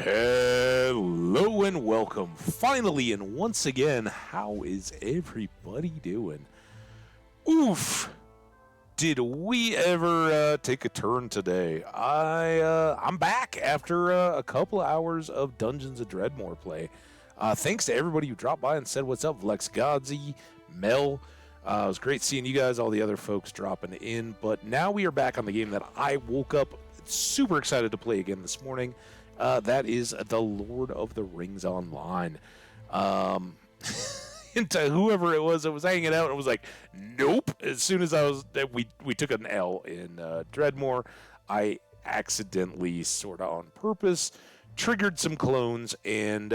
Hello and welcome. Finally and once again, how is everybody doing? Oof! Did we ever take a turn today? I'm back after a couple of hours of Dungeons of Dreadmore play. Thanks to everybody who dropped by and said what's up. Lex Godzi, Mel. It was great seeing you guys, all the other folks dropping in. But now we are back on the game that I woke up super excited to play again this morning. That is the Lord of the Rings Online. And to whoever it was that was hanging out and was like, nope. As soon as we took an L in Dreadmore, I accidentally, sort of on purpose, triggered some clones and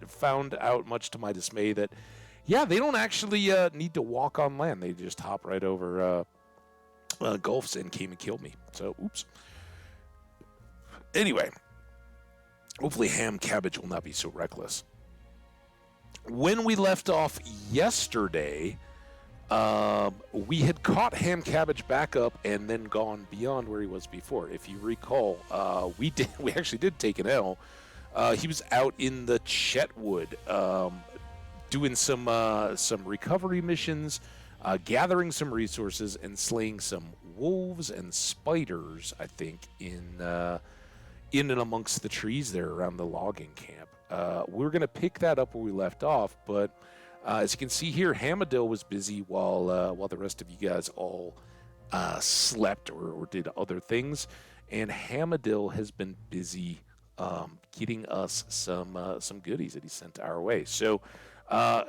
found out, much to my dismay, that yeah, they don't actually need to walk on land. They just hop right over gulfs and came and killed me. So, oops. Anyway, hopefully Hambbage will not be so reckless. When we left off yesterday, we had caught Hambbage back up and then gone beyond where he was before. If you recall, we actually did take an L. He was out in the Chetwood, doing some recovery missions, gathering some resources, and slaying some wolves and spiders, I think, in and amongst the trees there around the logging camp. We're going to pick that up where we left off, but as you can see here, Hammadil was busy while the rest of you guys all slept or did other things, and Hammadil has been busy getting us some goodies that he sent our way. So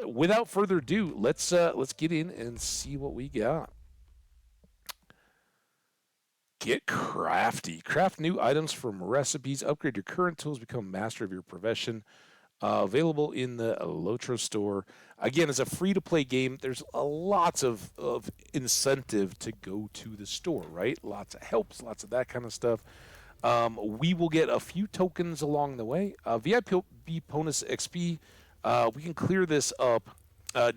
without further ado, let's get in and see what we got. Get crafty. Craft new items from recipes. Upgrade your current tools. Become master of your profession. Available in the LOTRO store. Again, it's a free-to-play game. There's lots of incentive to go to the store, right? Lots of helps, lots of that kind of stuff. We will get a few tokens along the way. VIP bonus XP. We can clear this up.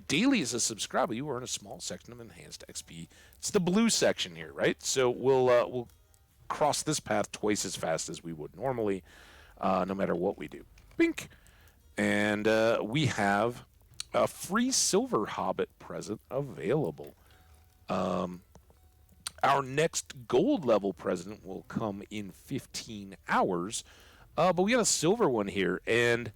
Daily as a subscriber, you earn a small section of enhanced XP. It's the blue section here, right? So we'll cross this path twice as fast as we would normally, no matter what we do. Bink! And we have a free Silver Hobbit present available. Our next gold level present will come in 15 hours, but we got a silver one here, and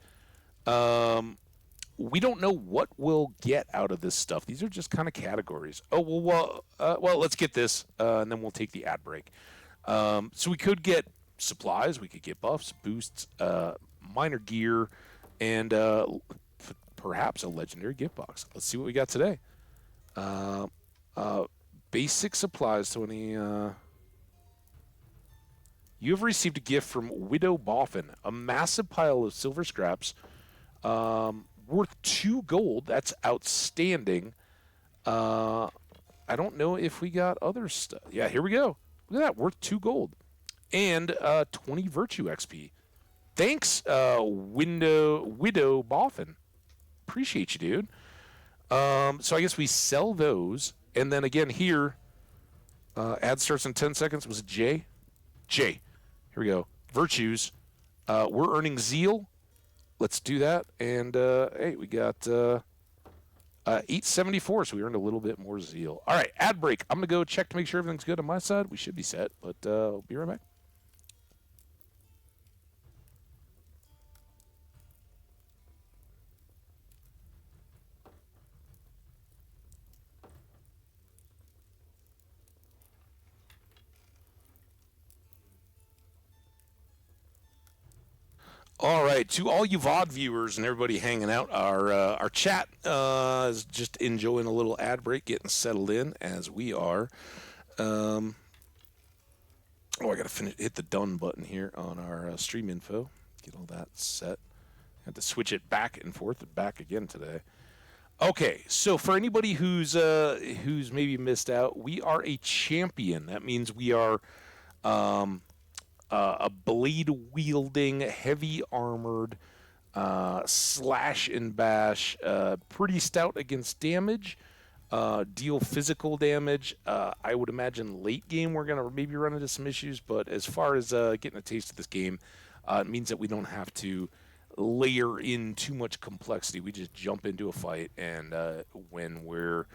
we don't know what we'll get out of this stuff. These are just kind of categories. Oh, well, let's get this, and then we'll take the ad break. So we could get supplies, we could get buffs, boosts, minor gear, and perhaps a legendary gift box. Let's see what we got today. Basic supplies, 20... You have received a gift from Widow Boffin, a massive pile of silver scraps, worth 2 gold. That's outstanding. I don't know if we got other stuff. Yeah, here we go. Look at that, worth 2 gold. And 20 virtue XP. Thanks, Widow Boffin. Appreciate you, dude. So I guess we sell those. And then again here, ad starts in 10 seconds. Was it J? J. Here we go. Virtues. We're earning zeal. Let's do that. And, hey, we got 874, so we earned a little bit more zeal. All right, ad break. I'm going to go check to make sure everything's good on my side. We should be set, but I'll be right back. All right, to all you VOD viewers and everybody hanging out, our chat is just enjoying a little ad break, getting settled in as we are. I got to hit the done button here on our stream info, get all that set. I had to switch it back and forth and back again today. Okay, so for anybody who's maybe missed out, we are a champion. That means we are a blade-wielding, heavy-armored, slash and bash, pretty stout against damage, deal physical damage. I would imagine late game we're going to maybe run into some issues, but as far as getting a taste of this game, it means that we don't have to layer in too much complexity. We just jump into a fight, and when we're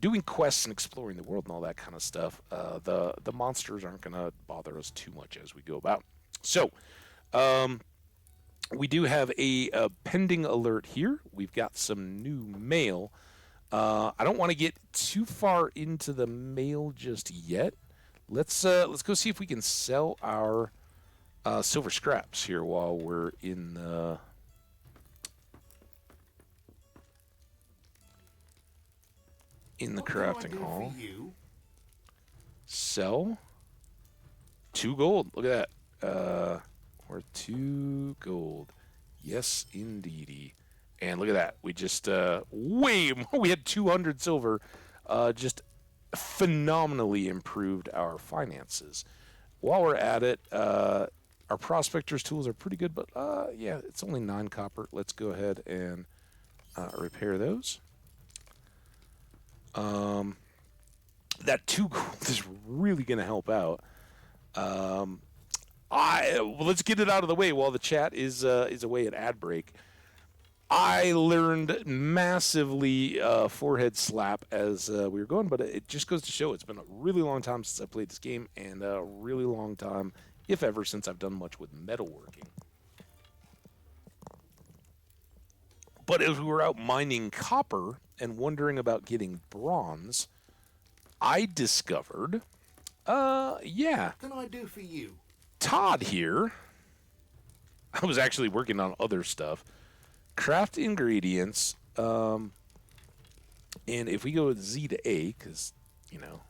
doing quests and exploring the world and all that kind of stuff, the monsters aren't going to bother us too much as we go about. So, we do have a pending alert here. We've got some new mail. I don't want to get too far into the mail just yet. Let's go see if we can sell our silver scraps here while we're in the crafting hall. Sell 2 gold. Look at that. We're 2 gold. Yes, indeedy. And look at that. We just way more. We had 200 silver. Just phenomenally improved our finances. While we're at it, our prospector's tools are pretty good, but yeah, it's only 9 copper. Let's go ahead and repair those. That 2 gold is really going to help out. Let's get it out of the way while the chat is away at ad break. I learned massively forehead slap as we were going, but it just goes to show it's been a really long time since I played this game, and a really long time, if ever, since I've done much with metalworking. But as we were out mining copper and wondering about getting bronze, I discovered, yeah. What can I do for you? Todd here. I was actually working on other stuff. Craft ingredients, and if we go Z to A, because, you know,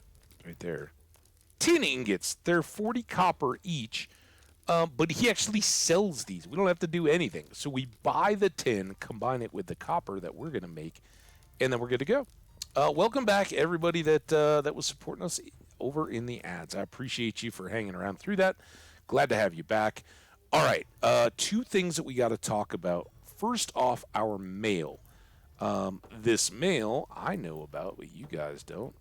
right there, tin ingots, they're 40 copper each, but he actually sells these. We don't have to do anything. So we buy the tin, combine it with the copper that we're going to make, and then we're good to go. Welcome back, everybody that was supporting us over in the ads. I appreciate you for hanging around through that. Glad to have you back. All right, 2 things that we got to talk about. First off, our mail. This mail I know about, but you guys don't.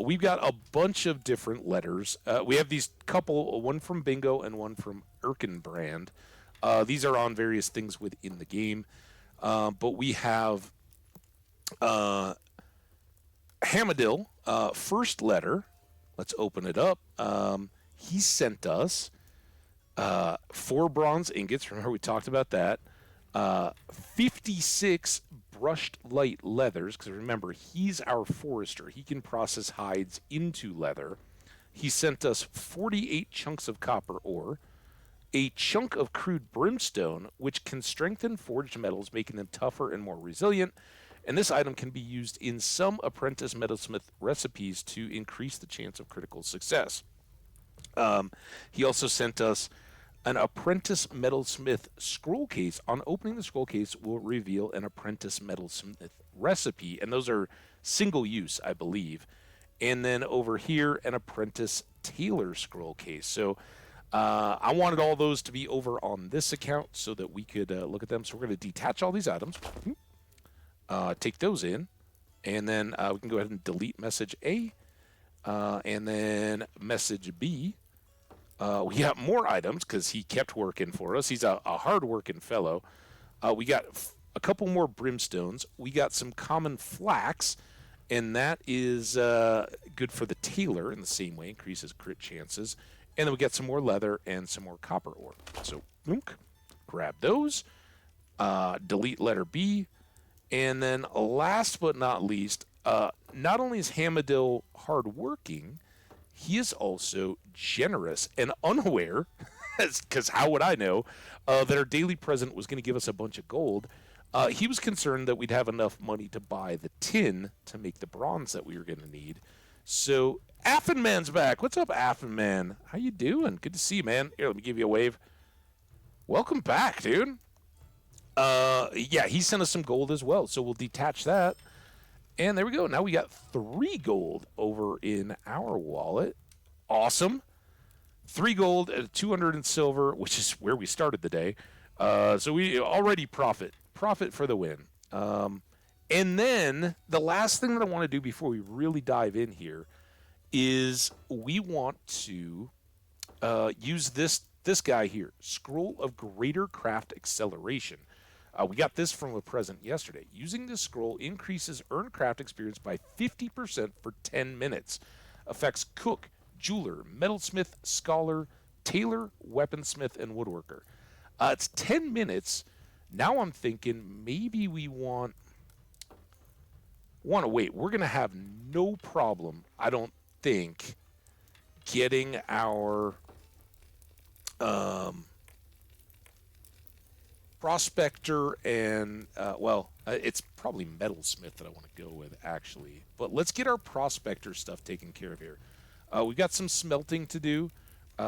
We've got a bunch of different letters. We have these couple, one from Bingo and one from Erkenbrand. These are on various things within the game. But we have Hamadill, first letter. Let's open it up. He sent us 4 bronze ingots. Remember, we talked about that. 56 brushed light leathers, because remember, he's our forester. He can process hides into leather. He sent us 48 chunks of copper ore, a chunk of crude brimstone, which can strengthen forged metals, making them tougher and more resilient. And this item can be used in some apprentice metalsmith recipes to increase the chance of critical success. He also sent us an apprentice metalsmith scroll case. On opening the scroll case will reveal an apprentice metalsmith recipe, and those are single use, I believe. And then over here, an apprentice tailor scroll case. So I wanted all those to be over on this account so that we could look at them. So we're going to detach all these items, take those in, and then we can go ahead and delete message A, and then message B. We got more items because he kept working for us. He's a hard-working fellow. We got a couple more brimstones. We got some common flax, and that is good for the tailor in the same way, increases crit chances. And then we got some more leather and some more copper ore. So, grab those. Delete letter B. And then last but not least, not only is Hamadill hard-working, he is also generous and unaware, because how would I know, that our daily present was going to give us a bunch of gold. He was concerned that we'd have enough money to buy the tin to make the bronze that we were going to need. So, Affenman's back. What's up, Affenman? How you doing? Good to see you, man. Here, let me give you a wave. Welcome back, dude. Yeah, he sent us some gold as well, so we'll detach that. And there we go. Now we got 3 gold over in our wallet. Awesome. 3 gold, 200 in silver, which is where we started the day. So we already profit for the win. And then the last thing that I want to do before we really dive in here is we want to use this guy here, Scroll of Greater Craft Acceleration. We got this from a present yesterday. Using this scroll increases earned craft experience by 50% for 10 minutes. Affects cook, jeweler, metalsmith, scholar, tailor, weaponsmith, and woodworker. It's 10 minutes. Now I'm thinking maybe we want to wait. We're going to have no problem, I don't think, getting our prospector and, it's probably metalsmith that I want to go with, actually. But let's get our prospector stuff taken care of here. We've got some smelting to do.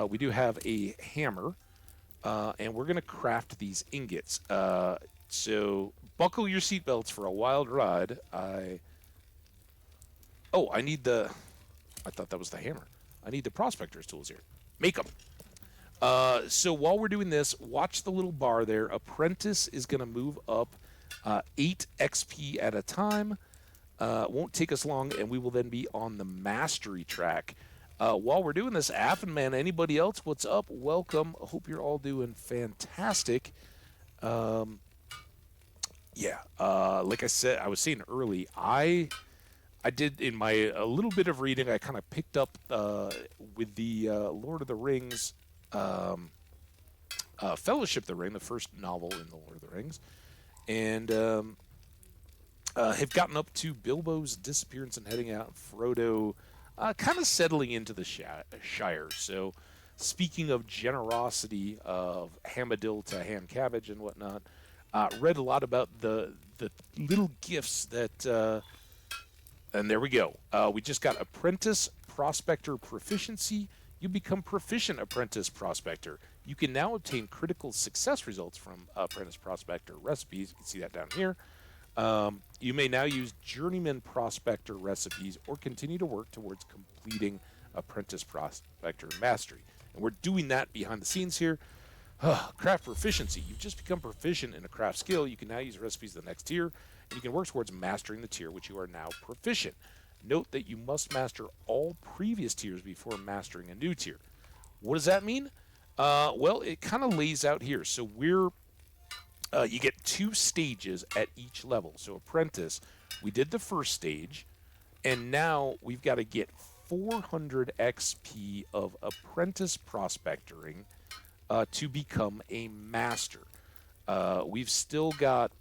We do have a hammer, and we're going to craft these ingots. So buckle your seatbelts for a wild ride. I thought that was the hammer. I need the prospector's tools here. Make them. So while we're doing this, watch the little bar there. Apprentice is going to move up 8 XP at a time. Won't take us long, and we will then be on the mastery track. While we're doing this, Affenman, anybody else, what's up? Welcome. I hope you're all doing fantastic. Like I said, I was saying early, I did in my a little bit of reading, I kind of picked up with the Lord of the Rings, Fellowship of the Ring, the first novel in the Lord of the Rings, and have gotten up to Bilbo's disappearance and heading out, Frodo kind of settling into the Shire. So speaking of generosity of Hamadill to Hamcabbage and whatnot, read a lot about the little gifts that, and there we go. We just got Apprentice Prospector Proficiency. You become Proficient Apprentice Prospector. You can now obtain critical success results from Apprentice Prospector recipes. You can see that down here. You may now use Journeyman Prospector recipes or continue to work towards completing Apprentice Prospector Mastery. And we're doing that behind the scenes here. Craft Proficiency. You've just become proficient in a craft skill. You can now use recipes to the next tier, and you can work towards mastering the tier which you are now proficient. Note that you must master all previous tiers before mastering a new tier. What does that mean? Well, it kind of lays out here. So you get 2 stages at each level. So Apprentice, we did the first stage, and now we've got to get 400 XP of Apprentice Prospectoring to become a Master. We've still got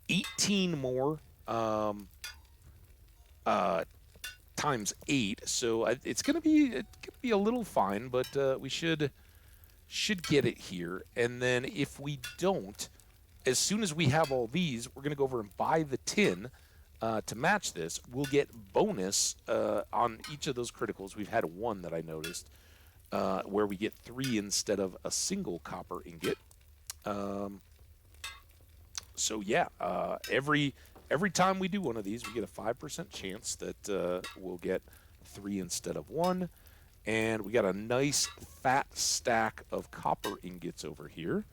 18 more times 8, so it's going to be a little fine, but we should get it here. And then if we don't, as soon as we have all these, we're going to go over and buy the tin to match this. We'll get bonus on each of those criticals. We've had 1 that I noticed where we get 3 instead of a single copper ingot. So yeah, every time we do one of these, we get a 5% chance that we'll get 3 instead of 1. And we got a nice fat stack of copper ingots over here.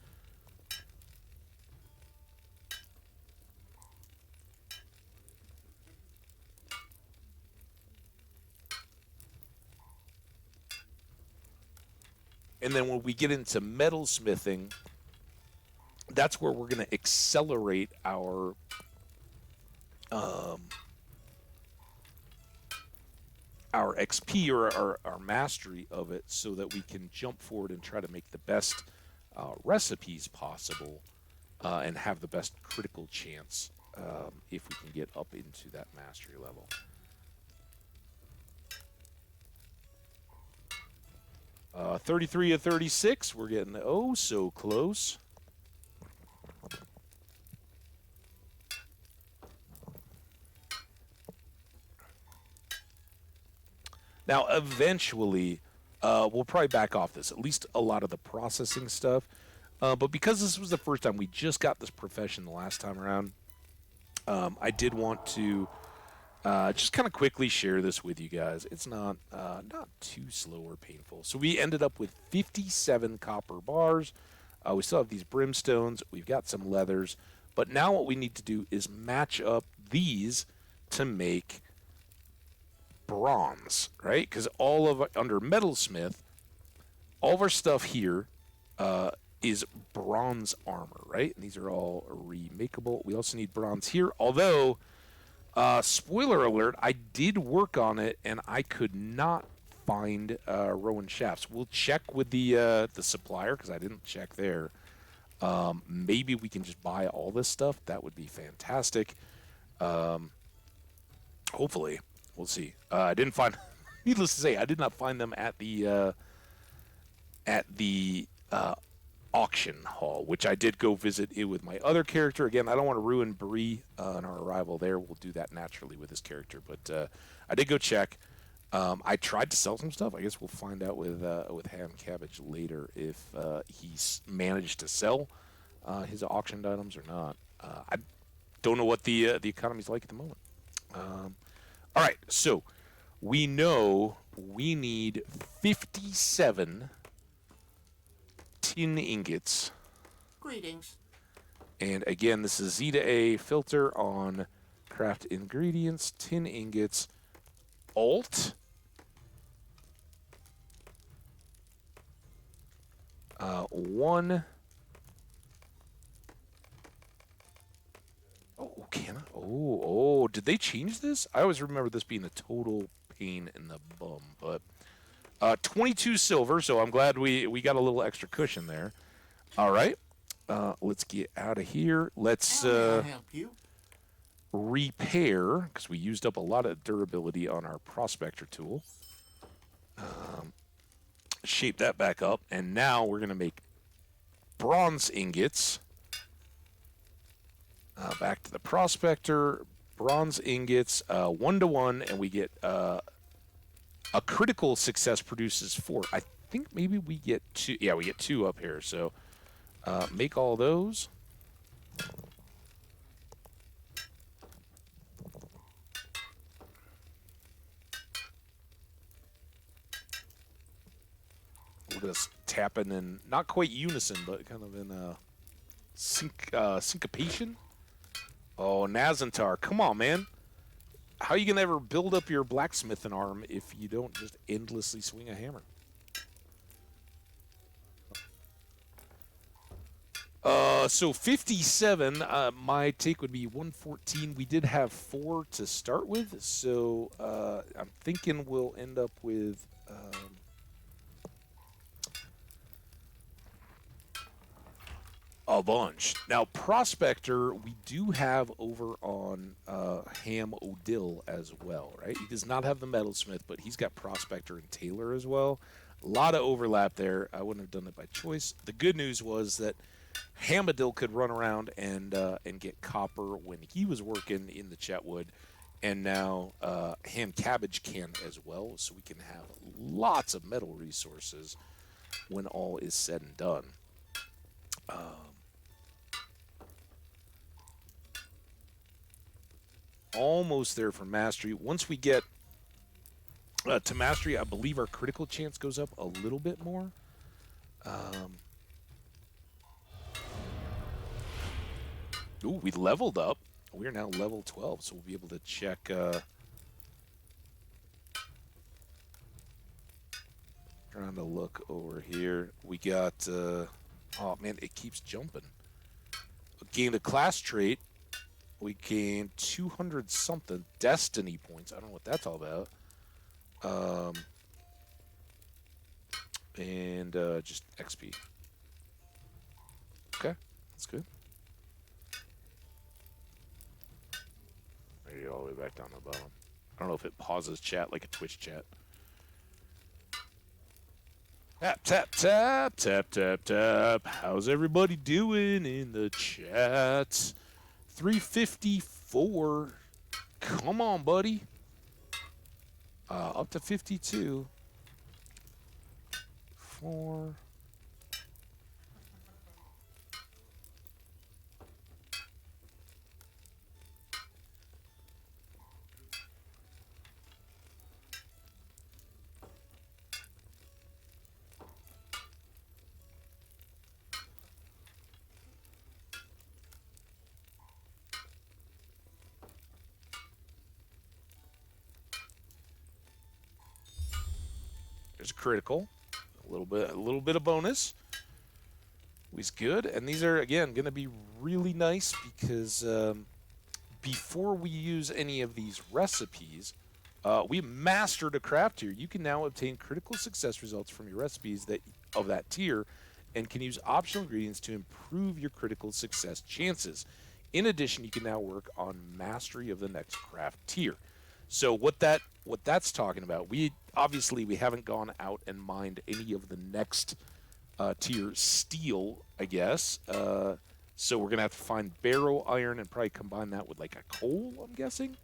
And then when we get into metalsmithing, that's where we're going to accelerate our XP or our mastery of it, so that we can jump forward and try to make the best recipes possible and have the best critical chance if we can get up into that mastery level. 33 of 36. We're getting oh so close. Now, eventually, we'll probably back off this, at least a lot of the processing stuff. But because this was the first time, we just got this profession the last time around, I did want to just kind of quickly share this with you guys. It's not too slow or painful. So we ended up with 57 copper bars. We still have these brimstones. We've got some leathers. But now what we need to do is match up these to make bronze, right? Because all of under metalsmith, all of our stuff here is bronze armor, right? And these are all remakeable. We also need bronze here, although spoiler alert, I did work on it and I could not find Rowan shafts. We'll check with the supplier because I didn't check there. Maybe we can just buy all this stuff. That would be fantastic. Hopefully, we'll see. I didn't find. Needless to say, I did not find them at the auction hall, which I did go visit it with my other character. Again, I don't want to ruin Bree on our arrival there. We'll do that naturally with this character, but I did go check. I tried to sell some stuff. I guess we'll find out with Hambbage later if he's managed to sell his auctioned items or not. I don't know what the economy's like at the moment. All right, so we know we need 57 tin ingots. Greetings. And again, this is Z to A filter on craft ingredients, tin ingots, alt. One. Oh, can I? Oh, did they change this? I always remember this being a total pain in the bum, but 22 silver, so I'm glad we got a little extra cushion there. All right, let's get out of here. Let's help you? repair, because we used up a lot of durability on our prospector tool. Shape that back up, and now we're going to make bronze ingots. Back to the prospector, bronze ingots, 1-to-1, and we get a critical success produces 4. I think maybe we get 2. Yeah, we get 2 up here. So make all those. Look at us tapping in, not quite unison, but kind of in syncopation. Oh, Nazantar, come on, man. How are you going to ever build up your blacksmithing arm if you don't just endlessly swing a hammer? So 57, my take would be 114. We did have 4 to start with, so I'm thinking we'll end up with... a bunch. Now, Prospector, we do have over on Ham O'Dill as well, right? He does not have the Metalsmith, but he's got Prospector and Taylor as well. A lot of overlap there. I wouldn't have done it by choice. The good news was that Ham O'Dill could run around and get copper when he was working in the Chetwood, and now Hambbage can as well, so we can have lots of metal resources when all is said and done. Almost there for mastery. Once we get to mastery, I believe our critical chance goes up a little bit more. Ooh, we leveled up. We are now level 12, so we'll be able to check. Trying to look over here. We got. Oh man, it keeps jumping. Gained a class trait. We gained 200 something destiny points. I don't know what that's all about. And just XP. Okay, that's good. Maybe all the way back down to the bottom. I don't know if it pauses chat like a Twitch chat. Tap, tap, tap, tap, tap, tap. How's everybody doing in the chat? 354. Come on, buddy. Up to 52. 4. There's a critical. A little bit of bonus. Was good. And these are, again, going to be really nice because before we use any of these recipes, we mastered a craft tier. You can now obtain critical success results from your recipes of that tier and can use optional ingredients to improve your critical success chances. In addition, you can now work on mastery of the next craft tier. So what that's talking about, we haven't gone out and mined any of the next tier steel, I guess. So we're going to have to find barrow iron and probably combine that with like a coal, I'm guessing.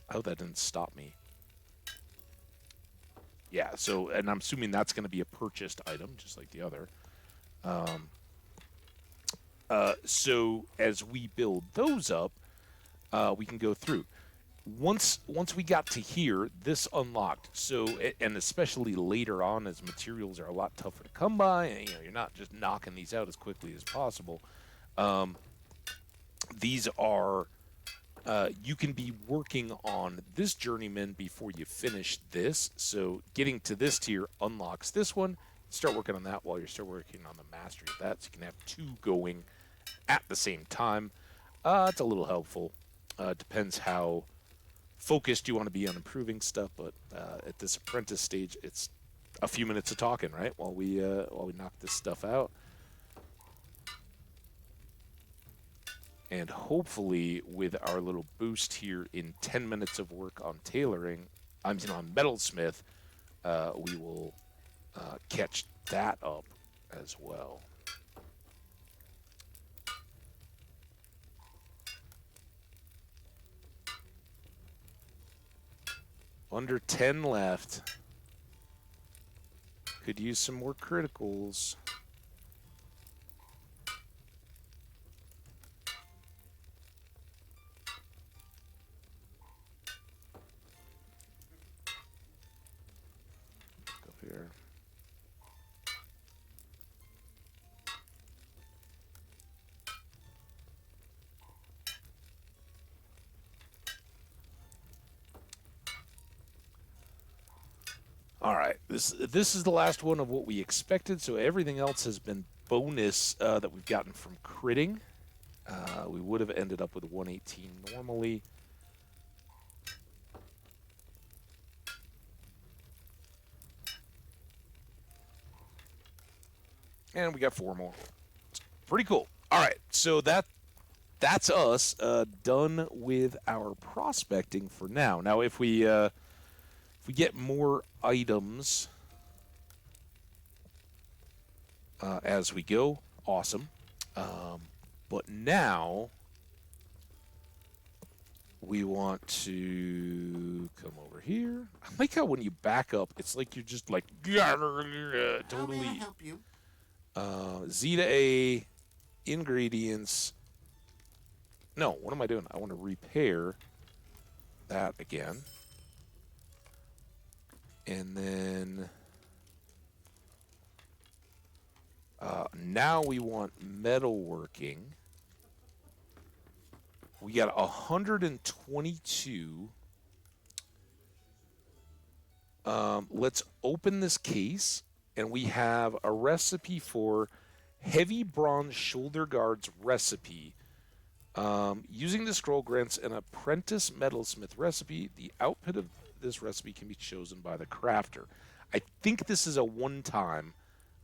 I hope that didn't stop me. Yeah, so, and I'm assuming that's going to be a purchased item, just like the other. So as we build those up, we can go through. Once we got to here, this unlocked. So, and especially later on, as materials are a lot tougher to come by, and you're not just knocking these out as quickly as possible. These are you can be working on this journeyman before you finish this. So, getting to this tier unlocks this one. Start working on that while you're still working on the mastery of that, so you can have two going at the same time. It's a little helpful. Depends how focused you want to be on improving stuff, but at this apprentice stage, it's a few minutes of talking, right? While we knock this stuff out, and hopefully with our little boost here in 10 minutes of work on tailoring, on metalsmith, we will catch that up as well. Under 10 left. Could use some more criticals. Go here. All right, this is the last one of what we expected, so everything else has been bonus that we've gotten from critting. We would have ended up with 118 normally. And we got 4 more. Pretty cool. All right, so that's us done with our prospecting for now. Now, if we get more items as we go, awesome. But now we want to come over here. I like how when you back up, it's like you're just like totally. How may I help you? Z to A, ingredients. No, what am I doing? I want to repair that again. And then now we want metalworking. We got 122. Let's open this case, and we have a recipe for heavy bronze shoulder guards recipe. Using the scroll grants an apprentice metalsmith recipe. The output of this recipe can be chosen by the crafter. I think this is a one-time,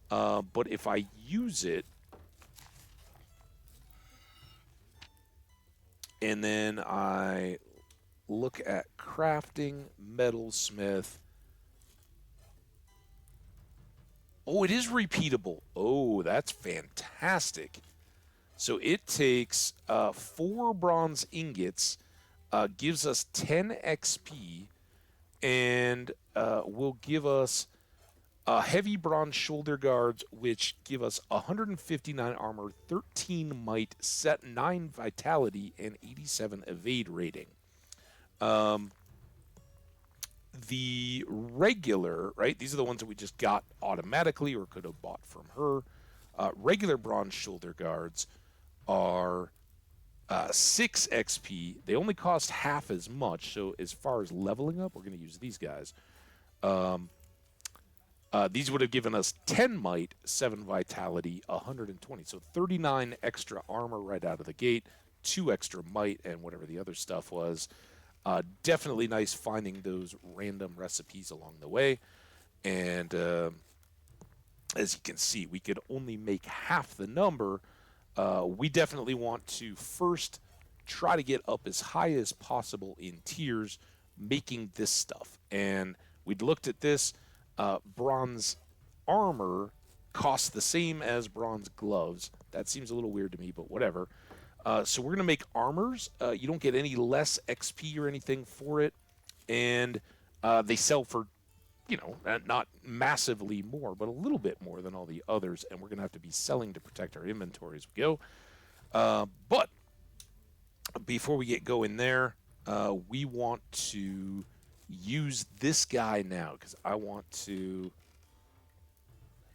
but if I use it, and then I look at crafting, metalsmith. Oh, it is repeatable. Oh, that's fantastic. So it takes 4 bronze ingots, gives us 10 XP, and will give us heavy bronze shoulder guards, which give us 159 armor, 13 might, 9 vitality, and 87 evade rating. The regular, right? These are the ones that we just got automatically or could have bought from her. Regular bronze shoulder guards are 6 XP. They only cost half as much. So as far as leveling up, we're going to use these guys. These would have given us 10 might, 7 vitality, 120. So 39 extra armor right out of the gate, 2 extra might, and whatever the other stuff was. Definitely nice finding those random recipes along the way. And as you can see, we could only make half the number. We definitely want to first try to get up as high as possible in tiers, making this stuff. And we'd looked at this. Bronze armor costs the same as bronze gloves. That seems a little weird to me, but whatever. So we're going to make armors. You don't get any less XP or anything for it. And they sell for, not massively more, but a little bit more than all the others. And we're going to have to be selling to protect our inventory as we go. But before we get going there, we want to use this guy now because I want to.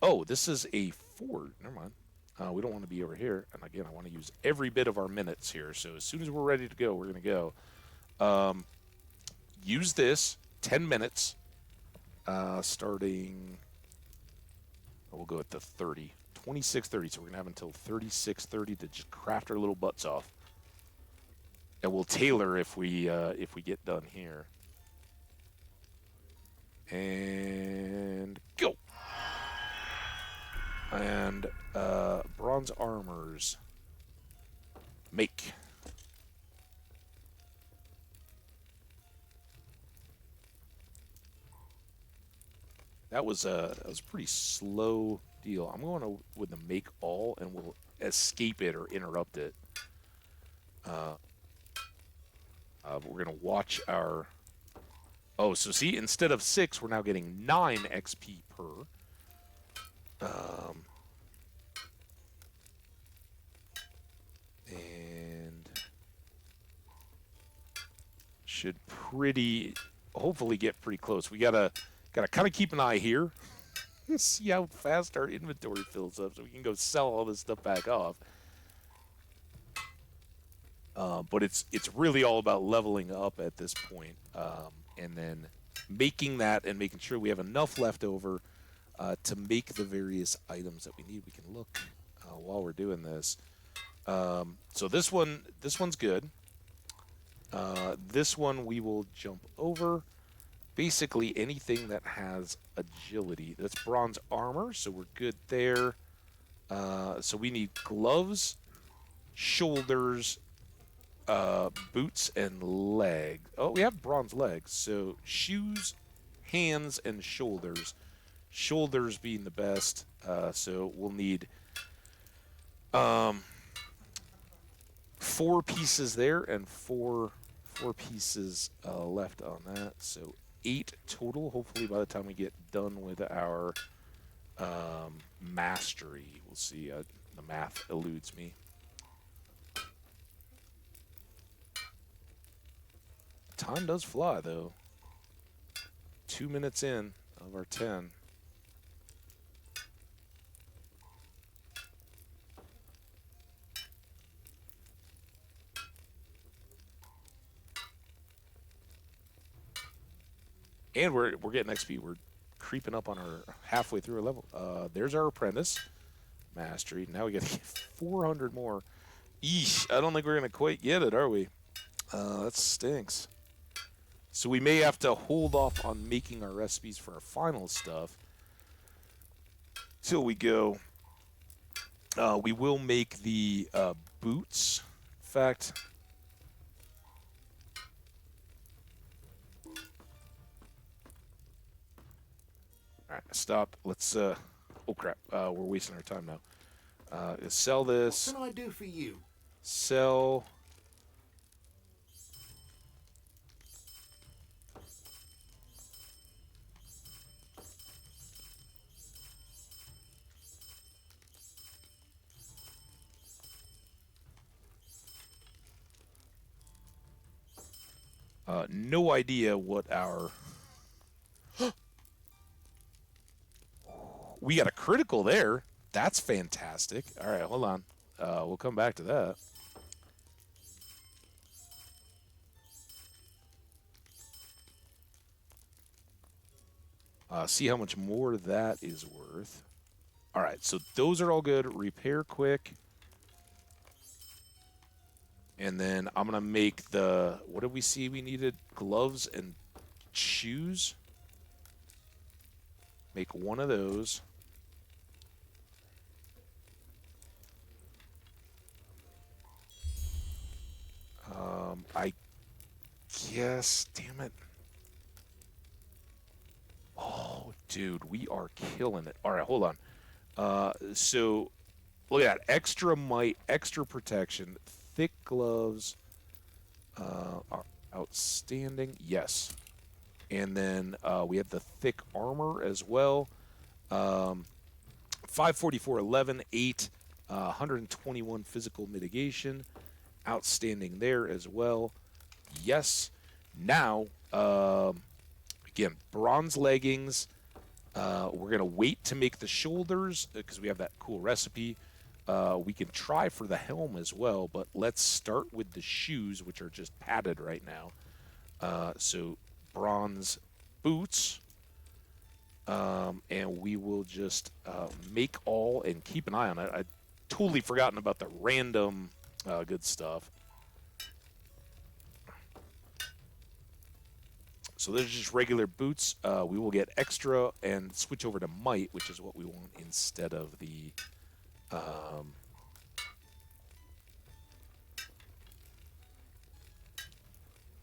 Oh, this is a Ford. Never mind. We don't want to be over here. And again, I want to use every bit of our minutes here. So as soon as we're ready to go, we're going to go. Use this 10 minutes, starting. We'll go at the 30, 26:30. So we're going to have until 36:30 to just craft our little butts off. And we'll tailor if we get done here. And go. And bronze armors. Make. That was a pretty slow deal. I'm going with the make all, and we'll escape it or interrupt it. We're going to watch our. Oh, so see, instead of 6, we're now getting 9 XP per. And should hopefully get pretty close. We gotta kind of keep an eye here. See how fast our inventory fills up, so we can go sell all this stuff back off. But it's really all about leveling up at this point, and then making that and making sure we have enough left over to make the various items that we need. We can look while we're doing this. So this one's good. This one we will jump over. Basically anything that has agility. That's bronze armor, so we're good there. So we need gloves, shoulders, boots, and legs. Oh, we have bronze legs. So shoes, hands, and shoulders. Shoulders being the best. So we'll need 4 pieces there and four pieces left on that. So 8 total. Hopefully by the time we get done with our mastery. We'll see. The math eludes me. Time does fly, though. 2 minutes in of our 10. And we're getting XP. We're creeping up on our halfway through our level. There's our apprentice mastery. Now we got to get 400 more. Eesh, I don't think we're going to quite get it, are we? That stinks. So we may have to hold off on making our recipes for our final stuff till we go. We will make the boots. In fact, all right, stop. Let's. Oh crap! We're wasting our time now. Sell this. What can I do for you? Sell. No idea what our. We got a critical there. That's fantastic. All right, hold on. We'll come back to that. See how much more that is worth. All right, so those are all good. Repair quick. And then I'm going to make the, what did we see we needed? Gloves and shoes. Make one of those. I guess, damn it. Oh, dude, we are killing it. All right, hold on. So look at that. Extra might, extra protection, thick gloves, are outstanding. Yes. And then we have the thick armor as well. 544, 11, 8, 121 physical mitigation. Outstanding there as well. Yes. Now, again, bronze leggings. We're going to wait to make the shoulders because we have that cool recipe. We can try for the helm as well, but let's start with the shoes, which are just padded right now. So bronze boots. And we will just make all and keep an eye on it. I'd totally forgotten about the random good stuff. So there's just regular boots. We will get extra and switch over to might, which is what we want instead of the...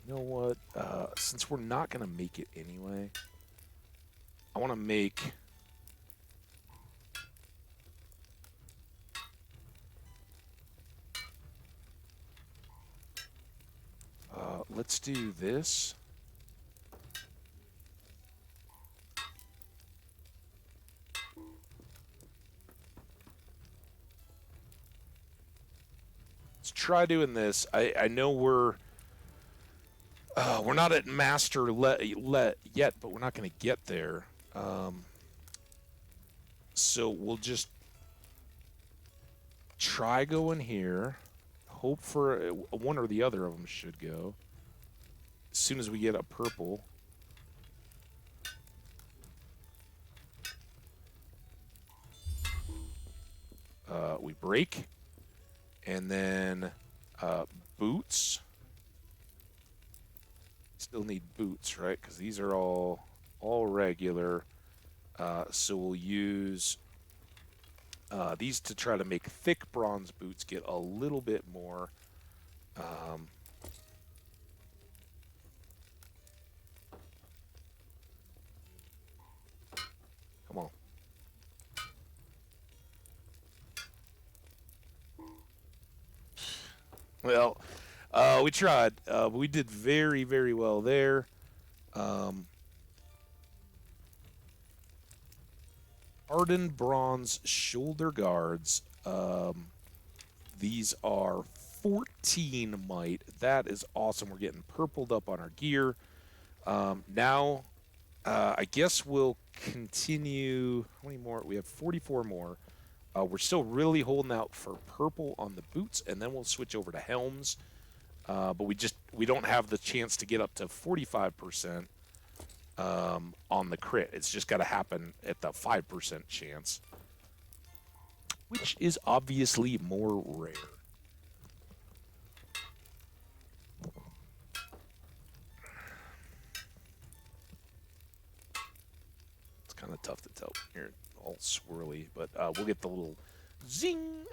you know what? Since we're not going to make it anyway, I want to make... let's do this. Let's try doing this. I know we're not at master yet, but we're not going to get there. So we'll just try going here. Hope for one or the other of them should go. As soon as we get a purple. We break. And then boots. Still need boots, right? Because these are all regular. So we'll use these to try to make thick bronze boots get a little bit more. Come on. Well, we tried. But we did very, very well there. Hardened bronze shoulder guards. These are 14 might. That is awesome. We're getting purpled up on our gear. Now, I guess we'll continue. How many more? We have 44 more. We're still really holding out for purple on the boots, and then we'll switch over to helms. But we don't have the chance to get up to 45% on the crit. It's just got to happen at the 5% chance, which is obviously more rare. It's kind of tough to tell here, all swirly, but we'll get the little zing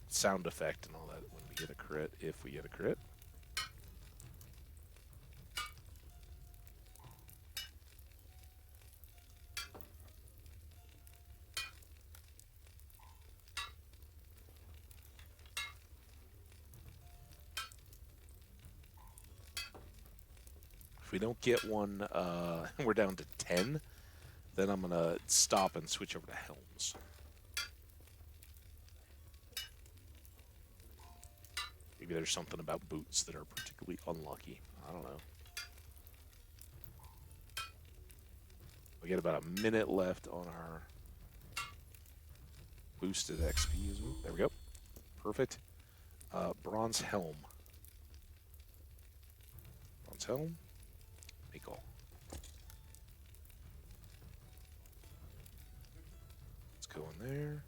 sound effect and all that when we get a crit, if we get a crit. If we don't get one, we're down to 10, then I'm going to stop and switch over to helms. Maybe there's something about boots that are particularly unlucky. I don't know. We got about a minute left on our boosted XP. There we go. Perfect. Bronze helm. Bronze helm. Make all. go in there.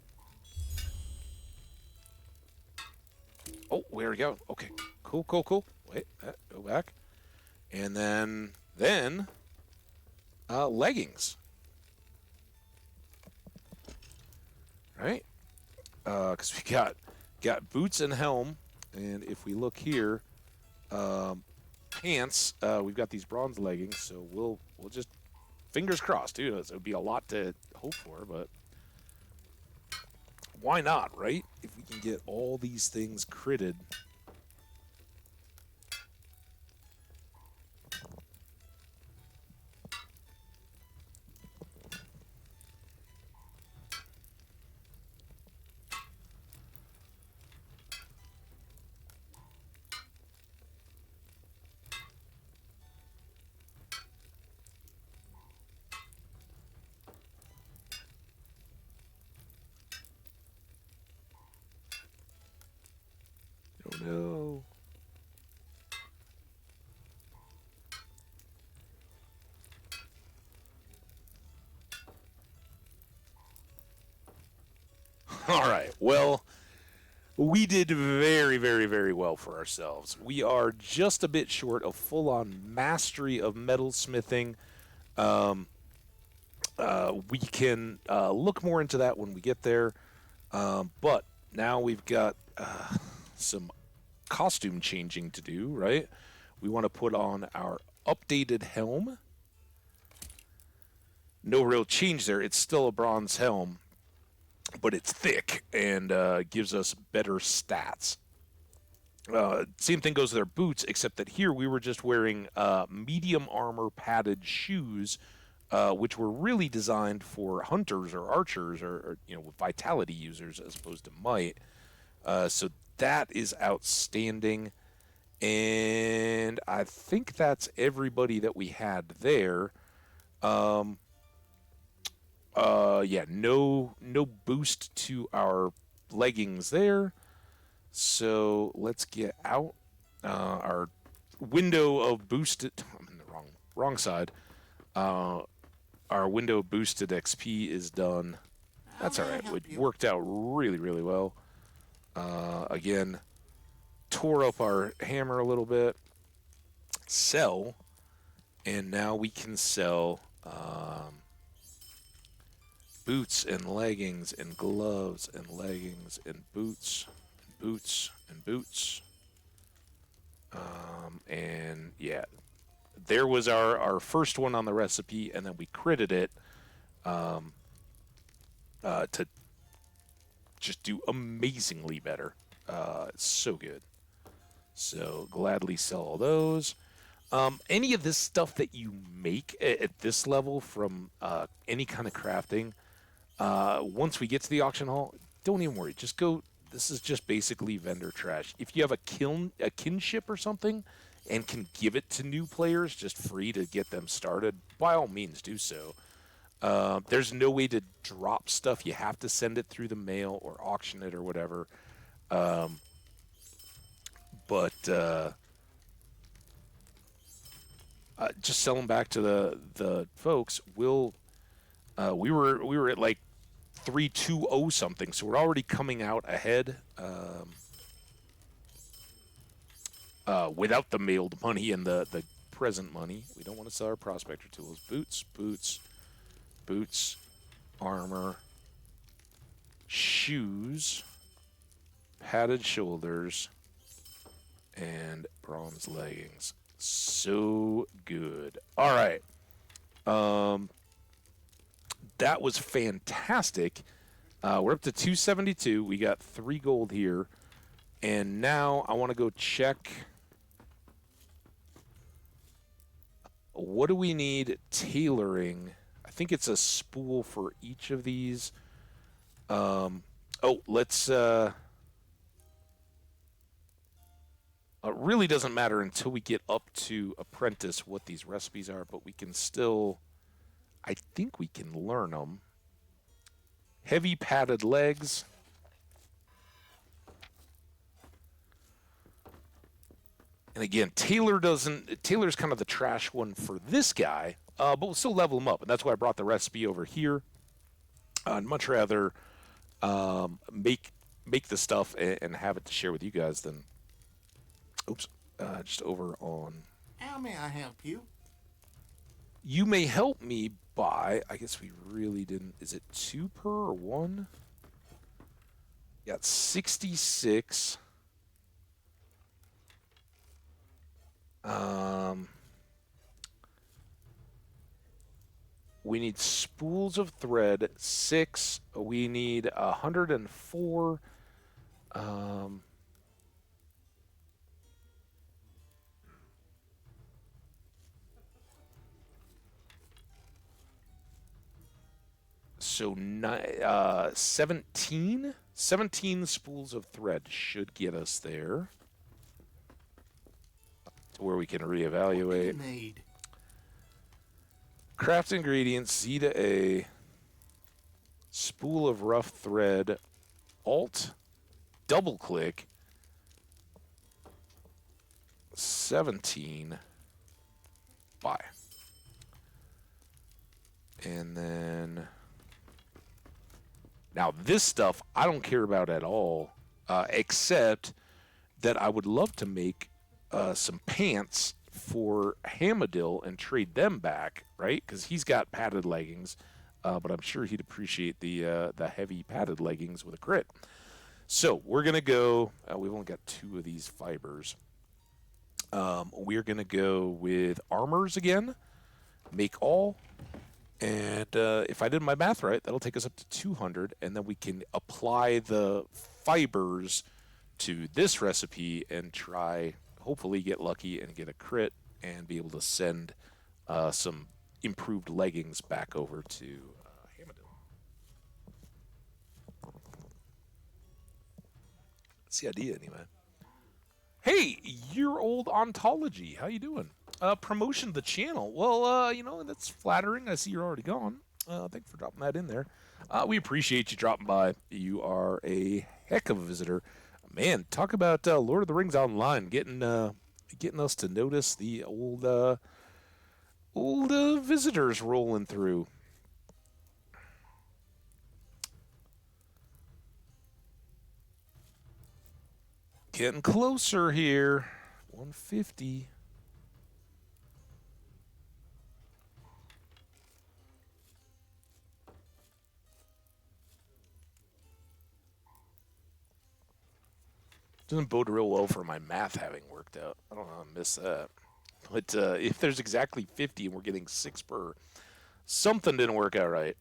Oh, where we go? Okay, cool, cool, cool. Wait, go back. And then leggings. Right? Because we got boots and helm, and if we look here, pants. We've got these bronze leggings, so we'll just fingers crossed, dude. It would be a lot to hope for, but why not, right? If we can get all these things critted. Oh no. All right. Well, we did very, very, very well for ourselves. We are just a bit short of full-on mastery of metalsmithing. We can look more into that when we get there. But now we've got some costume changing to do, right? We want to put on our updated helm. No real change there. It's still a bronze helm, but it's thick and gives us better stats. Same thing goes with our boots, except that here we were just wearing medium armor padded shoes, which were really designed for hunters or archers or vitality users as opposed to might. So that is outstanding. And I think that's everybody that we had there. Yeah, no boost to our leggings there. So let's get out our window of boosted. I'm in the wrong side. Our window of boosted XP is done. That's all right. It worked out really, really well. Again, tore up our hammer a little bit. Sell, and now we can sell boots and leggings and gloves and leggings and boots and boots and boots. And yeah, there was our first one on the recipe, and then we critted it to just do amazingly better. It's so good. So gladly sell all those. Any of this stuff that you make at this level from any kind of crafting, once we get to the auction hall, don't even worry. Just go. This is just basically vendor trash. If you have a kinship or something, and can give it to new players just free to get them started, by all means do so. There's no way to drop stuff. You have to send it through the mail or auction it or whatever. But just sell them back to the folks. We were at like 320 something, so we're already coming out ahead. Without the mailed money and the present money. We don't want to sell our prospector tools. Boots, armor, shoes, padded shoulders, and bronze leggings. So good. All right. That was fantastic. We're up to 272. We got 3 gold here. And now I want to go check. What do we need tailoring? I think it's a spool for each of these. Let's... it really doesn't matter until we get up to apprentice what these recipes are, but we can still... I think we can learn them. Heavy padded legs. And again, Taylor's kind of the trash one for this guy, but we'll still level him up. And that's why I brought the recipe over here. I'd much rather make the stuff and have it to share with you guys than, oops, just over on. How may I help you? You may help me by, I guess we really didn't, is it 2 per or 1? Got 66. We need spools of thread, 6. We need 104. So 17? 17 spools of thread should get us there to where we can What do you reevaluate. need? Craft ingredients, Z to A, spool of rough thread, Alt, double click, 17, buy. And then, now this stuff I don't care about at all, except that I would love to make some pants for Hamadill and trade them back, right? Because he's got padded leggings, but I'm sure he'd appreciate the heavy padded leggings with a crit. So we're gonna go. We've only got 2 of these fibers. We're gonna go with armors again. Make all. And if I did my math right, that'll take us up to 200, and then we can apply the fibers to this recipe and try, hopefully get lucky and get a crit and be able to send some improved leggings back over to Hamadill. That's the idea, anyway. Hey, year old ontology, how you doing? Promotion of the channel. Well, that's flattering. I see you're already gone. Thanks for dropping that in there. We appreciate you dropping by. You are a heck of a visitor. Man, talk about Lord of the Rings Online, getting us to notice the old visitors rolling through. Getting closer here. 150. Doesn't bode real well for my math having worked out. I don't know, I missed that. But if there's exactly 50 and we're getting 6 per, something didn't work out right.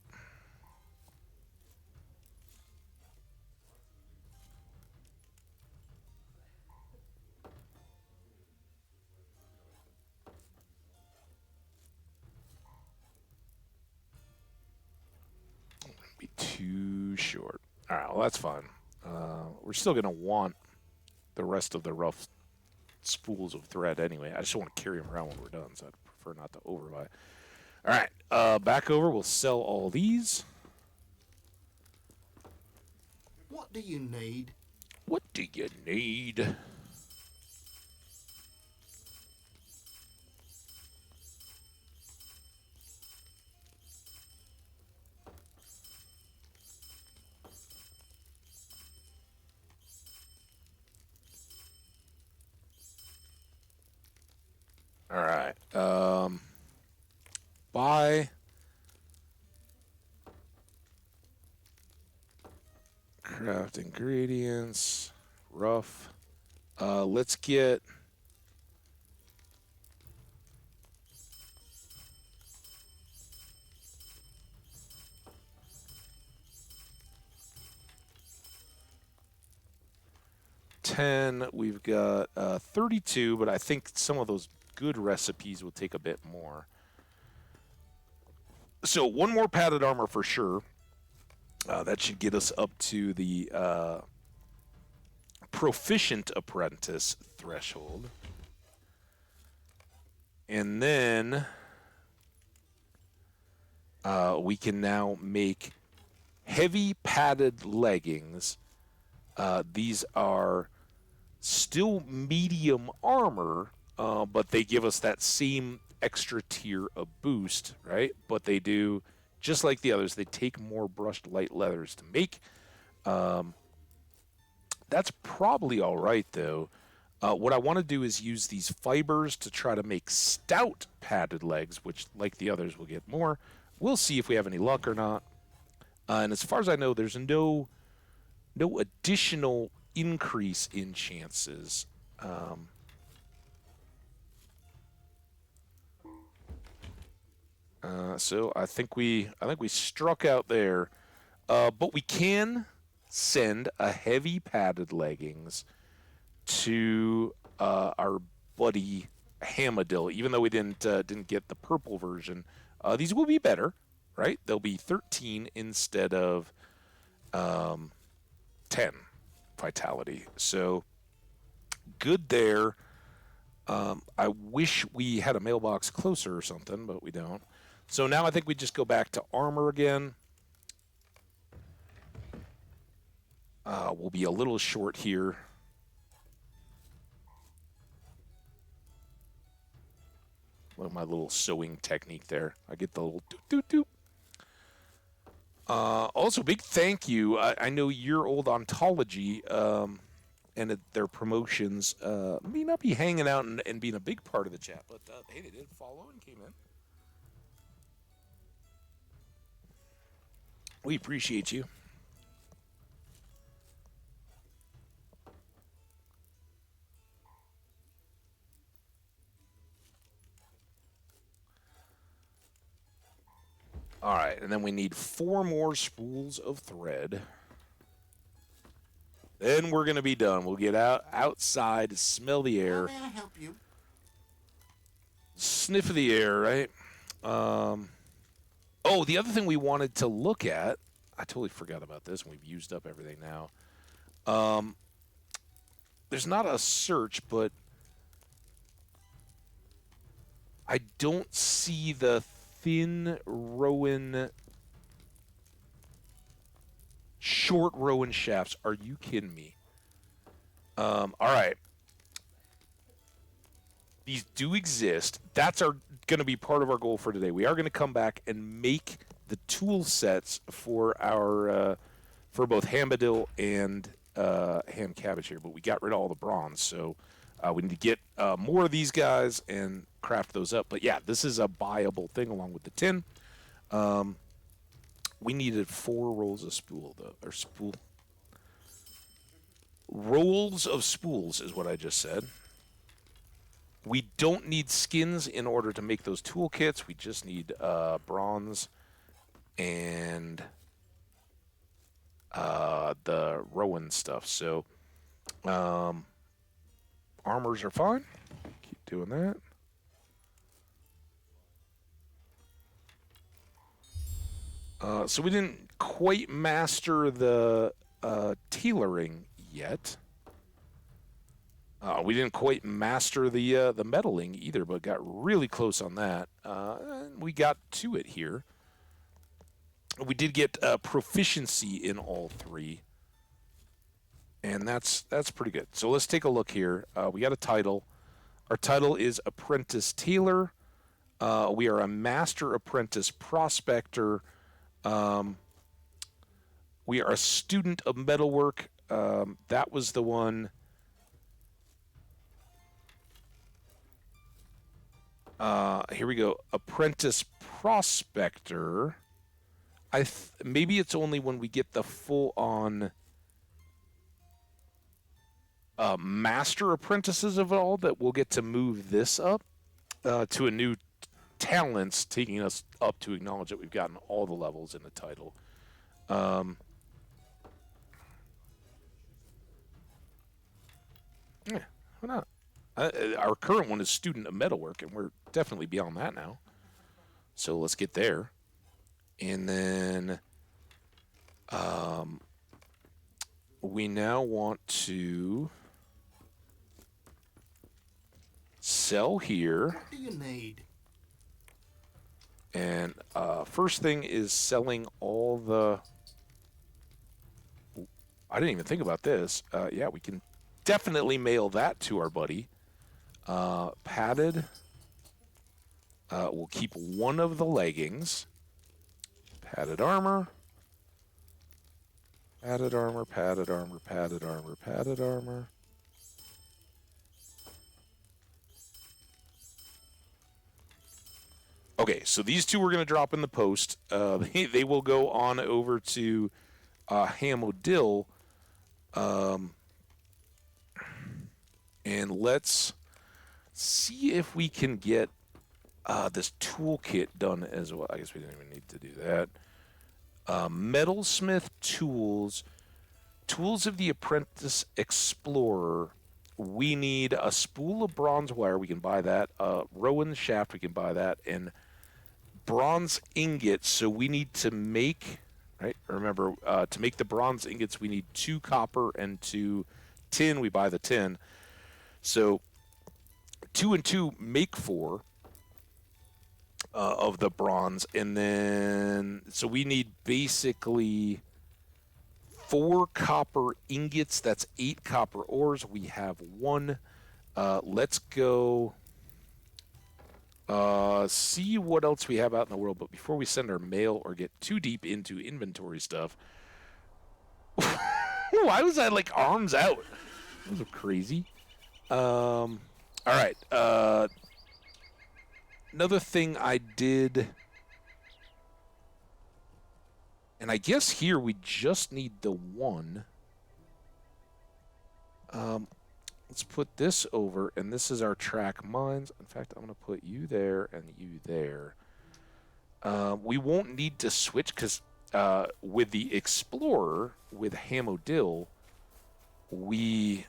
Be too short. All right, well, that's fine. We're still going to want the rest of the rough spools of thread anyway. I just don't want to carry them around when we're done, so I'd prefer not to overbuy. All right, back over. We'll sell all these. What do you need? What do you need? All right. Buy. Craft ingredients. Rough. Let's get. We've got 32, but I think some of those good recipes will take a bit more. So 1 more padded armor for sure. That should get us up to the proficient apprentice threshold. And then we can now make heavy padded leggings. These are still medium armor, but they give us that same extra tier of boost, right? But they do just like the others. They take more brushed light leathers to make. That's probably all right, though. What I want to do is use these fibers to try to make stout padded legs, which, like the others, will get more. We'll see if we have any luck or not. And as far as I know, there's no additional increase in chances. So I think we struck out there. But we can send a heavy padded leggings to our buddy Hamadill, even though we didn't get the purple version. These will be better, right? They'll be 13 instead of 10 vitality. So good there. I wish we had a mailbox closer or something, but we don't. So now I think we just go back to armor again. We'll be a little short here. Look at my little sewing technique there. I get the little doot. Also, big thank you. I know your old ontology and their promotions may not be hanging out and being a big part of the chat, but hey, they did follow and came in. We appreciate you. All right, and then we need 4 more spools of thread. Then we're going to be done. We'll get outside, smell the air. How may I help you? Sniff of the air, right? Oh, the other thing we wanted to look at, I totally forgot about this, and we've used up everything now. There's not a search, but I don't see the thin Rowan, short Rowan shafts. Are you kidding me? All right. These do exist. That's going to be part of our goal for today. We are going to come back and make the tool sets for our for both Hambadill and Ham Cabbage here, but we got rid of all the bronze, so we need to get more of these guys and craft those up. But yeah, this is a buyable thing along with the tin. We needed 4 rolls of spool, though, or spool. Rolls of spools is what I just said. We don't need skins in order to make those toolkits. We just need bronze and the Rowan stuff. So armors are fine. Keep doing that. So we didn't quite master the tailoring yet. We didn't quite master the metalling either, but got really close on that. We got to it here. We did get proficiency in all 3, and that's pretty good. So let's take a look here. We got a title. Our title is Apprentice Tailor. We are a Master Apprentice Prospector. We are a student of metalwork. That was the one. Here we go. Apprentice Prospector. Maybe it's only when we get the full-on Master Apprentices of it all that we'll get to move this up to a new talents, taking us up to acknowledge that we've gotten all the levels in the title. Yeah, why not? Our current one is Student of Metalwork, and we're definitely beyond that now. So let's get there. And then we now want to sell here. What do you need? And first thing is selling all the... I didn't even think about this. Yeah, we can definitely mail that to our buddy. Padded. We'll keep one of the leggings. Padded armor. Padded armor, padded armor, padded armor, padded armor. Okay, so these two we're going to drop in the post. They will go on over to Hambbage. And let's see if we can get this toolkit done as well. I guess we didn't even need to do that. Metalsmith tools. Tools of the Apprentice Explorer. We need a spool of bronze wire. We can buy that. Rowan shaft. We can buy that. And bronze ingots. So we need to make, right? Remember, to make the bronze ingots, we need 2 copper and 2 tin. We buy the tin. So 2 and 2 make 4 of the bronze. And then, so we need basically 4 copper ingots. That's 8 copper ores. We have 1. Let's go see what else we have out in the world. But before we send our mail or get too deep into inventory stuff, why was I like arms out? That was crazy. All right. Another thing I did, and I guess here we just need the 1. Let's put this over, and this is our track mines. In fact, I'm going to put you there and you there. We won't need to switch because with the Explorer, with Hambbage, we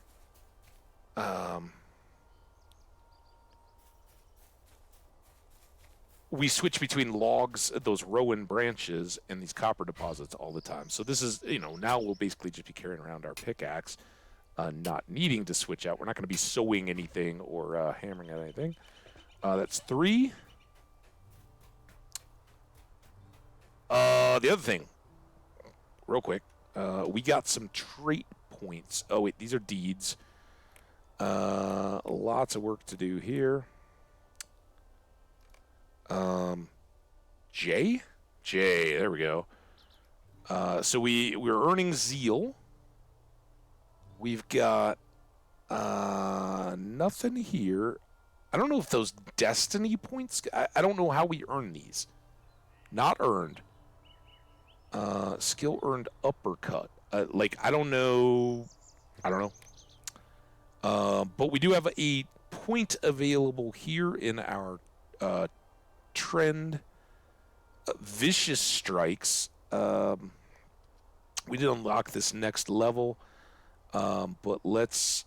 switch between logs, those Rowan branches, and these copper deposits all the time. So this is, now we'll basically just be carrying around our pickaxe, not needing to switch out. We're not going to be sewing anything or hammering at anything. That's 3. The other thing, real quick, we got some trait points. Oh, wait, these are deeds. Lots of work to do here. J, there we go. So we're earning zeal. We've got nothing here. I don't know if those destiny points, I don't know how we earn these. Not earned. Skill earned uppercut. I don't know. But we do have a point available here in our trend. Vicious strikes. We did unlock this next level, but let's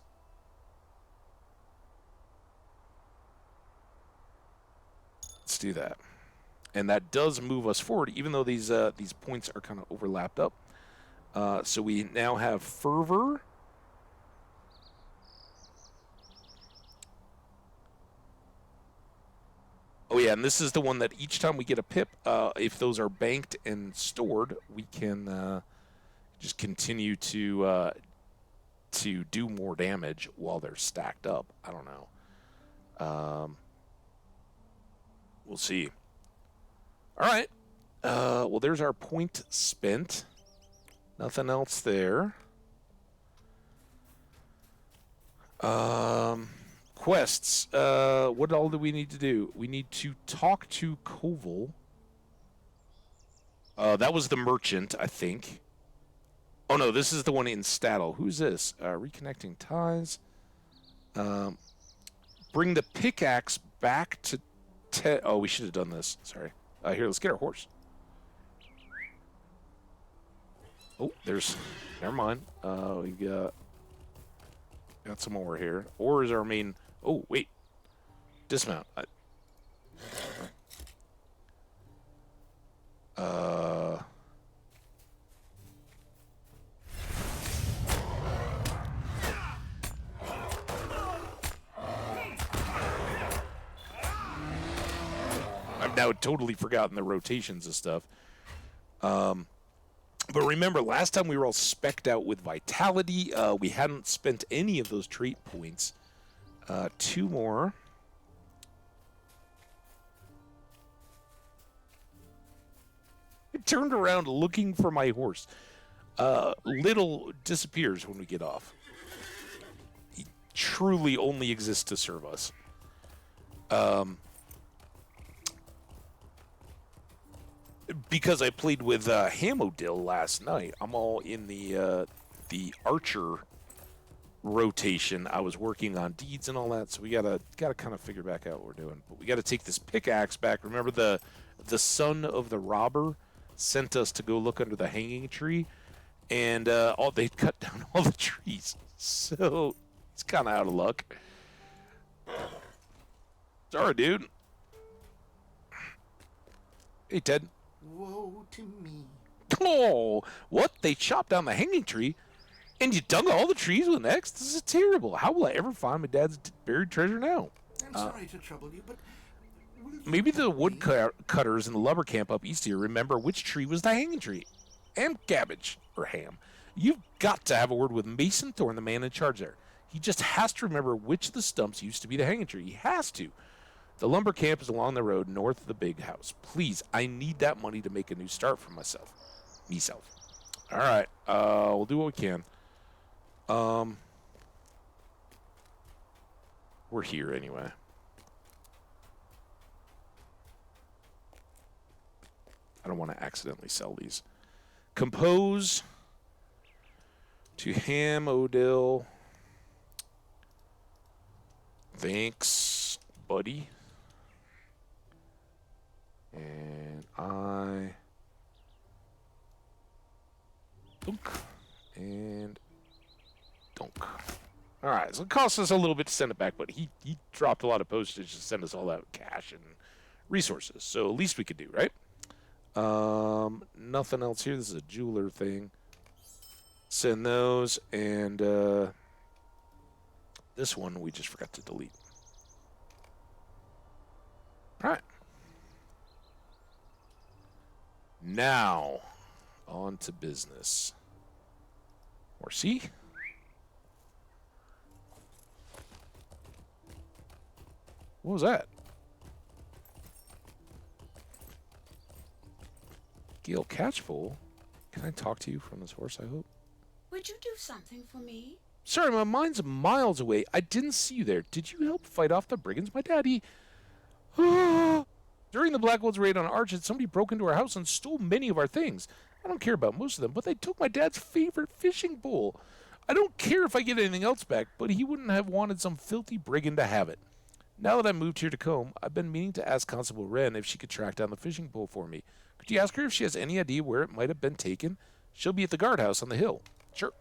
do that. And that does move us forward, even though these points are kind of overlapped up. So we now have fervor. Oh yeah, and this is the one that each time we get a pip, if those are banked and stored, we can just continue to do more damage while they're stacked up. I don't know. We'll see. All right. Well, there's our point spent. Nothing else there. Quests. What all do we need to do? We need to talk to Koval. That was the merchant, I think. Oh, no, this is the one in Stattle. Who's this? Reconnecting ties. Bring the pickaxe back to... Oh, we should have done this. Sorry. Here, let's get our horse. Oh, there's... Never mind. We got some more here. Or is our main... Oh, wait. Dismount. I've now totally forgotten the rotations and stuff. But remember, last time we were all specced out with Vitality. We hadn't spent any of those trait points. 2 more. turned around looking for my horse. Little disappears when we get off. He truly only exists to serve us. Because I played with Hamodil last night, I'm all in the archer rotation. I was working on deeds and all that, so we gotta kind of figure back out what we're doing. But we gotta take this pickaxe back. Remember the son of the robber sent us to go look under the hanging tree, and they cut down all the trees, so it's kind of out of luck. Sorry, dude. Hey, Ted. Woe to me. Oh, what? They chopped down the hanging tree, and you dug all the trees with an axe? This is terrible. How will I ever find my dad's buried treasure now? I'm sorry to trouble you, but maybe the woodcutters in the lumber camp up east here remember which tree was the hanging tree. Hambbage, or Ham. You've got to have a word with Mason Thorne, the man in charge there. He just has to remember which of the stumps used to be the hanging tree. He has to. The lumber camp is along the road north of the big house. Please, I need that money to make a new start for myself. All right, we'll do what we can. We're here anyway. I don't want to accidentally sell these. Compose to Ham Odell. Thanks, buddy. And I dunk and dunk. All right, so it costs us a little bit to send it back, but he dropped a lot of postage to send us all that cash and resources. So at least we could do, right? Nothing else here. This is a jeweler thing. Send those, and this one we just forgot to delete. All right. Now, on to business. Or see? What was that? Gil Catchpole? Can I talk to you from this horse, I hope? Would you do something for me? Sorry, my mind's miles away. I didn't see you there. Did you help fight off the brigands? My daddy... During the Blackwoods raid on Archett, somebody broke into our house and stole many of our things. I don't care about most of them, but they took my dad's favorite fishing pole. I don't care if I get anything else back, but he wouldn't have wanted some filthy brigand to have it. Now that I moved here to Combe, I've been meaning to ask Constable Wren if she could track down the fishing pole for me. Could you ask her if she has any idea where it might have been taken? She'll be at the guardhouse on the hill. Sure.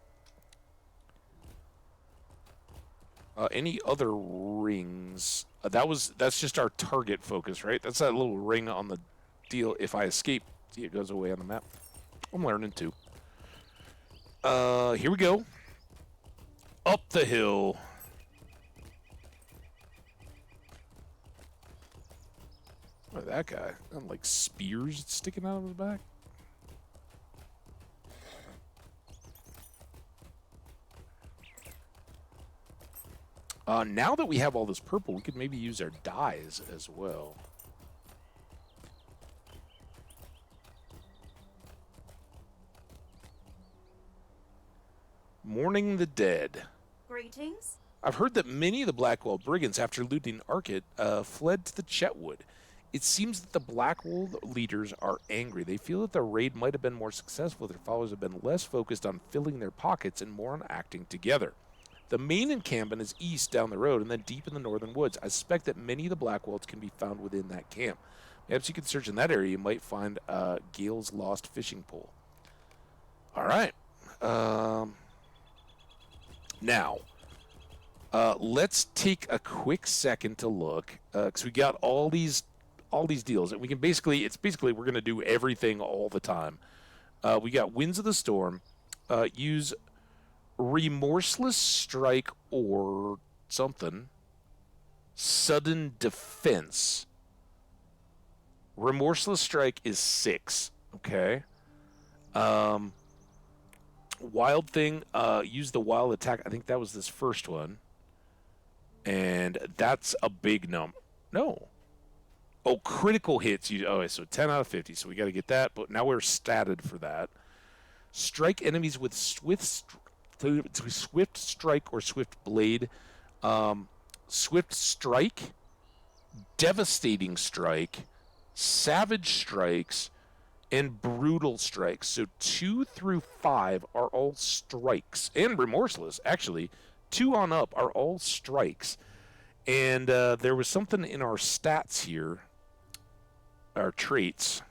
Any other rings? That's just our target focus, right? That's that little ring on the deal. If I escape, see, it goes away on the map. I'm learning too. Here we go. Up the hill. Look at that guy. Got like spears sticking out of his back. Now that we have all this purple, we could maybe use our dyes as well. Mourning the Dead. Greetings. I've heard that many of the Blackwell brigands, after looting Arcot, fled to the Chetwood. It seems that the Blackwell leaders are angry. They feel that the raid might have been more successful if their followers have been less focused on filling their pockets and more on acting together. The main encampment is east down the road and then deep in the northern woods. I suspect that many of the Blackwells can be found within that camp. Perhaps you could search in that area. You might find Gale's lost fishing pole. All right. Now, let's take a quick second to look because we got all these deals, and we can basically we're going to do everything all the time. We got Winds of the Storm. Use Remorseless Strike or something. Sudden Defense. Remorseless Strike is 6. Okay. Wild Thing. Use the Wild Attack. I think that was this first one. And that's a big number. No. Oh, critical hits. So 10 out of 50. So we got to get that. But now we're statted for that. Strike enemies with swift strike or swift blade. Swift strike, devastating strike, savage strikes, and brutal strikes. So 2 through 5 are all strikes. And remorseless, actually. 2 on up are all strikes. And there was something in our stats here, our traits,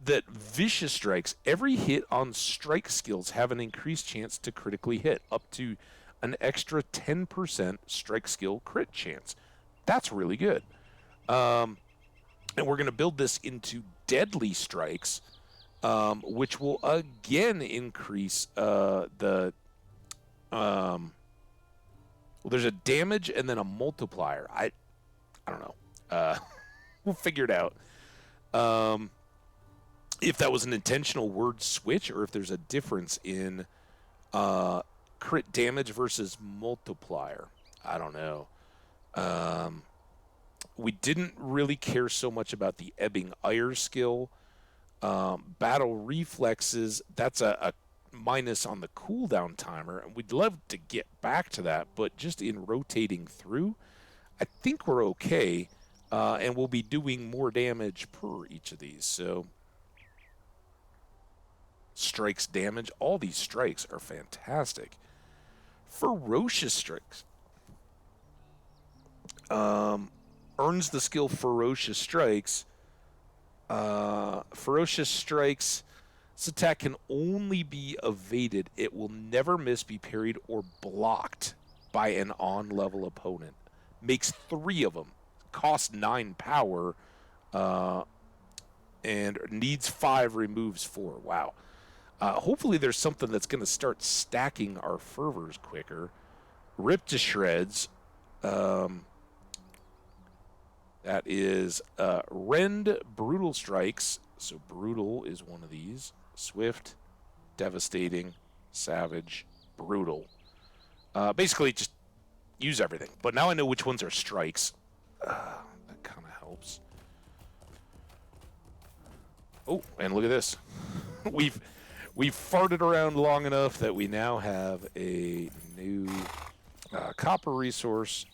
that vicious strikes, every hit on strike skills have an increased chance to critically hit, up to an extra 10% strike skill crit chance. That's really good. And we're going to build this into deadly strikes, which will again increase the... well, there's a damage and then a multiplier. I don't know. We'll figure it out. If that was an intentional word switch or if there's a difference in crit damage versus multiplier. I don't know. We didn't really care so much about the ebbing ire skill. Battle reflexes, that's a minus on the cooldown timer, and we'd love to get back to that, but just in rotating through, I think we're okay, and we'll be doing more damage per each of these. So strikes damage, all these strikes are fantastic. Ferocious strikes earns the skill Ferocious Strikes. Ferocious Strikes, this attack can only be evaded. It will never miss, be parried, or blocked by an on-level opponent. Makes 3 of them. Costs 9 power, and needs 5, removes 4. Wow. Hopefully there's something that's going to start stacking our fervors quicker. Rip to shreds. That is Rend Brutal Strikes. So Brutal is one of these. Swift, Devastating, Savage, Brutal. Basically just use everything. But now I know which ones are strikes. That kind of helps. Oh, and look at this. We've farted around long enough that we now have a new copper resource.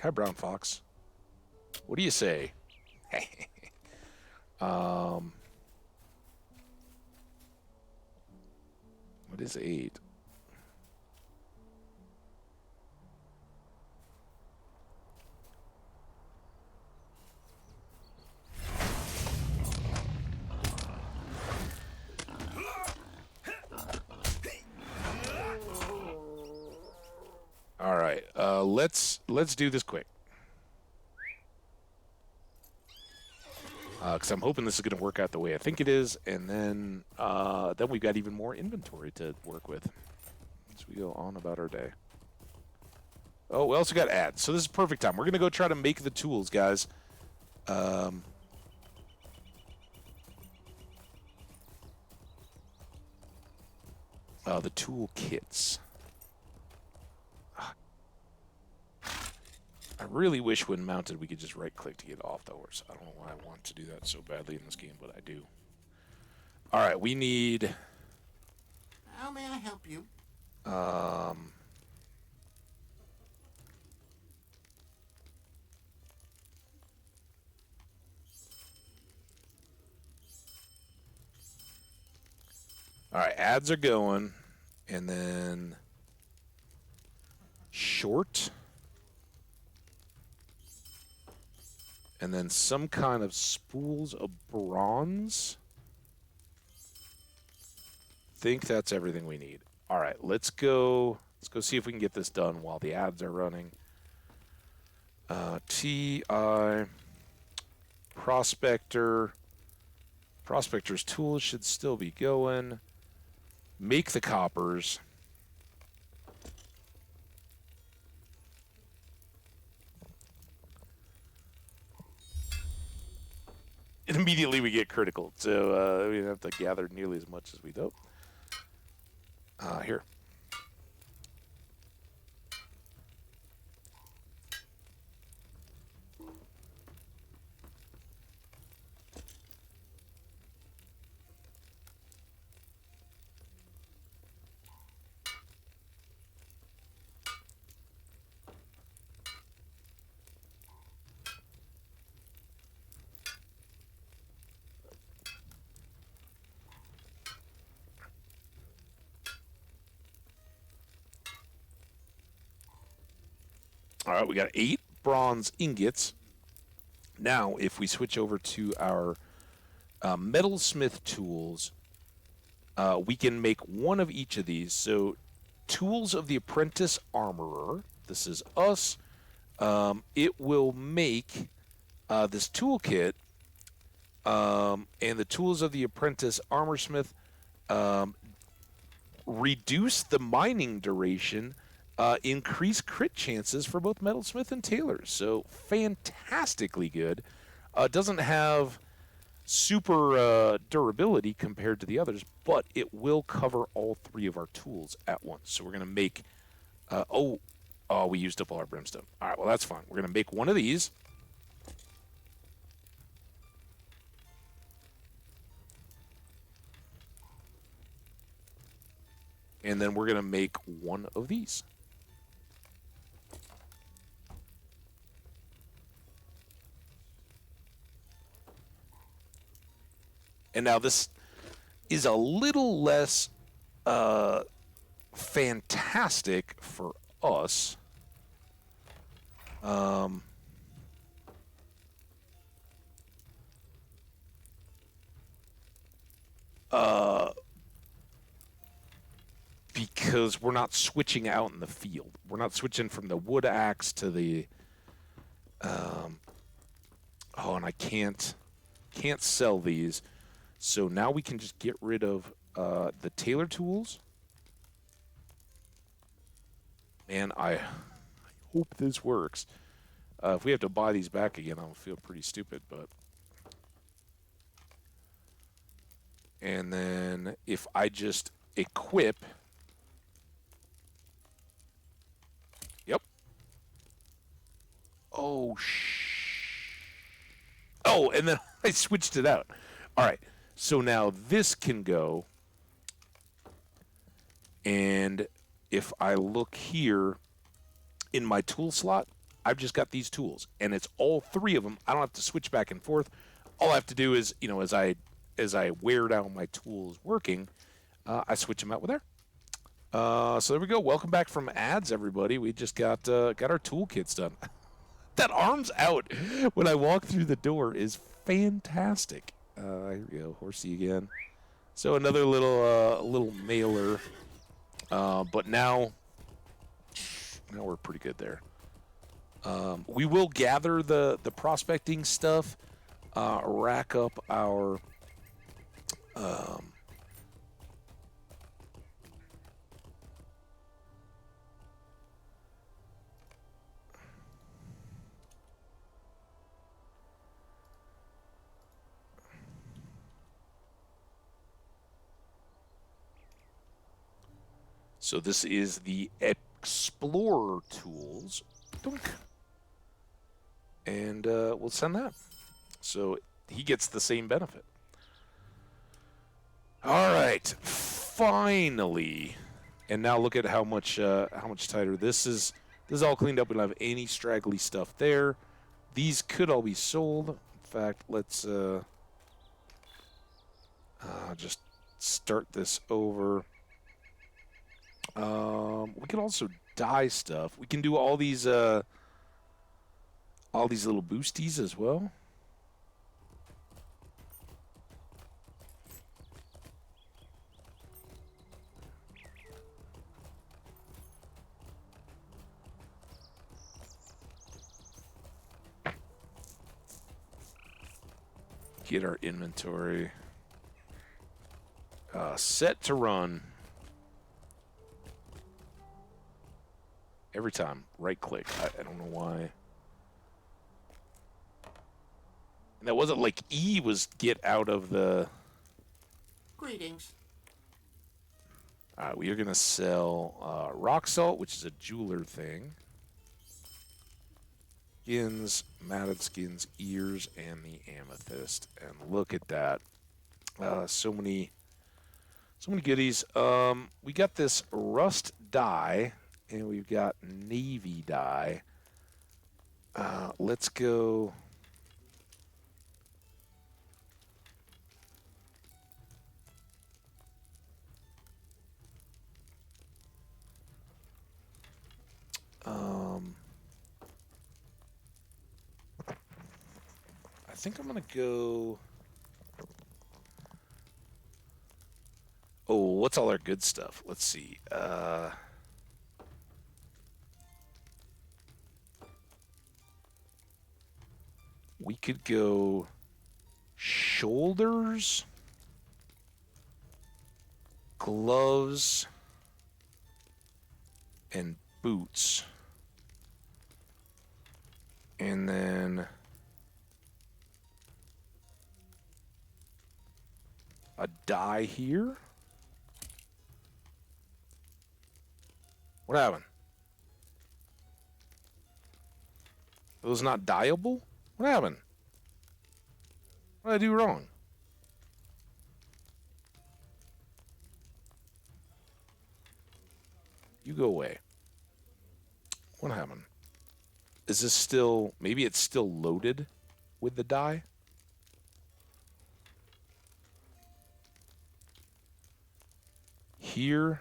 Hi, Brown Fox. What do you say? What is 8? All right, let's do this quick. Because I'm hoping this is going to work out the way I think it is, and then we've got even more inventory to work with as we go on about our day. Oh, we also got ads, so this is perfect time. We're going to go try to make the tools, guys. The tool kits. I really wish when mounted we could just right-click to get off the horse. I don't know why I want to do that so badly in this game, but I do. All right, we need... How may I help you? All right, ads are going, and then short, and then some kind of spools of bronze. Think that's everything we need. All right, let's go see if we can get this done while the ads are running. TI Prospector. Prospector's tools should still be going. Make the coppers. And immediately we get critical, so we don't have to gather nearly as much as we do. Here. All right, we got 8 bronze ingots. Now, if we switch over to our metalsmith tools, we can make one of each of these. So, tools of the apprentice armorer. This is us. It will make this toolkit, and the tools of the apprentice armorsmith reduce the mining duration, increase crit chances for both metalsmith and tailors. So fantastically good. Doesn't have super durability compared to the others, but it will cover all 3 of our tools at once. So we're going to make... we used up all our brimstone. All right, well, that's fine. We're going to make one of these. And then we're going to make one of these. And now this is a little less fantastic for us. Because we're not switching out in the field. We're not switching from the wood axe to the... and I can't sell these. So now we can just get rid of the tailor tools. Man, I hope this works. If we have to buy these back again, I'll feel pretty stupid, but... And then if I just equip... Yep. Oh, and then I switched it out. All right, so now this can go, and if I look here in my tool slot, I've just got these tools, and it's all 3 of them. I don't have to switch back and forth. All I have to do is, as I wear down my tools working, I switch them out with there. So there we go. Welcome back from ads, everybody. We just got our toolkits done. That arms out when I walk through the door is fantastic. Here we go, horsey again. So another little mailer, but now we're pretty good there. We will gather the prospecting stuff, rack up our so this is the Explorer tools. Dunk. And we'll send that. So he gets the same benefit. All right, finally. And now look at how much tighter this is. This is all cleaned up. We don't have any straggly stuff there. These could all be sold. In fact, let's just start this over. We can also dye stuff. We can do all these little boosties as well. Get our inventory set to run. Every time, right click. I don't know why. And that wasn't like E was get out of the... Greetings. All right, we are going to sell rock salt, which is a jeweler thing. Skins, matted skins, ears, and the amethyst. And look at that. So many goodies. We got this rust dye, and we've got navy dye. Let's go. I think I'm gonna go. Oh, what's all our good stuff? Let's see. We could go shoulders, gloves, and boots. And then a dye here. What happened? It was not dyeable? What happened? What did I do wrong? You go away. What happened? Is this still... Maybe it's still loaded with the dye? Here...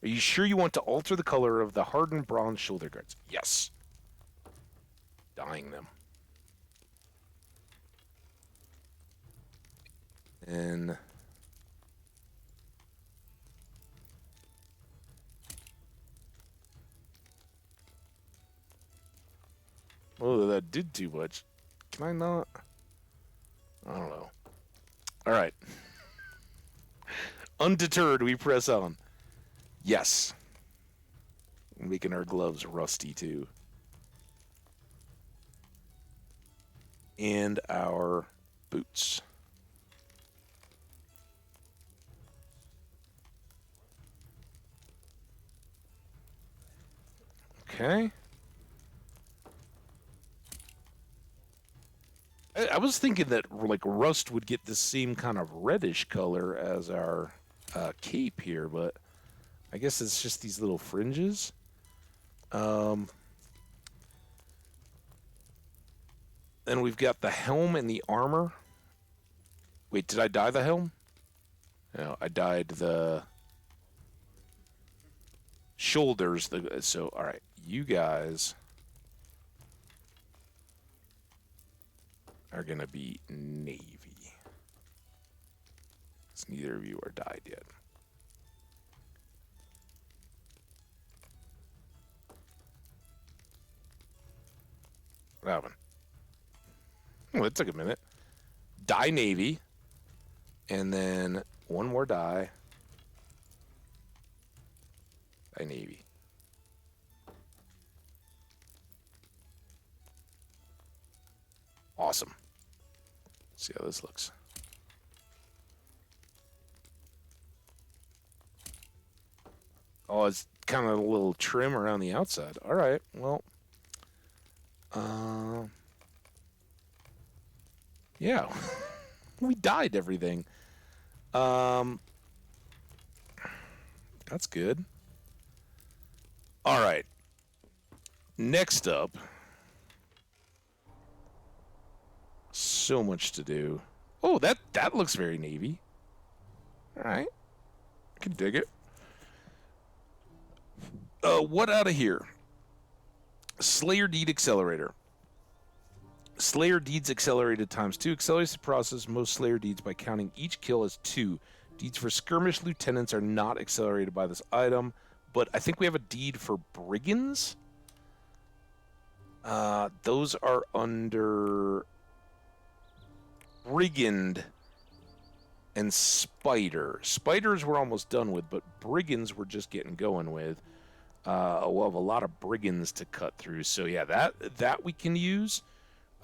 Are you sure you want to alter the color of the hardened bronze shoulder guards? Yes. Dyeing them. And... Oh, that did too much. Can I not? I don't know. All right. Undeterred, we press on. Yes. Making our gloves rusty, too. And our boots. Okay. I was thinking that, like, rust would get the same kind of reddish color as our cape here, but... I guess it's just these little fringes. Then we've got the helm and the armor. Wait, did I dye the helm? No, I dyed the shoulders. So, all right, you guys are going to be navy. Because neither of you are dyed yet. What happened? Well, it took a minute. Dye navy. And then one more dye. Dye navy. Awesome. Let's see how this looks. Oh, it's kind of a little trim around the outside. All right, well. Yeah, we dyed everything. That's good. All right. Next up, so much to do. Oh, that looks very navy. All right, I can dig it. What out of here? Slayer Deed Accelerator. Slayer Deeds accelerated ×2 accelerates the process of most Slayer Deeds by counting each kill as 2. Deeds for skirmish lieutenants are not accelerated by this item, but I think we have a deed for brigands. Those are under brigand and spider. Spiders we're almost done with, but brigands we're just getting going with. We'll have a lot of brigands to cut through. So yeah, that we can use.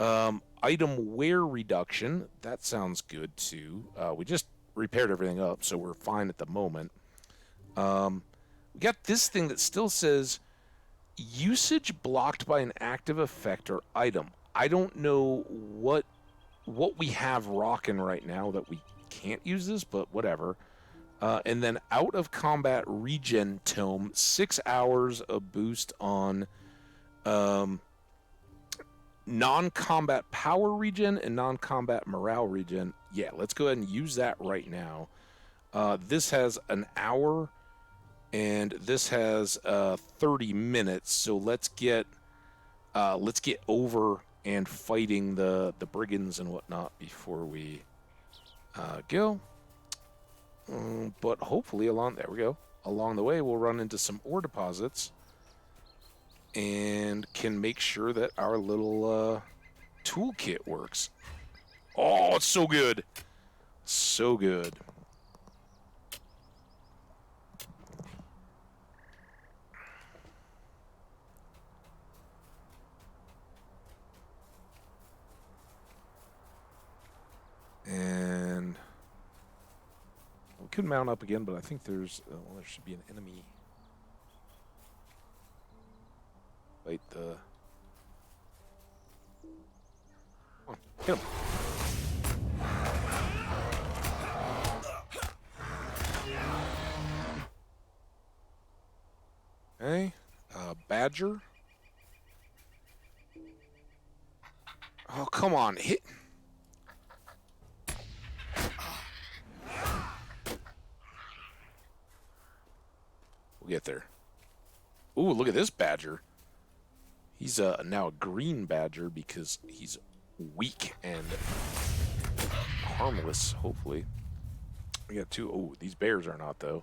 Item wear reduction. That sounds good too. We just repaired everything up, so we're fine at the moment. We got this thing that still says usage blocked by an active effect or item. I don't know what we have rocking right now that we can't use this, but whatever. And then out of combat regen tome, 6 hours of boost on non-combat power regen and non-combat morale regen. Yeah, let's go ahead and use that right now. This has an hour, and this has 30 minutes. So let's get over and fighting the brigands and whatnot before we go. But hopefully along the way we'll run into some ore deposits and can make sure that our little toolkit works. Oh, it's so good. So good. And we could mount up again, but I think there's well, there should be an enemy. Fight the. Come on, hit him. Okay, badger. Oh, come on, hit. We'll get there. Ooh, look at this badger. He's now a green badger because he's weak and harmless, hopefully. We got two. Oh, these bears are not, though.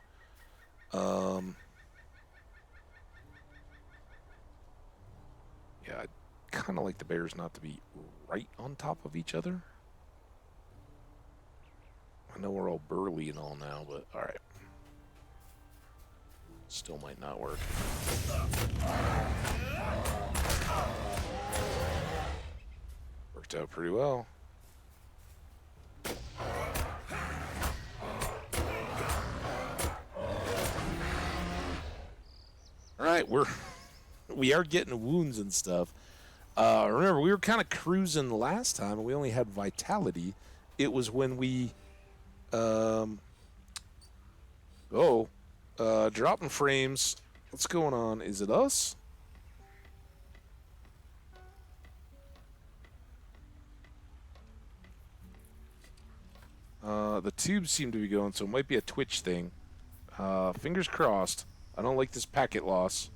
Yeah, I'd kind of like the bears not to be right on top of each other. I know we're all burly and all now, but all right. Still might not work. Worked out pretty well. All right, we are getting wounds and stuff. Remember, we were kind of cruising last time, and we only had vitality. It was when we dropping frames. What's going on? Is it us? The tubes seem to be going, so it might be a Twitch thing. Fingers crossed. I don't like this packet loss.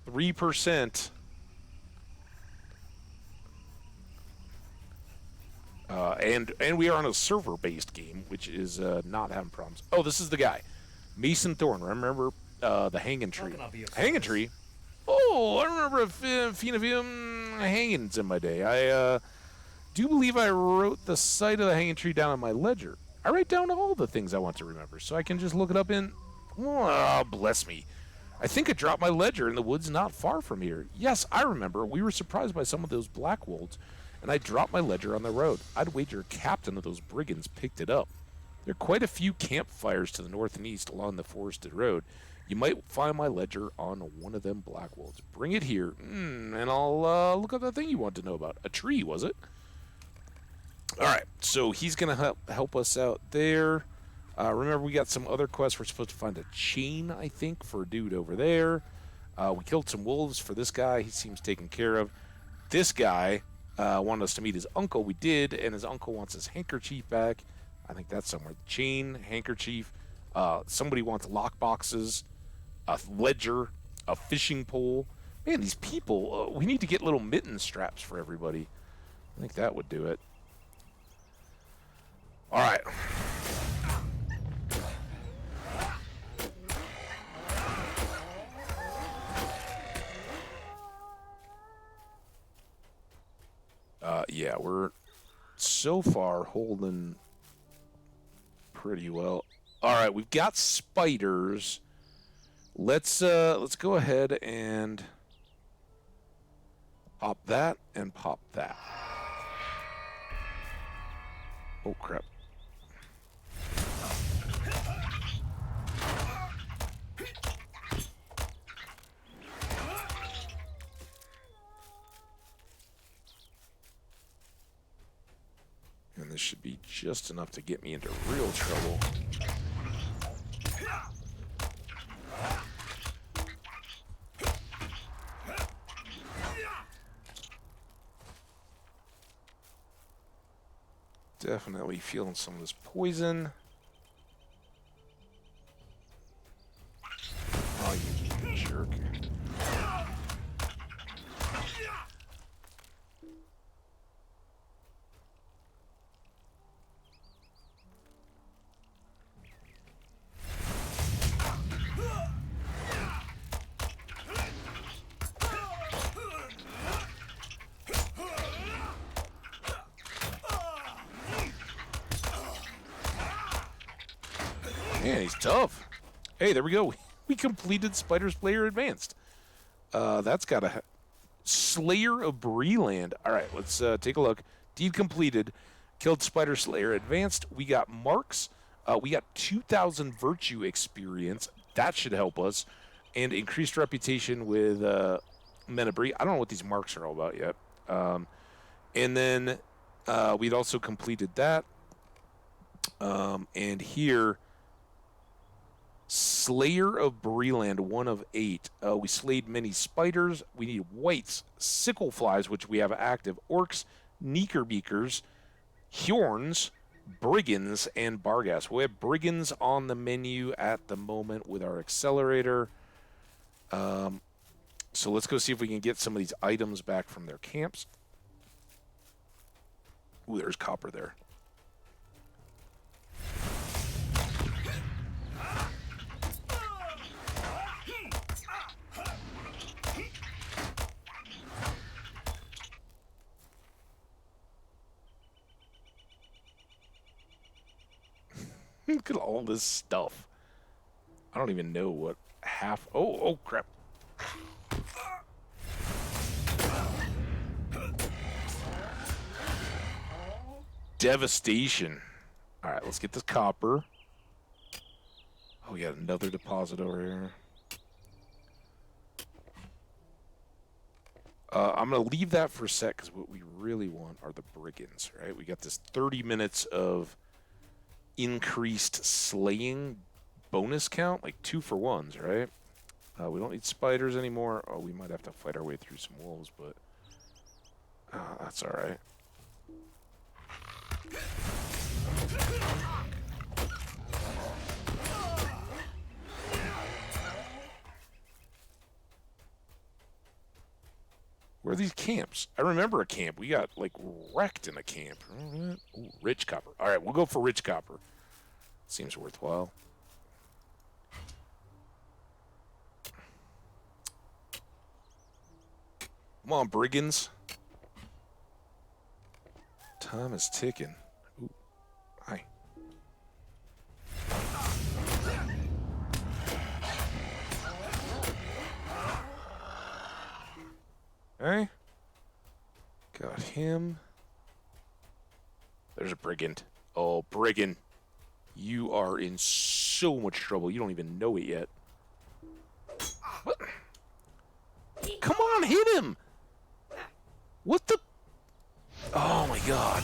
3%. And we are on a server-based game, which is not having problems. Oh, this is the guy, Mason Thorn. Remember the hanging tree? Hanging tree. Oh, I remember a Phenavim hangings in my day. I do believe I wrote the site of the hanging tree down on my ledger. I write down all the things I want to remember, so I can just look it up in. Oh, bless me. I think I dropped my ledger in the woods not far from here. Yes, I remember. We were surprised by some of those black wolves, and I dropped my ledger on the road. I'd wager a captain of those brigands picked it up. There are quite a few campfires to the north and east along the forested road. You might find my ledger on one of them black wolves. Bring it here, and I'll look up that thing you want to know about. A tree, was it? All right, so he's going to help us out there. Remember, we got some other quests. We're supposed to find a chain, I think, for a dude over there. We killed some wolves for this guy. He seems taken care of. This guy wanted us to meet his uncle. We did, and his uncle wants his handkerchief back. I think that's somewhere. Chain, handkerchief. Somebody wants lock boxes, a ledger, a fishing pole. Man, these people, we need to get little mitten straps for everybody. I think that would do it. All right. Yeah, we're so far holding pretty well. All right, we've got spiders. Let's go ahead and pop that and pop that. Oh, crap. And this should be just enough to get me into real trouble. Definitely feeling some of this poison. Oh, you jerk. Man, he's tough. Hey, there we go. We completed Spider Slayer Advanced. That's got a Slayer of Breland. All right, let's take a look. Deed completed. Killed Spider Slayer Advanced. We got marks. We got 2,000 virtue experience. That should help us. And increased reputation with Menabri. I don't know what these marks are all about yet. And then we'd also completed that. And here, Slayer of Breland, 1 of 8. We slayed many spiders. We need whites, sickle flies, which we have active, orcs, knickerbeakers, Hjorns, brigands, and bargas. We have brigands on the menu at the moment with our accelerator. So let's go see if we can get some of these items back from their camps. Ooh, there's copper there. Look at all this stuff. I don't even know what half... Oh, crap. Devastation. All right, let's get this copper. Oh, we got another deposit over here. I'm going to leave that for a sec because what we really want are the brigands, right? We got this 30 minutes of increased slaying bonus count, like 2-for-1s, right? We don't need spiders anymore. Oh, we might have to fight our way through some wolves, but that's all right. Where are these camps? I remember a camp. We got, like, wrecked in a camp. Ooh, rich copper. All right, we'll go for rich copper. Seems worthwhile. Come on, brigands. Time is ticking. Ooh, hi. Hey. Got him. There's a brigand. Oh, brigand. You are in so much trouble. You don't even know it yet. What? Come on, hit him! What the? Oh my god.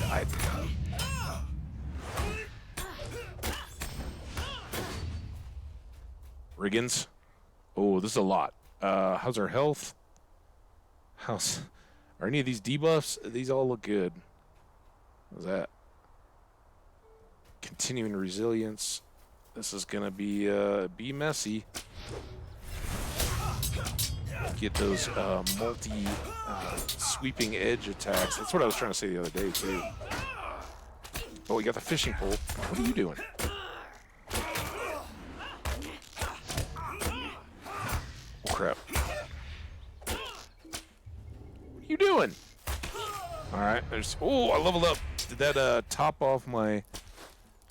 Brigands. Oh, this is a lot. How's our health? Are any of these debuffs? These all look good. What's that? Continuing resilience. This is gonna be messy. Get those multi sweeping edge attacks. That's what I was trying to say the other day too. Oh, we got the fishing pole. What are you doing? Oh, crap. What are you doing? All right. There's. Oh, I leveled up. Did that top off my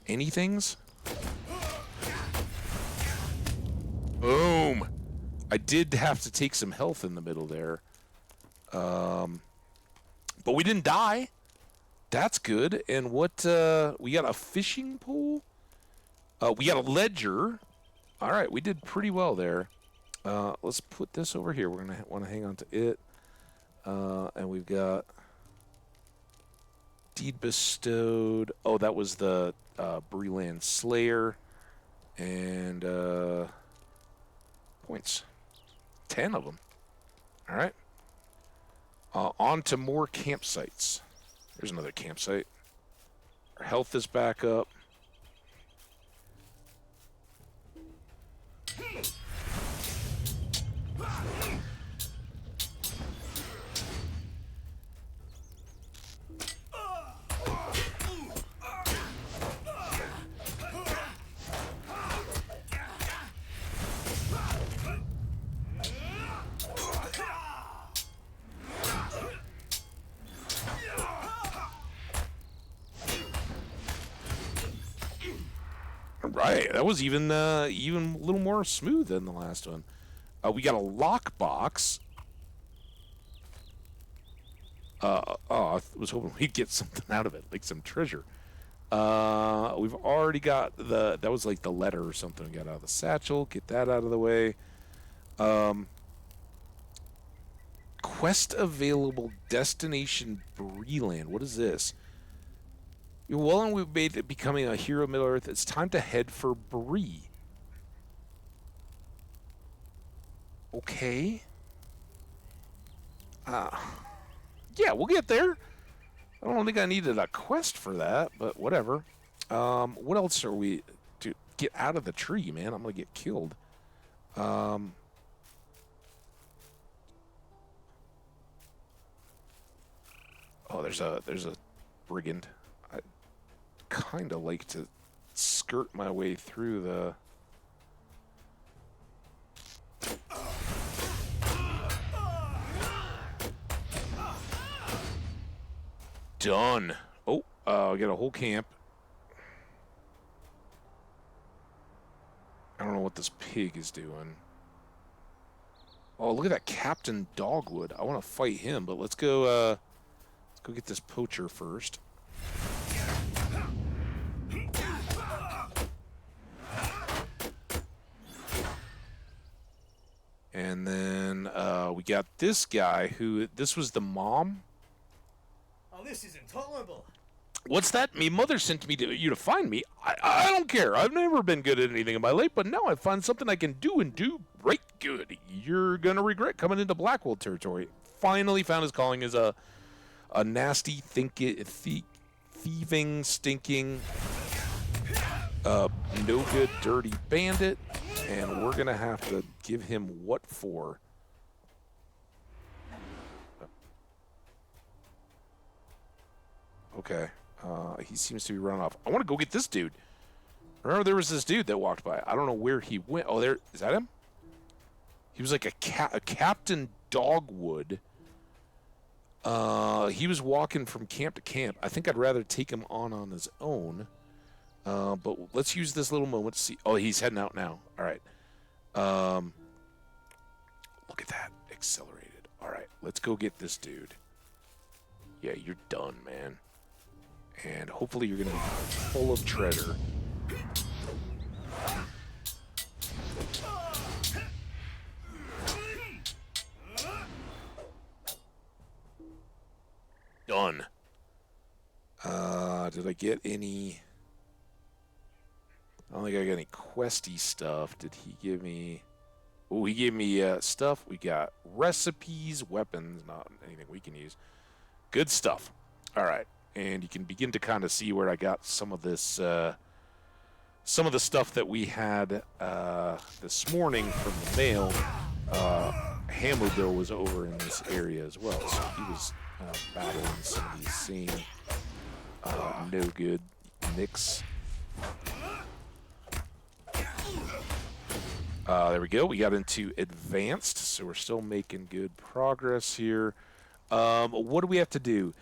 anythings? Boom. I did have to take some health in the middle there. But we didn't die. That's good. And what, we got a fishing pole? We got a ledger. All right, we did pretty well there. Let's put this over here. We're going to want to hang on to it. And we've got deed bestowed. Oh, that was the Breland Slayer. And points. 10 of them. All right. On to more campsites. There's another campsite. Our health is back up. Right, that was even a little more smooth than the last one. We got a lockbox. Oh, I was hoping we'd get something out of it, like some treasure. We've already got that was like the letter or something we got out of the satchel. Get that out of the way. Quest available, destination Breland. What is this? You're well on your way to becoming a hero of Middle-earth. It's time to head for Bree. Okay. Yeah, we'll get there. I don't think I needed a quest for that, but whatever. What else are we... Dude, get out of the tree, man. I'm going to get killed. Oh, there's a brigand. I kind of like to skirt my way through the... Done. Oh, I got a whole camp. I don't know what this pig is doing. Oh, look at that Captain Dogwood. I want to fight him, but let's go get this poacher first. And then we got this guy who, this was the mom. Oh, this is intolerable. What's that? Me mother sent me to you to find me. I don't care. I've never been good at anything in my life, but now I find something I can do and do right good. You're gonna regret coming into Blackwell territory. Finally found his calling as a nasty, thieving, stinking, no good, dirty bandit, and we're gonna have to give him what for? Okay. He seems to be running off. I want to go get this dude. Remember, there was this dude that walked by. I don't know where he went. Oh, there is that him? He was like a Captain Dogwood. He was walking from camp to camp. I think I'd rather take him on his own. But let's use this little moment to see. Oh, he's heading out now. All right. Look at that. Accelerated. All right. Let's go get this dude. Yeah, you're done, man. And hopefully you're going to be full of treasure. Done. Did I get any... I don't think I got any questy stuff. Did he give me... Oh, he gave me stuff. We got recipes, weapons, not anything we can use. Good stuff. All right. And you can begin to kind of see where I got some of this, some of the stuff that we had this morning from the mail. Hambbage was over in this area as well, so he was battling some of these same no good nicks. There we go. We got into advanced, so we're still making good progress here. What do we have to do?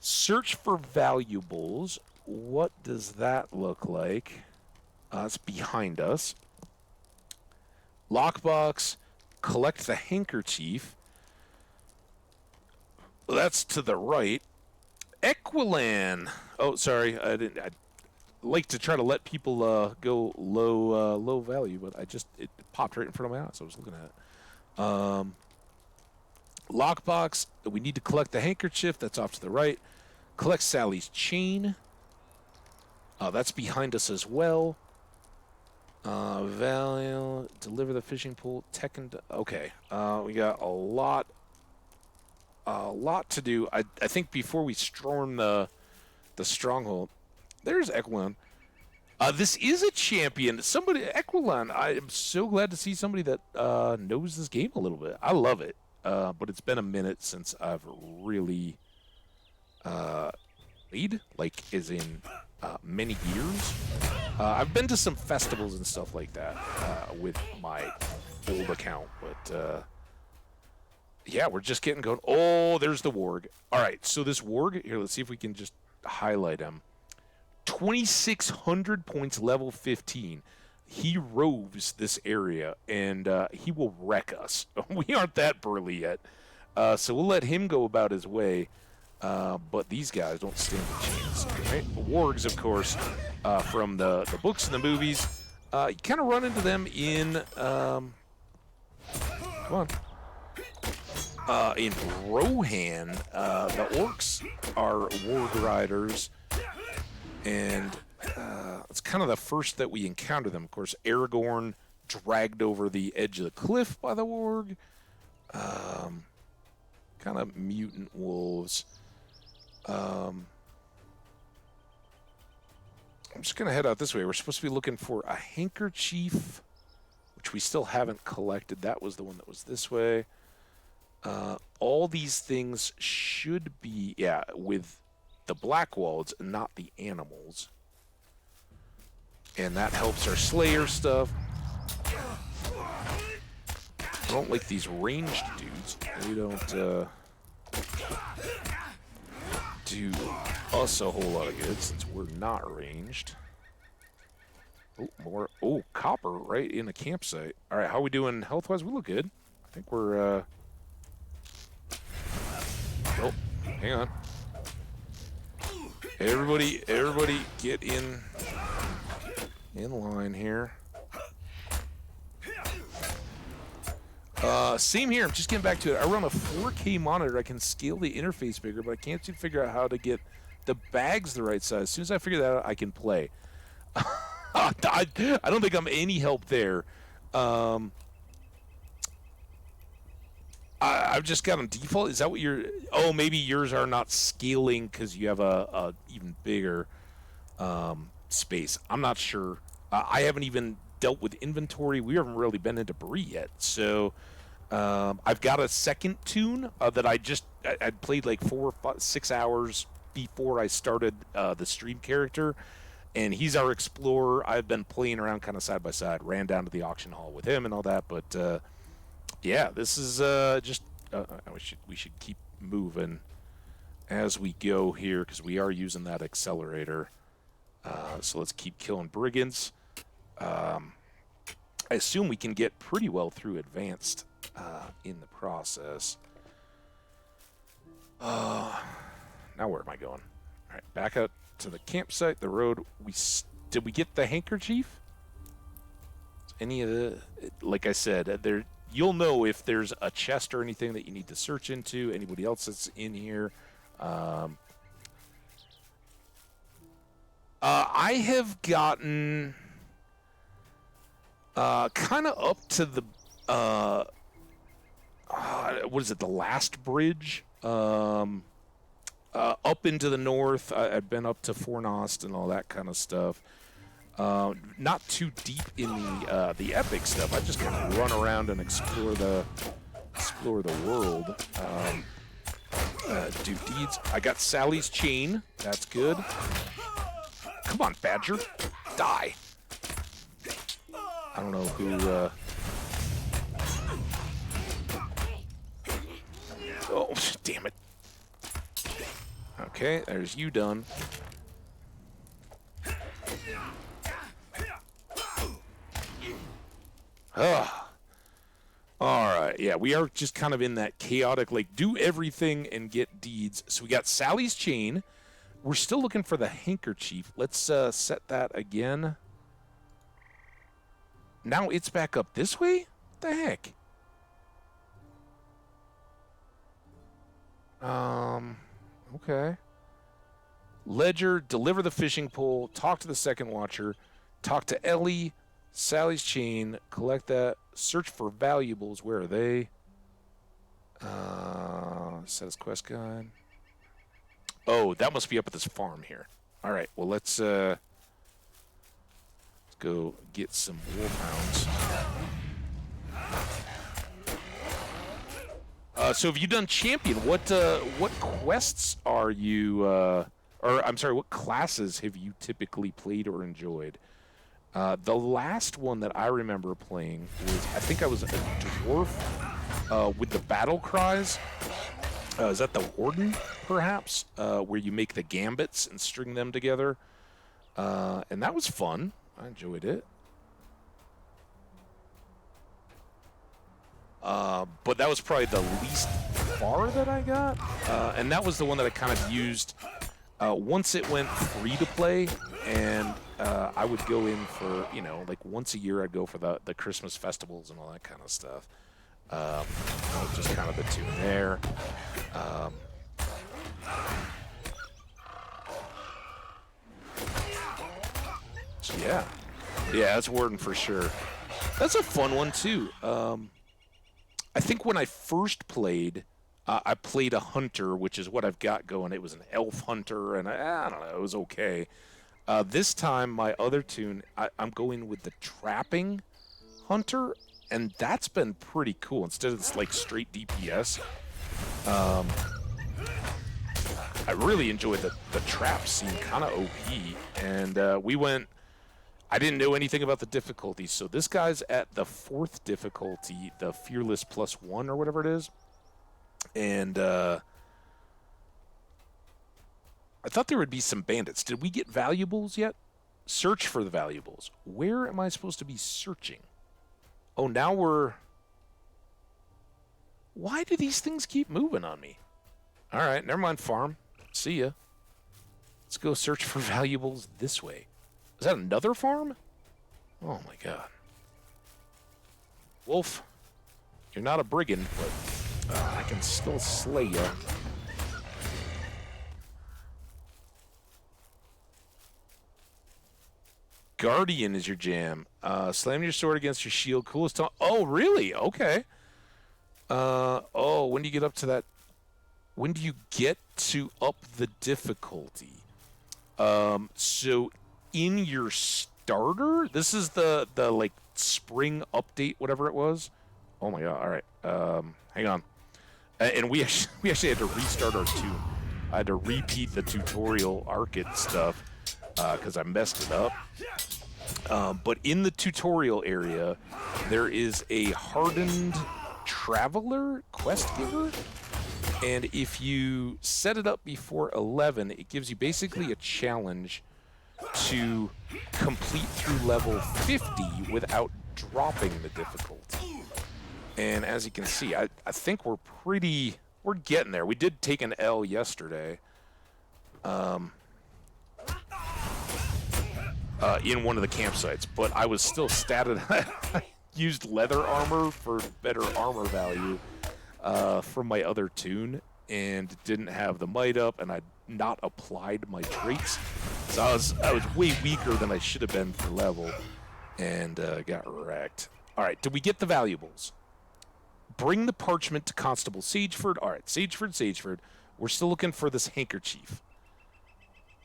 Search for valuables. What does that look like? It's behind us. Lockbox. Collect the handkerchief. That's to the right. Equilan. Oh, sorry. I didn't. I like to try to let people go low value, but it popped right in front of my eyes. I was looking at it. Lockbox. We need to collect the handkerchief. That's off to the right. Collect Sally's chain. That's behind us as well. Value. Deliver the fishing pole. Okay. We got a lot to do. I think before we storm the stronghold. There's Equilon. This is a champion. Equilon. I am so glad to see somebody that knows this game a little bit. I love it. But it's been a minute since I've really played, like, as in many years. I've been to some festivals and stuff like that with my old account, but yeah, we're just getting going. Oh, there's the warg. All right, so this warg here. Let's see if we can just highlight him. 2,600 points, level 15. He roves this area, and he will wreck us. We aren't that burly yet, so we'll let him go about his way. But these guys don't stand a chance. Right? Wargs, of course, from the books and the movies. You kind of run into them in in Rohan. The orcs are warg riders, and it's kind of the first that we encounter them. Of course, Aragorn dragged over the edge of the cliff by the warg. Kind of mutant wolves. I'm just going to head out this way. We're supposed to be looking for a handkerchief, which we still haven't collected. That was the one that was this way. All these things should be, yeah, with the Blackwalds, not the animals. And that helps our Slayer stuff. I don't like these ranged dudes. They don't do us a whole lot of good since we're not ranged. Oh, more. Oh, copper right in the campsite. All right, how are we doing health-wise? We look good. I think we're. Oh, hang on. Everybody, get in line here. Same here. I'm just getting back to it. I run a 4K monitor. I can scale the interface bigger, but I can't seem to figure out how to get the bags the right size. As soon as I figure that out, I can play. I don't think I'm any help there. I've just got them default. Is that what you're? Oh, maybe yours are not scaling because you have a even bigger space. I'm not sure. I haven't even dealt with inventory. We haven't really been into Bree yet, so I've got a second tune that I'd played like 4 or 6 hours before I started the stream character, and he's our explorer. I've been playing around kind of side by side. Ran down to the auction hall with him and all that, but yeah, this is just we should keep moving as we go here because we are using that accelerator. So let's keep killing brigands. I assume we can get pretty well through advanced in the process. Now where am I going? All right, back out to the campsite. The road. Did we get the handkerchief? Any of the? Like I said, there. You'll know if there's a chest or anything that you need to search into. Anybody else that's in here. I have gotten kind of up to the what is it? The last bridge. Up into the north. I've been up to Fornost and all that kind of stuff. Not too deep in the epic stuff. I just kind of run around and explore the world. Do deeds. I got Sally's chain. That's good. Come on, Badger. Die. I don't know who. Oh, damn it. Okay, there's you done. All right, yeah, we are just kind of in that chaotic, like, do everything and get deeds. So we got Sally's chain. We're still looking for the handkerchief. Let's set that again. Now it's back up this way? What the heck? Okay. Ledger, deliver the fishing pole, talk to the second watcher, talk to Ellie, Sally's chain, collect that, search for valuables. Where are they? Status quest guide. Oh, that must be up at this farm here. All right, well, let's go get some wolfhounds. So have you done champion? What quests are you, or I'm sorry, what classes have you typically played or enjoyed? The last one that I remember playing was, I think I was a dwarf with the battle cries. Is that the warden, perhaps? Where you make the gambits and string them together. And that was fun. I enjoyed it. But that was probably the least far that I got. And that was the one that I kind of used once it went free to play. And I would go in for, you know, like once a year I'd go for the Christmas festivals and all that kind of stuff. Just kind of the tune there. Yeah. Yeah, that's Warden for sure. That's a fun one, too. I think when I first played, I played a hunter, which is what I've got going. It was an elf hunter, and I don't know, it was okay. This time, my other tune, I'm going with the trapping hunter, and that's been pretty cool. Instead of this, like, straight DPS, I really enjoyed the trap scene, kind of OP, and we went... I didn't know anything about the difficulty, so this guy's at the 4th difficulty, the Fearless +1 or whatever it is. And I thought there would be some bandits. Did we get valuables yet? Search for the valuables. Where am I supposed to be searching? Oh, now we're... Why do these things keep moving on me? All right, never mind, farm. See ya. Let's go search for valuables this way. Is that another farm? Oh, my God. Wolf, you're not a brigand, but I can still slay you. Guardian is your jam. Slam your sword against your shield. Coolest time. Oh, really? Okay. Oh, when do you get up to that? When do you get to up the difficulty? So in your starter, this is the like spring update, whatever it was. Oh my God! All right, hang on. And we actually had to restart our tune. I had to repeat the tutorial Arcade stuff because I messed it up. But in the tutorial area, there is a hardened traveler quest giver. And if you set it up before 11, it gives you basically a challenge to complete through level 50 without dropping the difficulty. And as you can see, I think we're getting there. We did take an L yesterday in one of the campsites, but I was still statted. I used leather armor for better armor value from my other tune, and didn't have the might up, and I'd not applied my traits. So I was way weaker than I should have been for level, and got wrecked. All right, did we get the valuables? Bring the parchment to Constable Sageford. All right, Sageford. We're still looking for this handkerchief.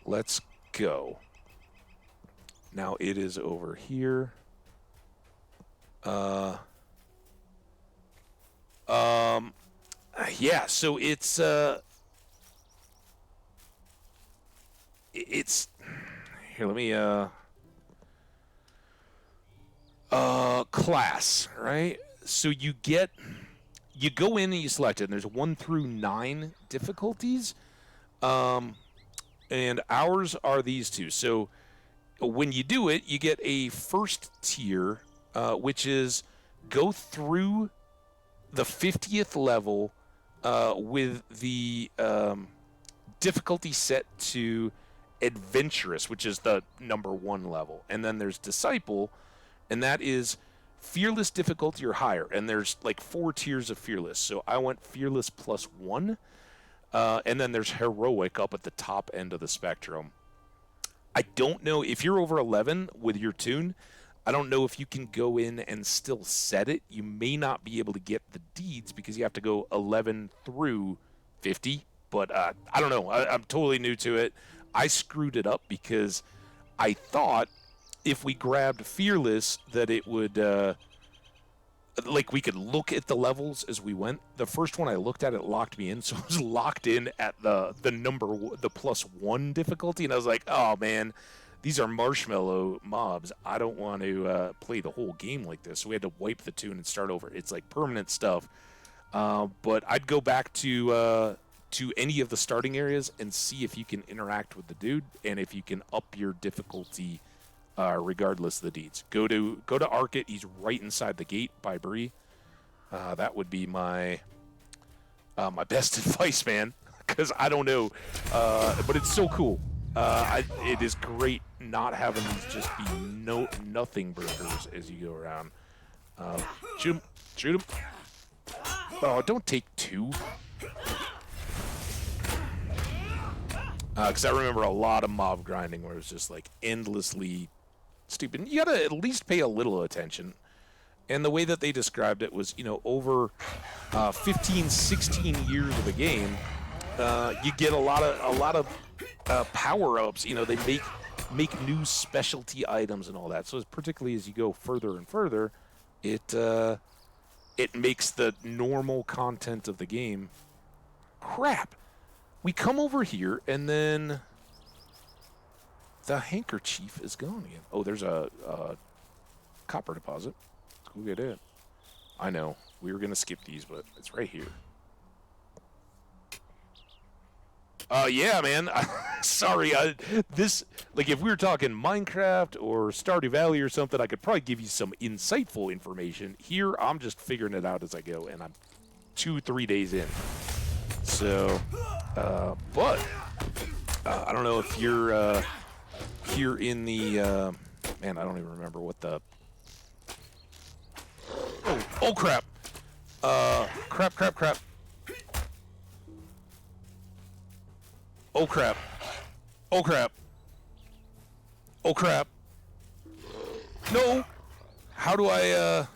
Let's go. Now it is over here. Yeah, so it's here, let me class, right? So you go in and you select it, and there's 1 through 9 difficulties. And ours are these two. So when you do it, you get a first tier, which is go through the 50th level with the difficulty set to adventurous, which is the #1 level. And then there's disciple, and that is fearless difficulty or higher. And there's like 4 tiers of fearless. So I went fearless +1. And then there's heroic up at the top end of the spectrum. I don't know if you're over 11 with your tune. I don't know if you can go in and still set it. You may not be able to get the deeds because you have to go 11 through 50. But I don't know. I'm totally new to it. I screwed it up because I thought if we grabbed fearless that it would like we could look at the levels as we went. The first one I looked at, it locked me in, so I was locked in at the +1 difficulty, and I was like, oh man, these are marshmallow mobs. I don't want to play the whole game like this. So we had to wipe the tune and start over. It's like permanent stuff. But I'd go back to any of the starting areas and see if you can interact with the dude and if you can up your difficulty. Regardless of the deeds, go to Arcit. He's right inside the gate by Bree. That would be my my best advice, man, because I don't know, but it's so cool. It is great not having these just be nothing burgers as you go around. Shoot him! Oh, don't take 2. Because I remember a lot of mob grinding where it was just like endlessly stupid. You gotta at least pay a little attention. And the way that they described it was, over 15, 16 years of a game, you get a lot of power-ups. They make new specialty items and all that. So particularly as you go further and further, it makes the normal content of the game crap. We come over here, and then the handkerchief is gone again. Oh, there's a copper deposit. Let's go get it. I know. We were going to skip these, but it's right here. Yeah, man. Sorry. If we were talking Minecraft or Stardew Valley or something, I could probably give you some insightful information. Here, I'm just figuring it out as I go, and I'm 2-3 days in. So... but I don't know if you're here in the man. I don't even remember what the. Oh crap! Crap! Oh crap! Oh crap! Oh crap! No! How do I?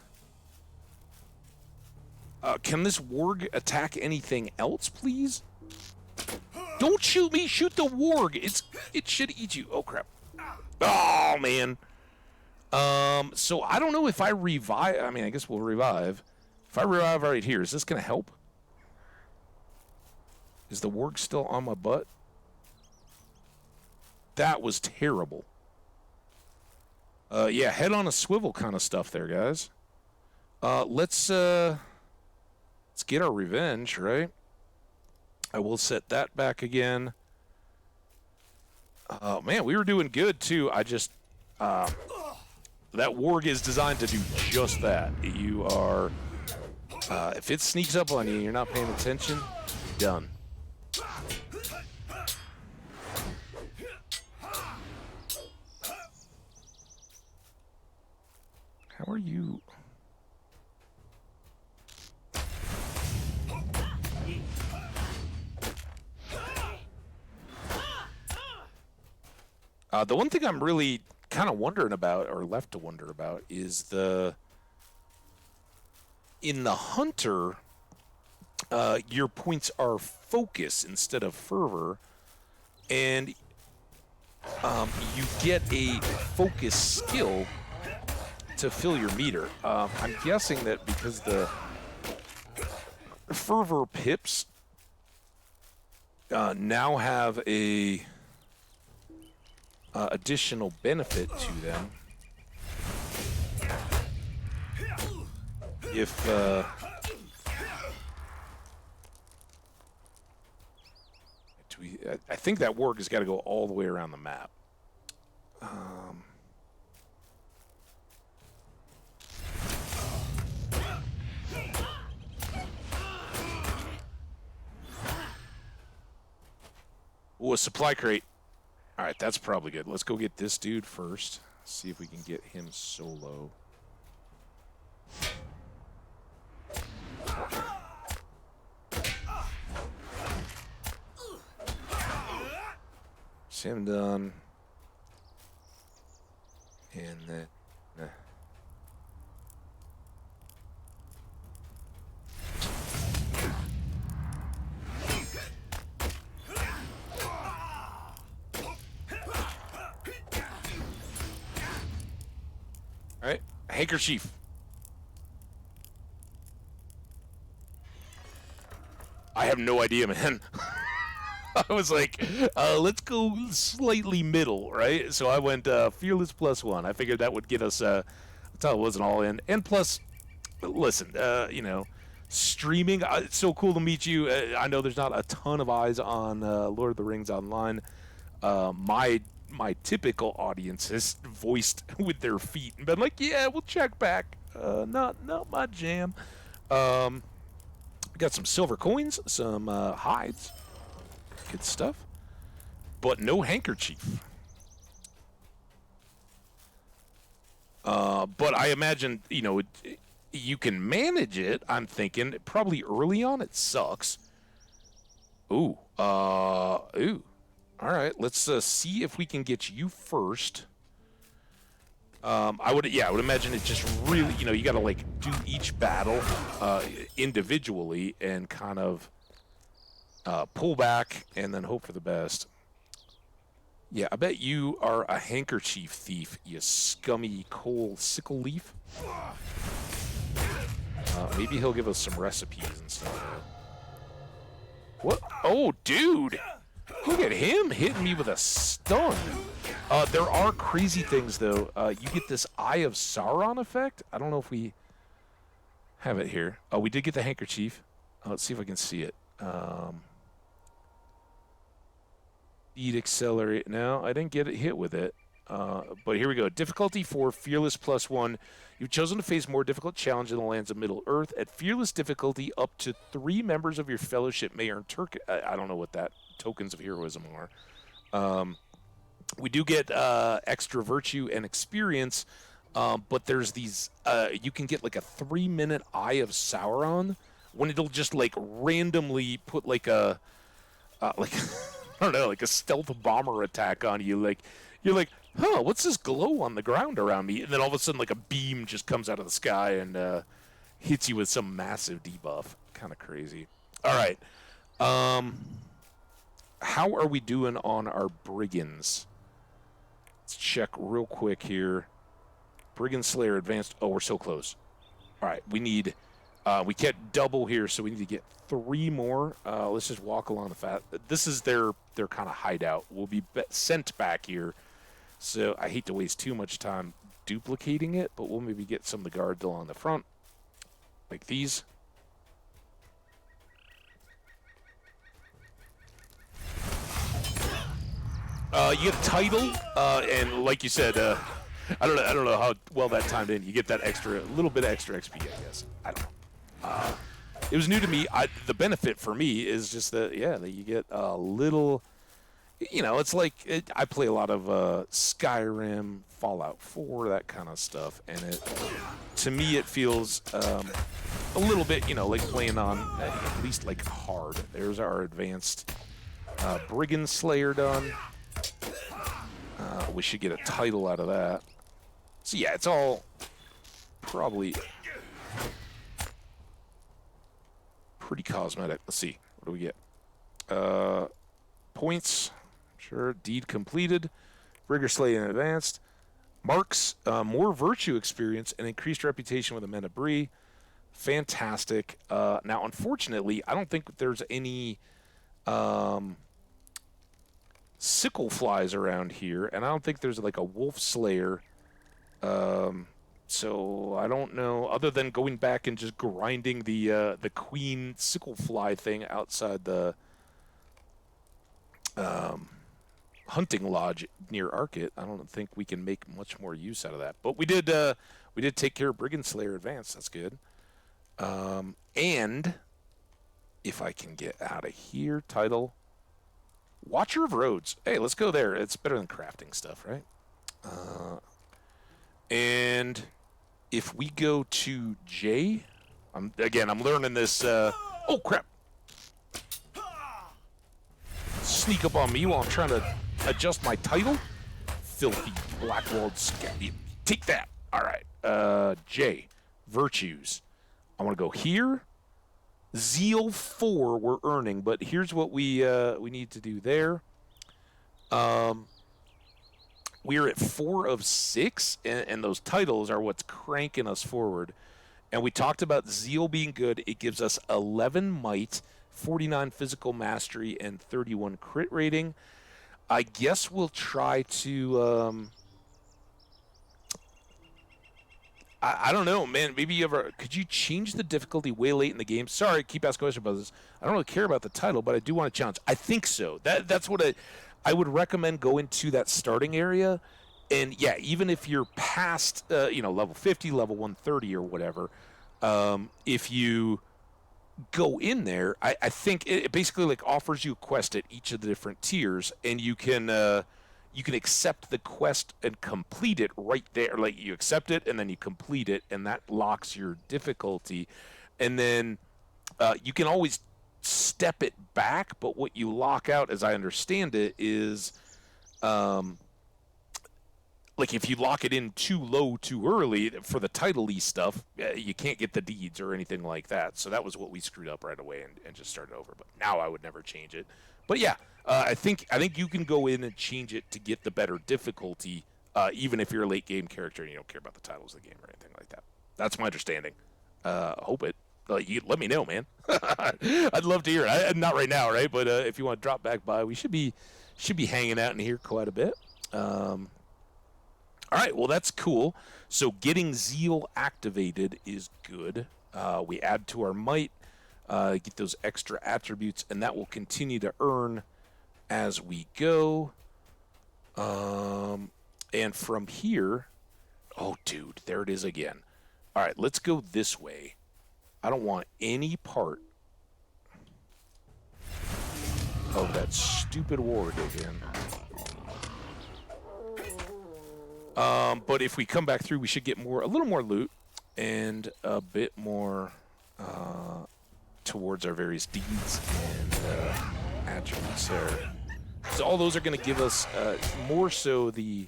Can this warg attack anything else, please? Don't shoot me! Shoot the warg! It should eat you. Oh crap! Oh man. So I don't know if I revive. I mean, I guess we'll revive. If I revive right here, is this gonna help? Is the warg still on my butt? That was terrible. Yeah, head on a swivel kind of stuff there, guys. Let's get our revenge, right? I will set that back again. Man, we were doing good, too. I just... that warg is designed to do just that. You are... if it sneaks up on you and you're not paying attention, done. How are you... the one thing I'm really kind of wondering about, or left to wonder about, is in the hunter, your points are focus instead of fervor, and you get a focus skill to fill your meter. I'm guessing that because the fervor pips now have a additional benefit to them. If I think that warg has got to go all the way around the map. Ooh, a supply crate. All right, that's probably good. Let's go get this dude first. See if we can get him solo. See him done. And then... All right, handkerchief. I have no idea, man. I was like, let's go slightly middle, right? So I went fearless +1. I figured that would get us. That's how it wasn't all in. And plus, listen, you know, streaming. It's so cool to meet you. I know there's not a ton of eyes on Lord of the Rings Online. My typical audience has voiced with their feet and been like, yeah, we'll check back. Not my jam. Got some silver coins, some hides. Good stuff. But no handkerchief. But I imagine, you know, you can manage it, I'm thinking. Probably early on it sucks. Ooh. Ooh. All right, let's see if we can get you first. I would imagine it just really, you know, you got to like do each battle individually and kind of pull back and then hope for the best. Yeah, I bet you are a handkerchief thief, you scummy coal sickle leaf. Maybe he'll give us some recipes and stuff. What? Oh, dude! Look at him hitting me with a stun. There are crazy things, though. You get this Eye of Sauron effect. I don't know if we have it here. Oh, we did get the handkerchief. Let's see if I can see it. Speed accelerate. No, I didn't get it hit with it. But here we go. Difficulty for Fearless +1. You've chosen to face more difficult challenge in the lands of Middle-earth. At Fearless difficulty, up to 3 members of your fellowship may earn I don't know what that tokens of heroism are. We do get extra virtue and experience, but there's these... you can get like a 3-minute Eye of Sauron when it'll just like randomly put like a... like I don't know, like a stealth bomber attack on you. Like you're like, huh, what's this glow on the ground around me? And then all of a sudden, like a beam just comes out of the sky and hits you with some massive debuff. Kind of crazy. All right. How are we doing on our brigands? Let's check real quick here. Brigand Slayer advanced. Oh, we're so close. All right, we need. We can't double here, so we need to get 3 more. Let's just walk along the path. This is their kind of hideout. We'll be sent back here, so I hate to waste too much time duplicating it, but we'll maybe get some of the guards along the front, like these. You get a title, and like you said, I don't know how well that timed in. You get that little bit of extra XP, I guess. I don't know. It was new to me. The benefit for me is just that you get a little, you know, it's like I play a lot of Skyrim, Fallout 4, that kind of stuff, and to me it feels a little bit, you know, like playing on at least like hard. There's our advanced Brigand Slayer done. We should get a title out of that. So yeah, it's all probably pretty cosmetic. Let's see. What do we get? Points. Sure. Deed completed. Rigor Slayer advanced. Marks. More virtue experience and increased reputation with the Men of Bree. Fantastic. Now, unfortunately, I don't think there's any sickle flies around here, and I don't think there's like a wolf slayer. So I don't know, other than going back and just grinding the queen sickle fly thing outside the hunting lodge near Arcot. I don't think we can make much more use out of that. But we did take care of Brigand Slayer Advance. That's good. And if I can get out of here, title. Watcher of Roads. Hey, let's go there. It's better than crafting stuff, right? And if we go to J, I'm learning this. Oh, crap. Sneak up on me while I'm trying to adjust my title. Filthy blackwalled scabby. Take that. All right. J, virtues. I want to go here. Zeal 4 we're earning, but here's what we need to do there. We're at 4 of 6, and those titles are what's cranking us forward. And we talked about Zeal being good. It gives us 11 might, 49 physical mastery, and 31 crit rating. I guess we'll try to... I don't know, man. Maybe you ever... Could you change the difficulty way late in the game? Sorry, keep asking questions about this. I don't really care about the title, but I do want to challenge. I think so. That's what I would recommend going to that starting area. And, yeah, even if you're past, level 50, level 130 or whatever, if you go in there, I think it basically, like, offers you a quest at each of the different tiers, and you can accept the quest and complete it right there. Like, you accept it and then you complete it, and that locks your difficulty. And then you can always step it back, but what you lock out, as I understand it, is like if you lock it in too low too early for the title-y stuff, you can't get the deeds or anything like that. So that was what we screwed up right away and just started over. But now I would never change it. But yeah, I think you can go in and change it to get the better difficulty, even if you're a late game character and you don't care about the titles of the game or anything like that. That's my understanding. Hope it. You let me know, man. I'd love to hear it. Not right now, right? But if you want to drop back by, we should be hanging out in here quite a bit. All right, well, that's cool. So getting Zeal activated is good. We add to our might, get those extra attributes, and that will continue to earn as we go. And from here, oh, dude, there it is again. All right, let's go this way. I don't want any part of that stupid war again. But if we come back through, we should get a little more loot and a bit more towards our various deeds and attributes there. So all those are going to give us more so the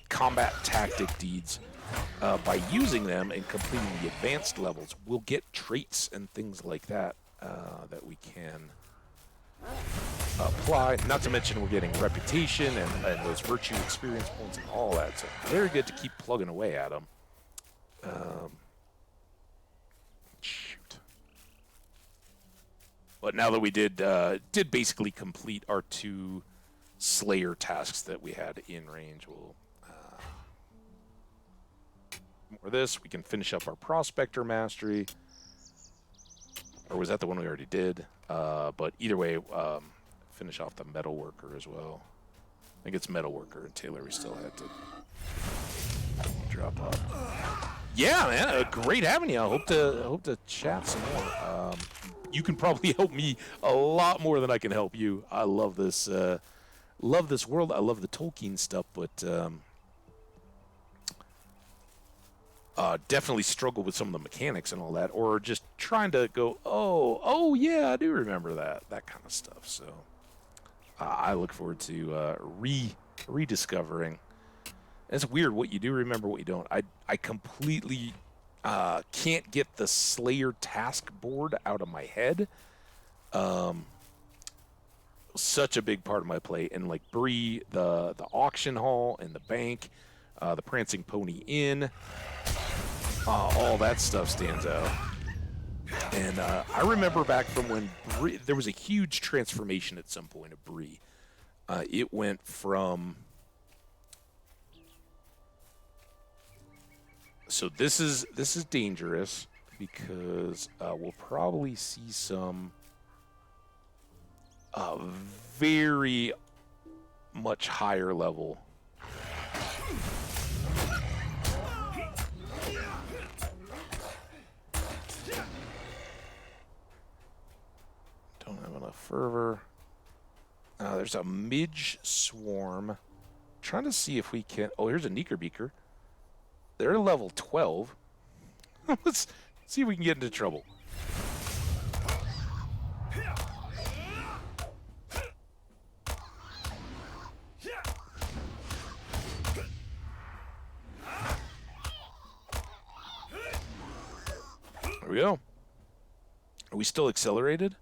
combat tactic deeds. By using them and completing the advanced levels, we'll get traits and things like that that we can apply. Not to mention we're getting reputation and those virtue experience points and all that. So very good to keep plugging away at them. Shoot. But now that we did basically complete our 2 Slayer tasks that we had in range, we'll more of this. We can finish up our Prospector Mastery. Or was that the one we already did? But either way, finish off the Metal Worker as well. I think it's Metal Worker and Taylor we still had to drop off. Yeah, man, great having you. I hope to chat some more. You can probably help me a lot more than I can help you. I love this world. I love the Tolkien stuff, but definitely struggle with some of the mechanics and all that, or just trying to go, oh yeah, I do remember that kind of stuff. So I look forward to rediscovering. It's weird what you do remember, what you don't. I completely can't get the Slayer task board out of my head. Such a big part of my play, and like Bree, the auction hall and the bank, the Prancing Pony Inn. All that stuff stands out. And I remember back from when there was a huge transformation at some point of Bree. It went from... So this is dangerous because we'll probably see some very much higher level. Don't have enough fervor. There's a midge swarm. Trying to see if we can. Oh, here's a Knickerbeaker. They're level 12. Let's see if we can get into trouble. There we go. Are we still accelerated?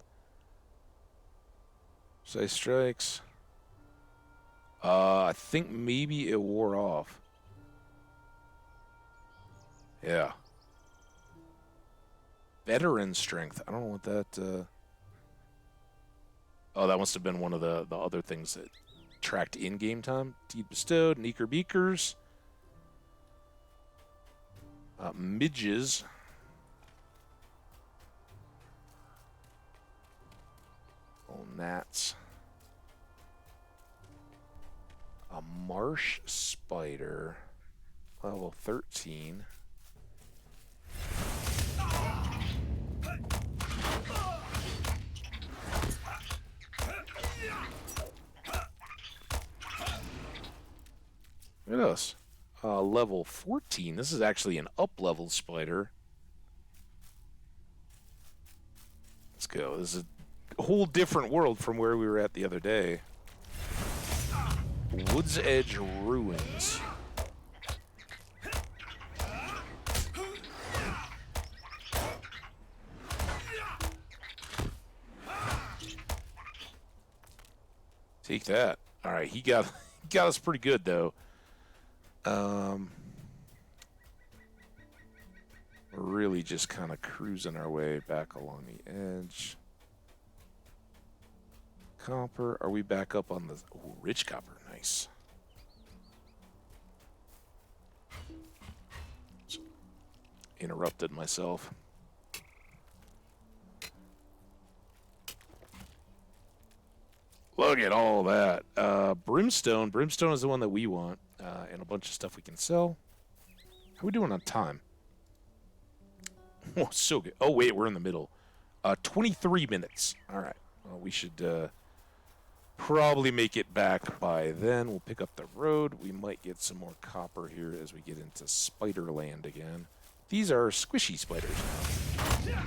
Say strikes. I think maybe it wore off. Yeah. Veteran strength. I don't know what that... Oh, that must have been one of the other things that tracked in-game time. Deed bestowed. Knickerbeakers. Midges. Oh, gnats. A marsh spider. Level 13. Look at us. Level 14. This is actually an up-level spider. Let's go. This is a whole different world from where we were at the other day. Woods Edge Ruins. Take that. All right, he got us pretty good though. We're really just kind of cruising our way back along the edge. Copper. Are we back up on the... Ooh, rich copper. Nice. Interrupted myself. Look at all that. Brimstone. Brimstone is the one that we want. And a bunch of stuff we can sell. How are we doing on time? Oh, so good. Oh, wait, we're in the middle. 23 minutes. All right. Well, we should probably make it back by then. We'll pick up the road. We might get some more copper here as we get into Spiderland again. These are squishy spiders now.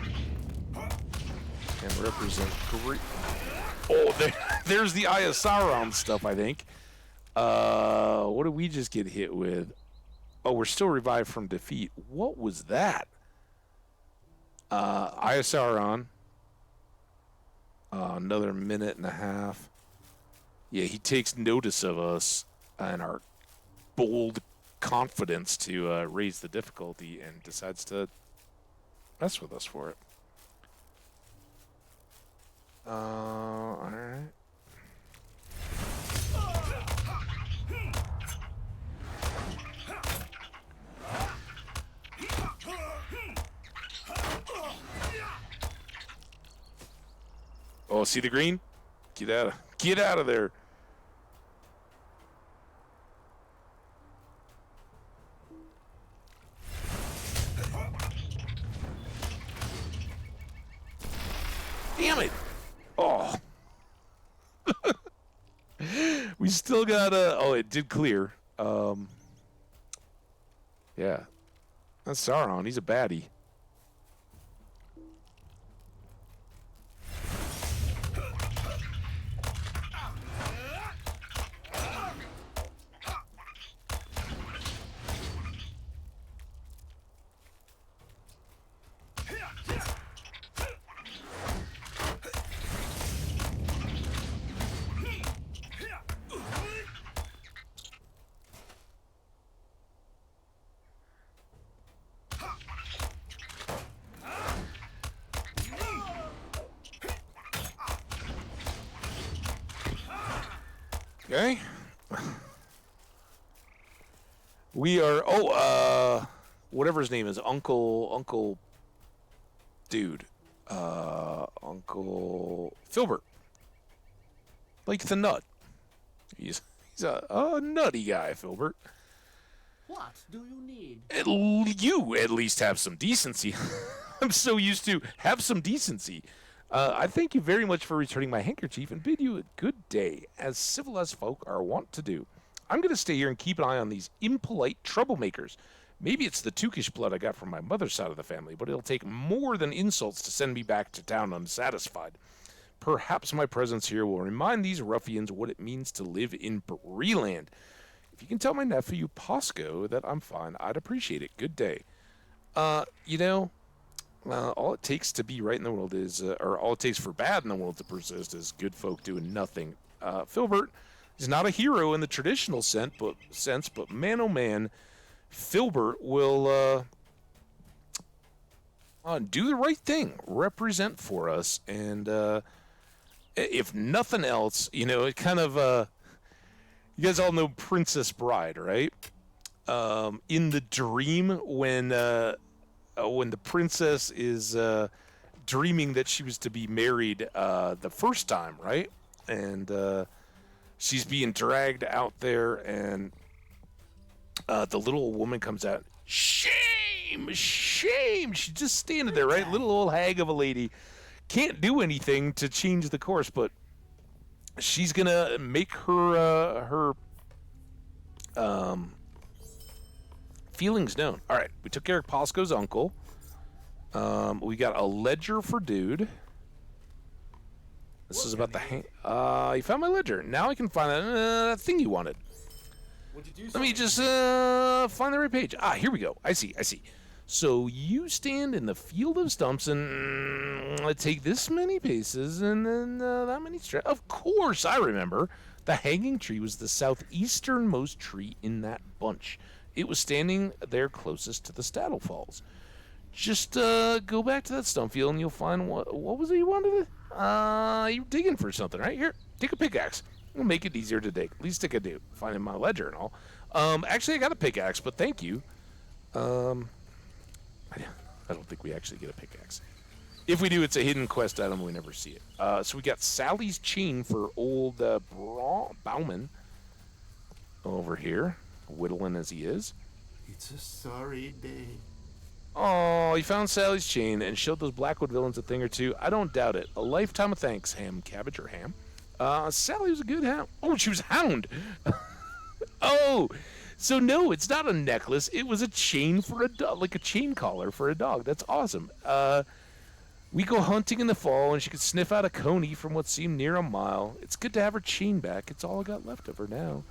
And represent great... Oh, there's the Eye of Sauron stuff, I think. What did we just get hit with? Oh, we're still revived from defeat. What was that? Eye of Sauron. Another minute and a half. Yeah, he takes notice of us and our bold confidence to raise the difficulty and decides to mess with us for it. All right. Oh, see the green? Get out of there. Damn it. Oh. We still got oh, it did clear. Yeah. That's Sauron. He's a baddie. Okay. We are, whatever his name is, Uncle Dude. Uncle Filbert. Like the nut. He's a nutty guy, Filbert. What do you need? You at least have some decency. I'm so used to have some decency. I thank you very much for returning my handkerchief and bid you a good day, as civilized folk are wont to do. I'm going to stay here and keep an eye on these impolite troublemakers. Maybe it's the Tukish blood I got from my mother's side of the family, but it'll take more than insults to send me back to town unsatisfied. Perhaps my presence here will remind these ruffians what it means to live in Breeland. If you can tell my nephew Posco that I'm fine, I'd appreciate it. Good day. All it takes to be right in the world is, or all it takes for bad in the world to persist is good folk doing nothing. Filbert is not a hero in the traditional sense, but man, oh man, Filbert will do the right thing, represent for us, and if nothing else, it kind of, you guys all know Princess Bride, right? In the dream when the princess is dreaming that she was to be married the first time, right? And she's being dragged out there, and the little woman comes out. Shame! Shame! She's just standing there, right? Little old hag of a lady. Can't do anything to change the course, but she's going to make her feelings known. All right, we took care of Posco's uncle. We got a ledger for dude. This is about the you found my ledger. Now I can find that thing you wanted. Let me just find the right page. Here we go. I see. So you stand in the field of stumps and take this many paces and then that many strides. Of course, I remember. The hanging tree was the southeasternmost tree in that bunch. It was standing there closest to the Staddle Falls. Just go back to that stump field and you'll find what was it you wanted? You're digging for something, right? Here, take a pickaxe. It'll make it easier to dig. At least I could do. Finding my ledger and all. Actually, I got a pickaxe, but thank you. I don't think we actually get a pickaxe. If we do, it's a hidden quest item. We never see it. So we got Sally's chain for old Bauman over here, whittling as he is. It's a sorry day. Oh, he found Sally's chain and showed those Blackwood villains a thing or two. I don't doubt it. A lifetime of thanks, Cabbage or Ham. Sally was a good hound. Oh, she was a hound. Oh, so no, it's not a necklace. It was a chain for a dog, like a chain collar for a dog. That's awesome. We go hunting in the fall, and she could sniff out a coney from what seemed near a mile. It's good to have her chain back. It's all I got left of her now.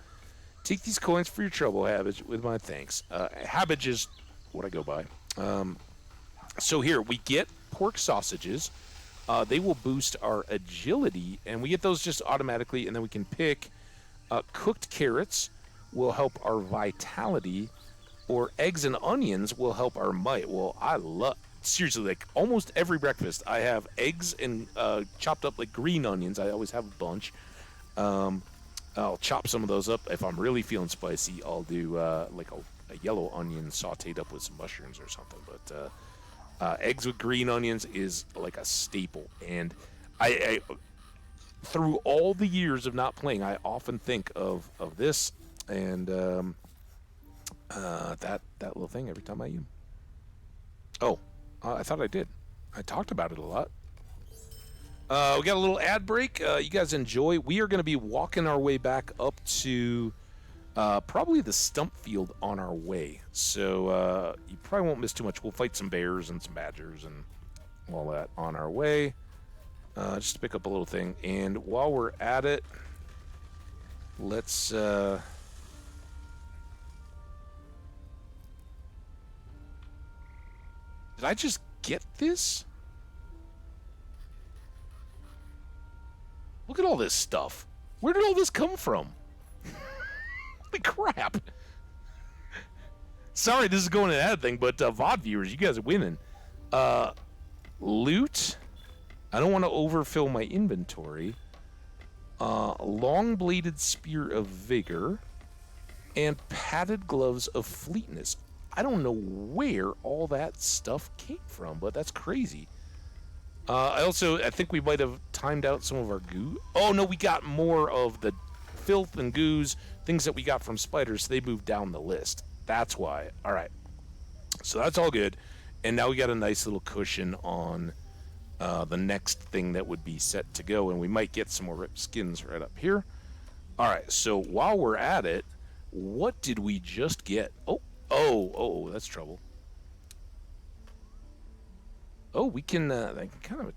Take these coins for your trouble, Hambbage, with my thanks. Hambbage is what I go by. So here, we get pork sausages. They will boost our agility, and we get those just automatically, and then we can pick cooked carrots will help our vitality, or eggs and onions will help our might. Well, I love, seriously, like almost every breakfast, I have eggs and chopped up like green onions. I always have a bunch. I'll chop some of those up. If I'm really feeling spicy, I'll do like a yellow onion sauteed up with some mushrooms or something. But eggs with green onions is like a staple. And I through all the years of not playing, I often think of this and that little thing every time I eat them. Oh, I thought I did. I talked about it a lot. We got a little ad break. You guys enjoy. We are going to be walking our way back up to probably the stump field on our way. So you probably won't miss too much. We'll fight some bears and some badgers and all that on our way. Just to pick up a little thing. And while we're at it, let's... Did I just get this? Look at all this stuff. Where did all this come from? Holy crap. Sorry, this is going to that thing, but VOD viewers, you guys are winning. Loot. I don't want to overfill my inventory. Long-bladed spear of vigor. And padded gloves of fleetness. I don't know where all that stuff came from, but that's crazy. I think we might have timed out some of our goo. Oh, no, we got more of the filth and goos, things that we got from spiders, so they moved down the list. That's why. All right. So that's all good. And now we got a nice little cushion on the next thing that would be set to go, and we might get some more ripped skins right up here. All right, so while we're at it, what did we just get? Oh, that's trouble. Oh, we can, kind of...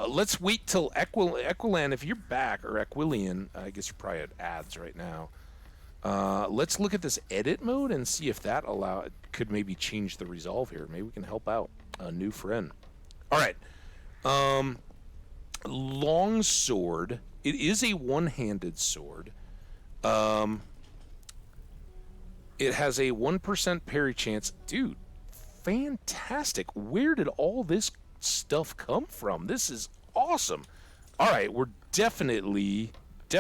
let's wait till Equilan, if you're back, or Equilian, I guess you're probably at ads right now. Let's look at this edit mode and see if that could maybe change the resolve here. Maybe we can help out a new friend. All right. Long sword. It is a one-handed sword. It has a 1% parry chance. Dude, fantastic. Where did all this stuff come from? This is awesome. All right, we're definitely we're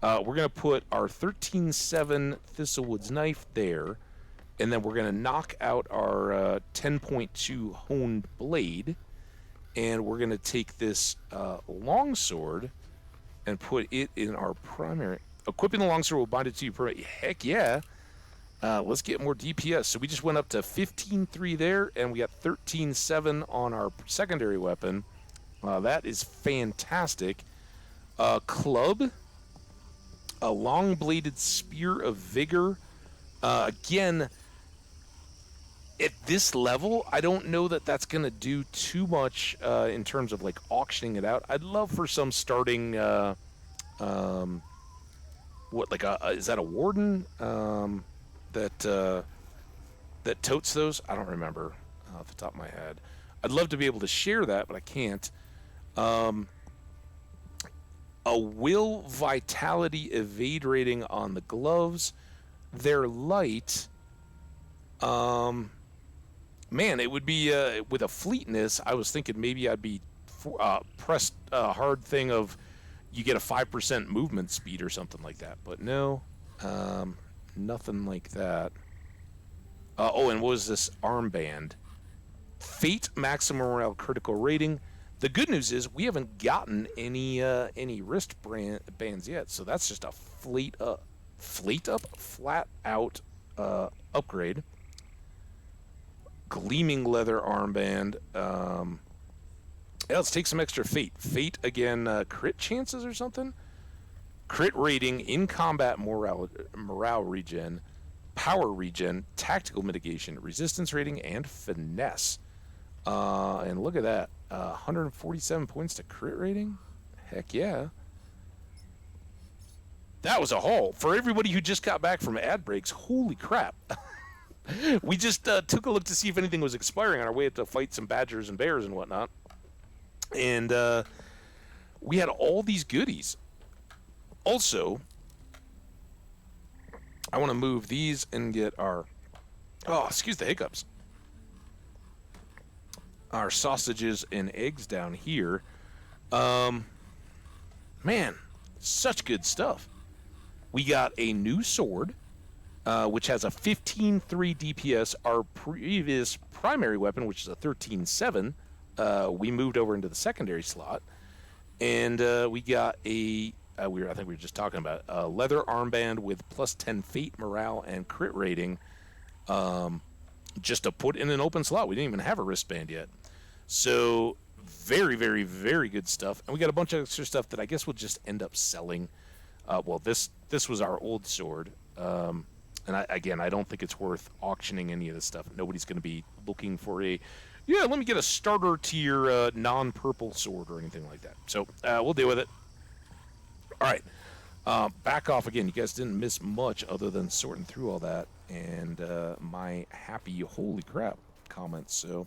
going to put our 13.7 Thistlewood's knife there, and then we're going to knock out our 10.2 honed blade, and we're going to take this longsword and put it in our primary. Equipping the longsword will bind it to you. Heck yeah. Let's get more DPS. So we just went up to 15.3 there, and we got 13.7 on our secondary weapon. That is fantastic. Club. A long-bladed spear of vigor. Again, at this level, I don't know that that's going to do too much in terms of like auctioning it out. I'd love for some starting... is that a warden that totes those? I don't remember off the top of my head. I'd love to be able to share that, but I can't. A will vitality evade rating on the gloves. They're light. Man, it would be with a fleetness. I was thinking maybe I'd be pressed a hard thing of you get a 5% movement speed or something like that. But no, nothing like that. And what was this armband? Fate maximum morale critical rating. The good news is we haven't gotten any wrist bands yet, so that's just a flat out upgrade. Gleaming leather armband. Yeah, let's take some extra fate. Fate again, crit chances or something. Crit rating, in combat morale regen, power regen, tactical mitigation, resistance rating, and finesse. And look at that. 147 points to crit rating? Heck yeah. That was a haul. For everybody who just got back from ad breaks, holy crap. We just took a look to see if anything was expiring on our way to fight some badgers and bears and whatnot. And we had all these goodies. Also, I want to move these and get our... Oh, excuse the hiccups. Our sausages and eggs down here. Man, such good stuff. We got a new sword, which has a 15.3 DPS. Our previous primary weapon, which is a 13.7, we moved over into the secondary slot. And we got I think we were just talking about a leather armband with plus 10 fate, morale, and crit rating. Just to put in an open slot. We didn't even have a wristband yet. So very, very, very good stuff. And we got a bunch of extra stuff that I guess we'll just end up selling. This was our old sword. And I don't think it's worth auctioning any of this stuff. Nobody's going to be looking for let me get a starter tier non-purple sword or anything like that. So we'll deal with it. All right. Back off again. You guys didn't miss much other than sorting through all that and my happy holy crap comments. So,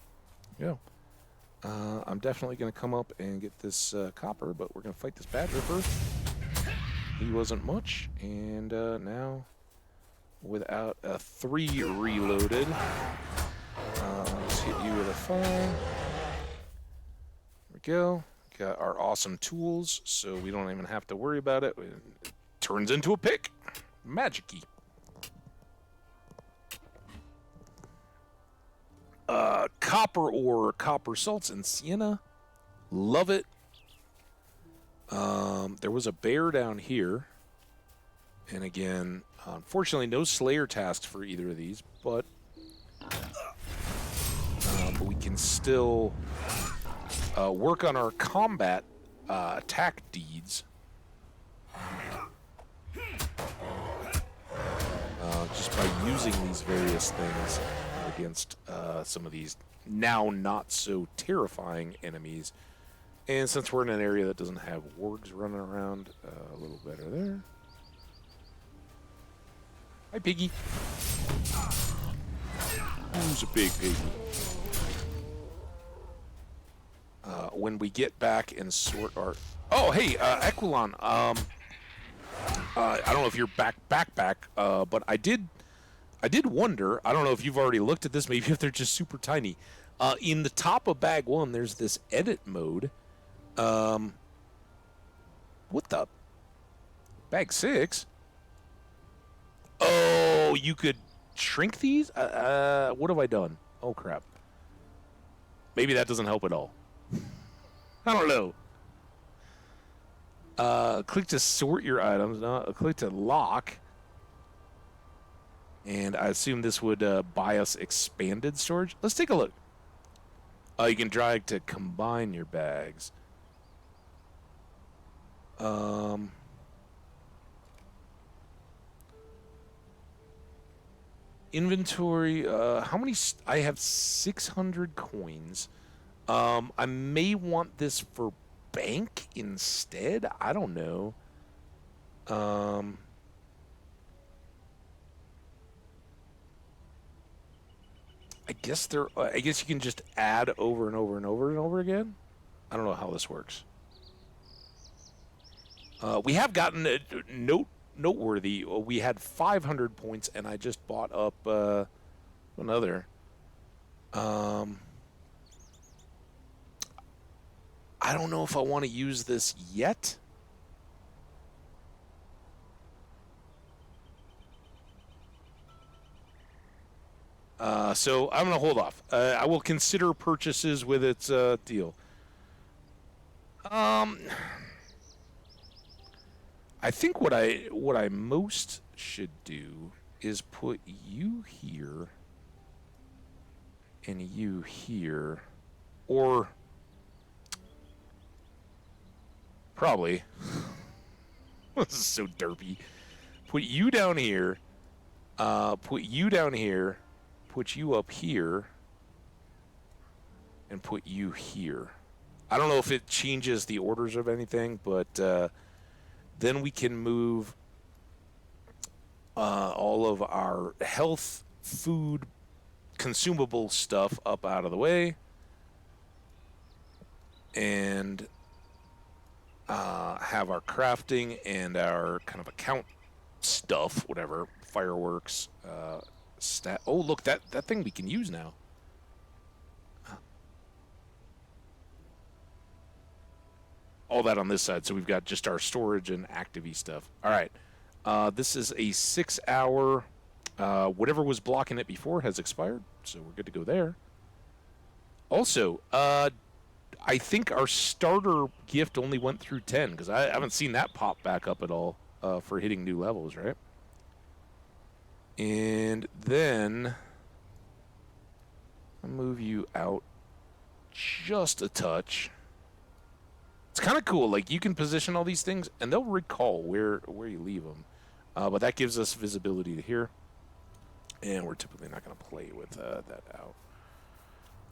yeah. I'm definitely going to come up and get this copper, but we're going to fight this badger first. He wasn't much, and now without a 3 reloaded, let's hit you with a 5. There we go. Got our awesome tools, so we don't even have to worry about it. It turns into a pick. Magic-y. Copper ore, copper salts, and sienna. Love it. There was a bear down here. And again, unfortunately, no Slayer tasks for either of these, but But we can still work on our combat attack deeds. Just by using these various things against some of these now not so terrifying enemies. And since we're in an area that doesn't have wargs running around, a little better there. Hi, piggy. Who's a big piggy? When we get back and sort our... Oh, hey, Equilon. I don't know if you're back, but I did wonder, I don't know if you've already looked at this, maybe if they're just super tiny. In the top of bag 1, there's this edit mode. What the? Bag 6? Oh, you could shrink these? What have I done? Oh, crap. Maybe that doesn't help at all. I don't know. Click to sort your items. No, click to lock. And I assume this would buy us expanded storage. Let's take a look. You can drag to combine your bags. Inventory. How many? I have 600 coins. I may want this for bank instead. I don't know. I guess you can just add over and over and over and over again. I don't know how this works. We have gotten noteworthy. We had 500 points, and I just bought up another. I don't know if I want to use this yet. So I'm going to hold off. I will consider purchases with its deal. I think what I most should do is put you here and you here, or probably this is so derpy. Put you down here. Put you down here. Put you up here. And put you here. I don't know if it changes the orders of anything, but then we can move all of our health, food, consumable stuff up out of the way. And have our crafting and our kind of account stuff, whatever, fireworks, oh, look, that thing we can use now. All that on this side, so we've got just our storage and active-y stuff. All right, this is a 6-hour. Whatever was blocking it before has expired, so we're good to go there. Also, I think our starter gift only went through 10, because I haven't seen that pop back up at all for hitting new levels, right? And then I'll move you out just a touch. It's kind of cool. Like, you can position all these things, and they'll recall where you leave them. But that gives us visibility to here. And we're typically not going to play with that out.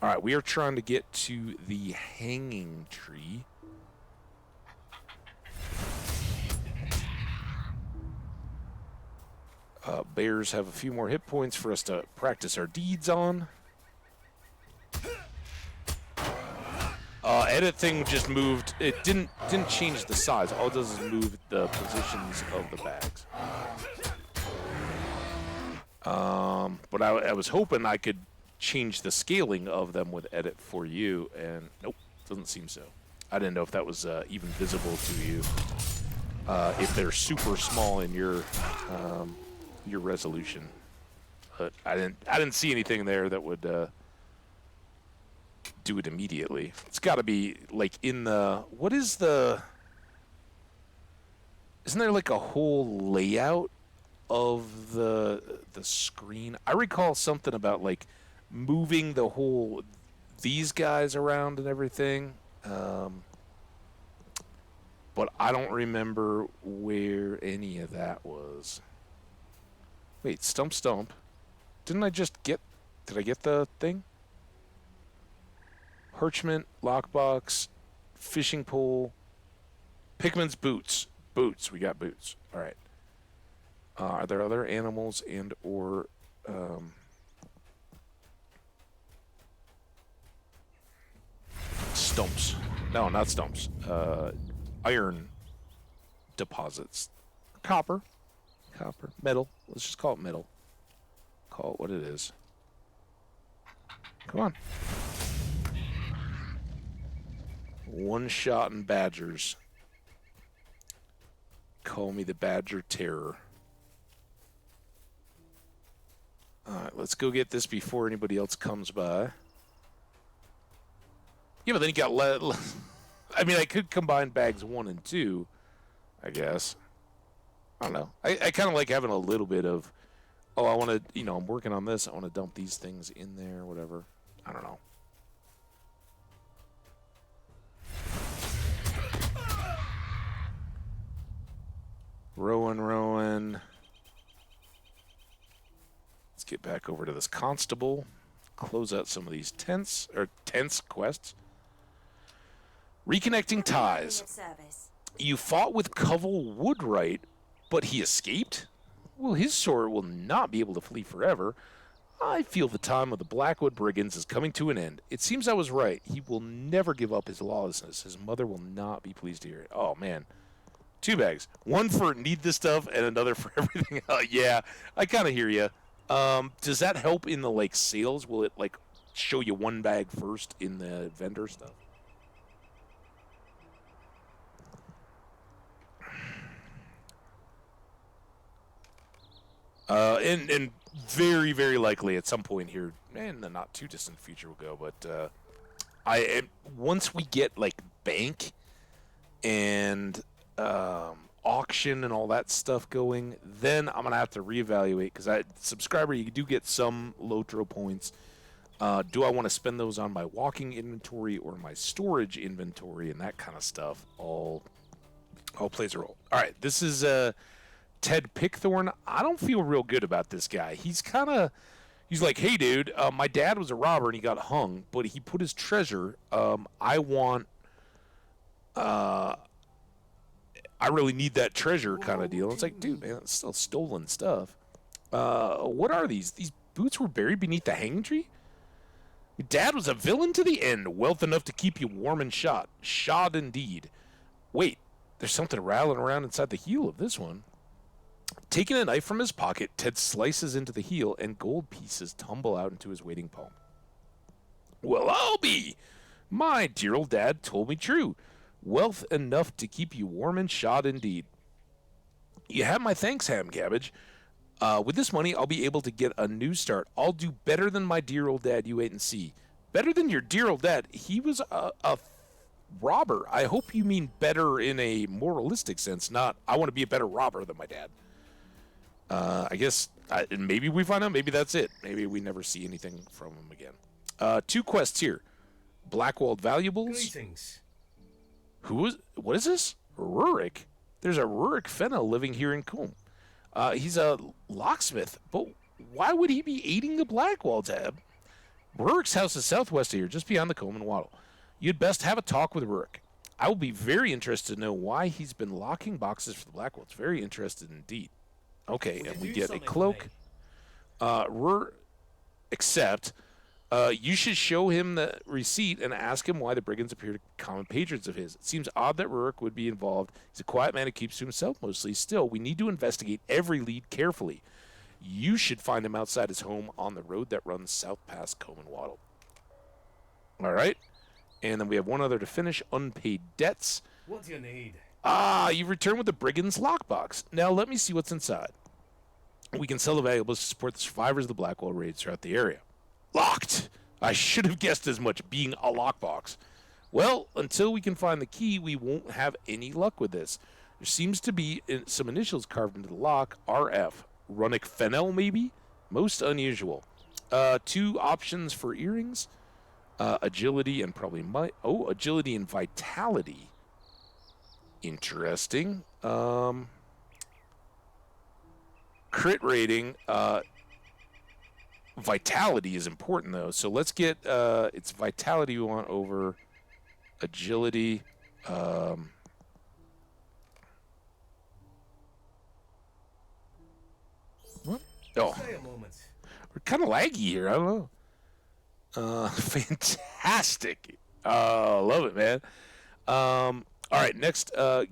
All right, we are trying to get to the hanging tree. Bears have a few more hit points for us to practice our deeds on. Edit thing just moved. It didn't change the size. All it does is move the positions of the bags. But I was hoping I could change the scaling of them with edit for you, and nope, doesn't seem so. I didn't know if that was even visible to you. If they're super small in your resolution, but I didn't see anything there that would do it immediately. It's got to be like in the isn't there like a whole layout of the screen? I recall something about like moving these guys around and everything. But I don't remember where any of that was. Wait, Stump. Didn't I just get... Did I get the thing? Parchment, lockbox, fishing pole, Pickman's boots. Boots. We got boots. All right. Are there other animals and or... stumps? No, not stumps. Iron deposits. Copper. Metal. Let's just call it metal. Call it what it is. Come on. One shot and badgers. Call me the Badger Terror. Alright, let's go get this before anybody else comes by. Yeah, but then you got... I mean, I could combine bags 1 and 2, I guess. I don't know. I kind of like having a little bit of... Oh, I want to... I'm working on this. I want to dump these things in there, whatever. I don't know. Rowan. Let's get back over to this constable. Close out some of these tense quests. Reconnecting ties. You fought with Covell Woodwright, but he escaped? Well, his sword will not be able to flee forever. I feel the time of the Blackwood Brigands is coming to an end. It seems I was right. He will never give up his lawlessness. His mother will not be pleased to hear it. Oh, man. 2 bags. One for need this stuff and another for everything else. Yeah, I kind of hear you. Does that help in the, sales? Will it, show you 1 bag first in the vendor stuff? And very, very likely at some point here, in the not too distant future will go, but once we get bank and auction and all that stuff going, then I'm gonna have to reevaluate, because subscriber, you do get some LOTRO points. Do I want to spend those on my walking inventory or my storage inventory, and that kind of stuff all plays a role. All right, this is Ted Pickthorn. I don't feel real good about this guy. He's like, hey, dude, my dad was a robber and he got hung, but he put his treasure. I really need that treasure kind of deal. It's like, dude, man, it's still stolen stuff. What are these? These boots were buried beneath the hanging tree? Your dad was a villain to the end, wealth enough to keep you warm and shod. Shod indeed. Wait, there's something rattling around inside the heel of this one. Taking a knife from his pocket, Ted slices into the heel, and gold pieces tumble out into his waiting palm. Well, I'll be! My dear old dad told me true. Wealth enough to keep you warm and shod indeed. You have my thanks, Hambbage. With this money, I'll be able to get a new start. I'll do better than my dear old dad, you wait and see. Better than your dear old dad? He was a robber. I hope you mean better in a moralistic sense, not I want to be a better robber than my dad. I guess maybe we find out. Maybe that's it. Maybe we never see anything from him again. 2 quests here. Blackwalled Valuables. Greetings. What is this? Rurik. There's a Rurik Fenna living here in Coombe. He's a locksmith, but why would he be aiding the Blackwall tab? Rurik's house is southwest of here, just beyond the Combe and Wattle. You'd best have a talk with Rurik. I will be very interested to know why he's been locking boxes for the Blackwall. It's very interested indeed. Okay, and we get a cloak. Except, you should show him the receipt and ask him why the brigands appear to be common patrons of his. It seems odd that Rurik would be involved. He's a quiet man who keeps to himself mostly. Still, we need to investigate every lead carefully. You should find him outside his home on the road that runs south past Combe and Wattle. All right. And then we have one other to finish. Unpaid debts. What do you need? You return with the brigand's lockbox. Now let me see what's inside. We can sell the valuables to support the survivors of the Blackwall raids throughout the area. Locked! I should have guessed as much, being a lockbox. Well, until we can find the key, we won't have any luck with this. There seems to be some initials carved into the lock. RF. Runic Fennel, maybe? Most unusual. 2 options for earrings. Agility and probably agility and vitality. Interesting. Crit rating. Vitality is important though, so let's get it's vitality we want over agility. What? Oh, Stay a moment. we're kind of laggy here. I don't know. Fantastic. Love it, man. All right, next, I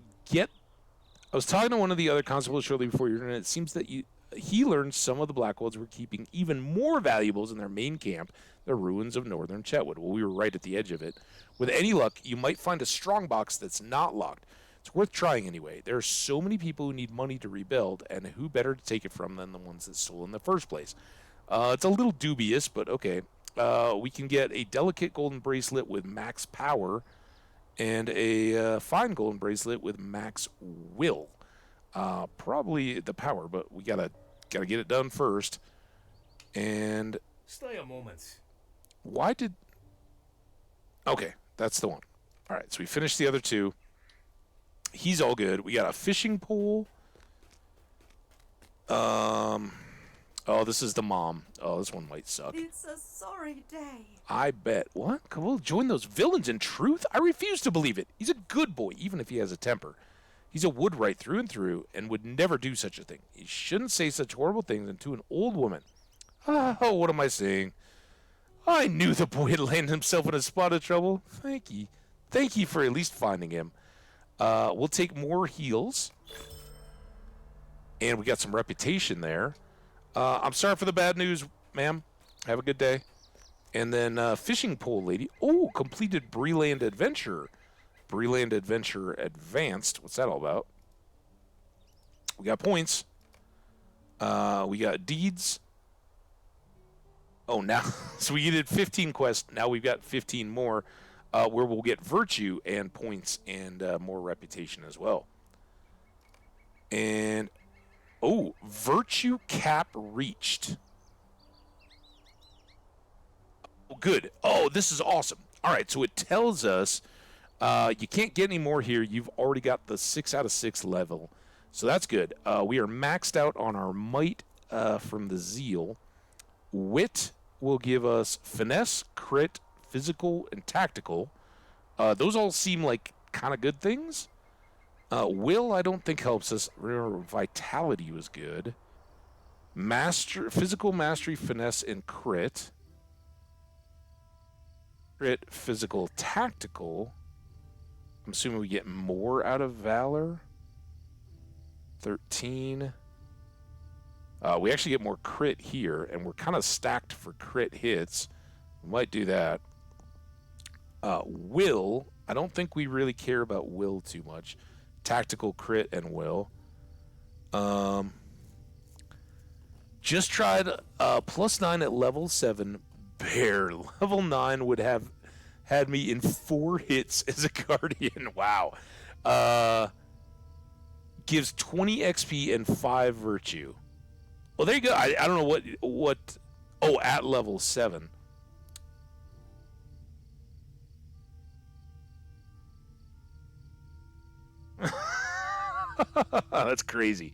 was talking to one of the other constables shortly before your turn, and it seems that he learned some of the Blackwoods were keeping even more valuables in their main camp, the ruins of northern Chetwood. Well, we were right at the edge of it. With any luck, you might find a strong box that's not locked. It's worth trying anyway. There are so many people who need money to rebuild, and who better to take it from than the ones that stole in the first place? It's a little dubious, but okay. We can get a delicate golden bracelet with max power and a fine golden bracelet with max will. Probably the power, but we gotta get it done first. And Stay a moment. why did... Okay, that's the one. All right, so we finished the other 2. He's all good. We got a fishing pole. Oh, this is the mom. Oh, this one might suck. It's a sorry day. I bet. What? We'll join those villains in truth? I refuse to believe it. He's a good boy, even if he has a temper. He's a Woodwright through and through, and would never do such a thing. He shouldn't say such horrible things to an old woman. Oh, what am I saying? I knew the boy had landed himself in a spot of trouble. Thank you. Thank you for at least finding him. We'll take more heals. And we got some reputation there. I'm sorry for the bad news, ma'am. Have a good day. And then fishing pole lady. Oh, completed Breland Adventure. Breland Adventure Advanced. What's that all about? We got points. We got deeds. Oh, now. So we did 15 quests. Now we've got 15 more where we'll get virtue and points and more reputation as well. And, oh, virtue cap reached. Oh, good. Oh, this is awesome. All right, so it tells us you can't get any more here. You've already got the 6 out of 6 level. So that's good. We are maxed out on our might from the zeal. Wit will give us finesse, crit, physical, and tactical. Those all seem like kind of good things. Will, I don't think helps us. Remember, vitality was good. Physical mastery, finesse, and crit. Crit, physical, tactical. I'm assuming we get more out of valor. 13. We actually get more crit here, and we're kind of stacked for crit hits. We might do that. Will, I don't think we really care about will too much. Tactical, crit, and will. Just tried +9 at level 7. Bear. Level 9 would have had me in 4 hits as a guardian. Wow. Gives 20 XP and 5 virtue. Well, there you go. I don't know what. Oh, at level 7. That's crazy.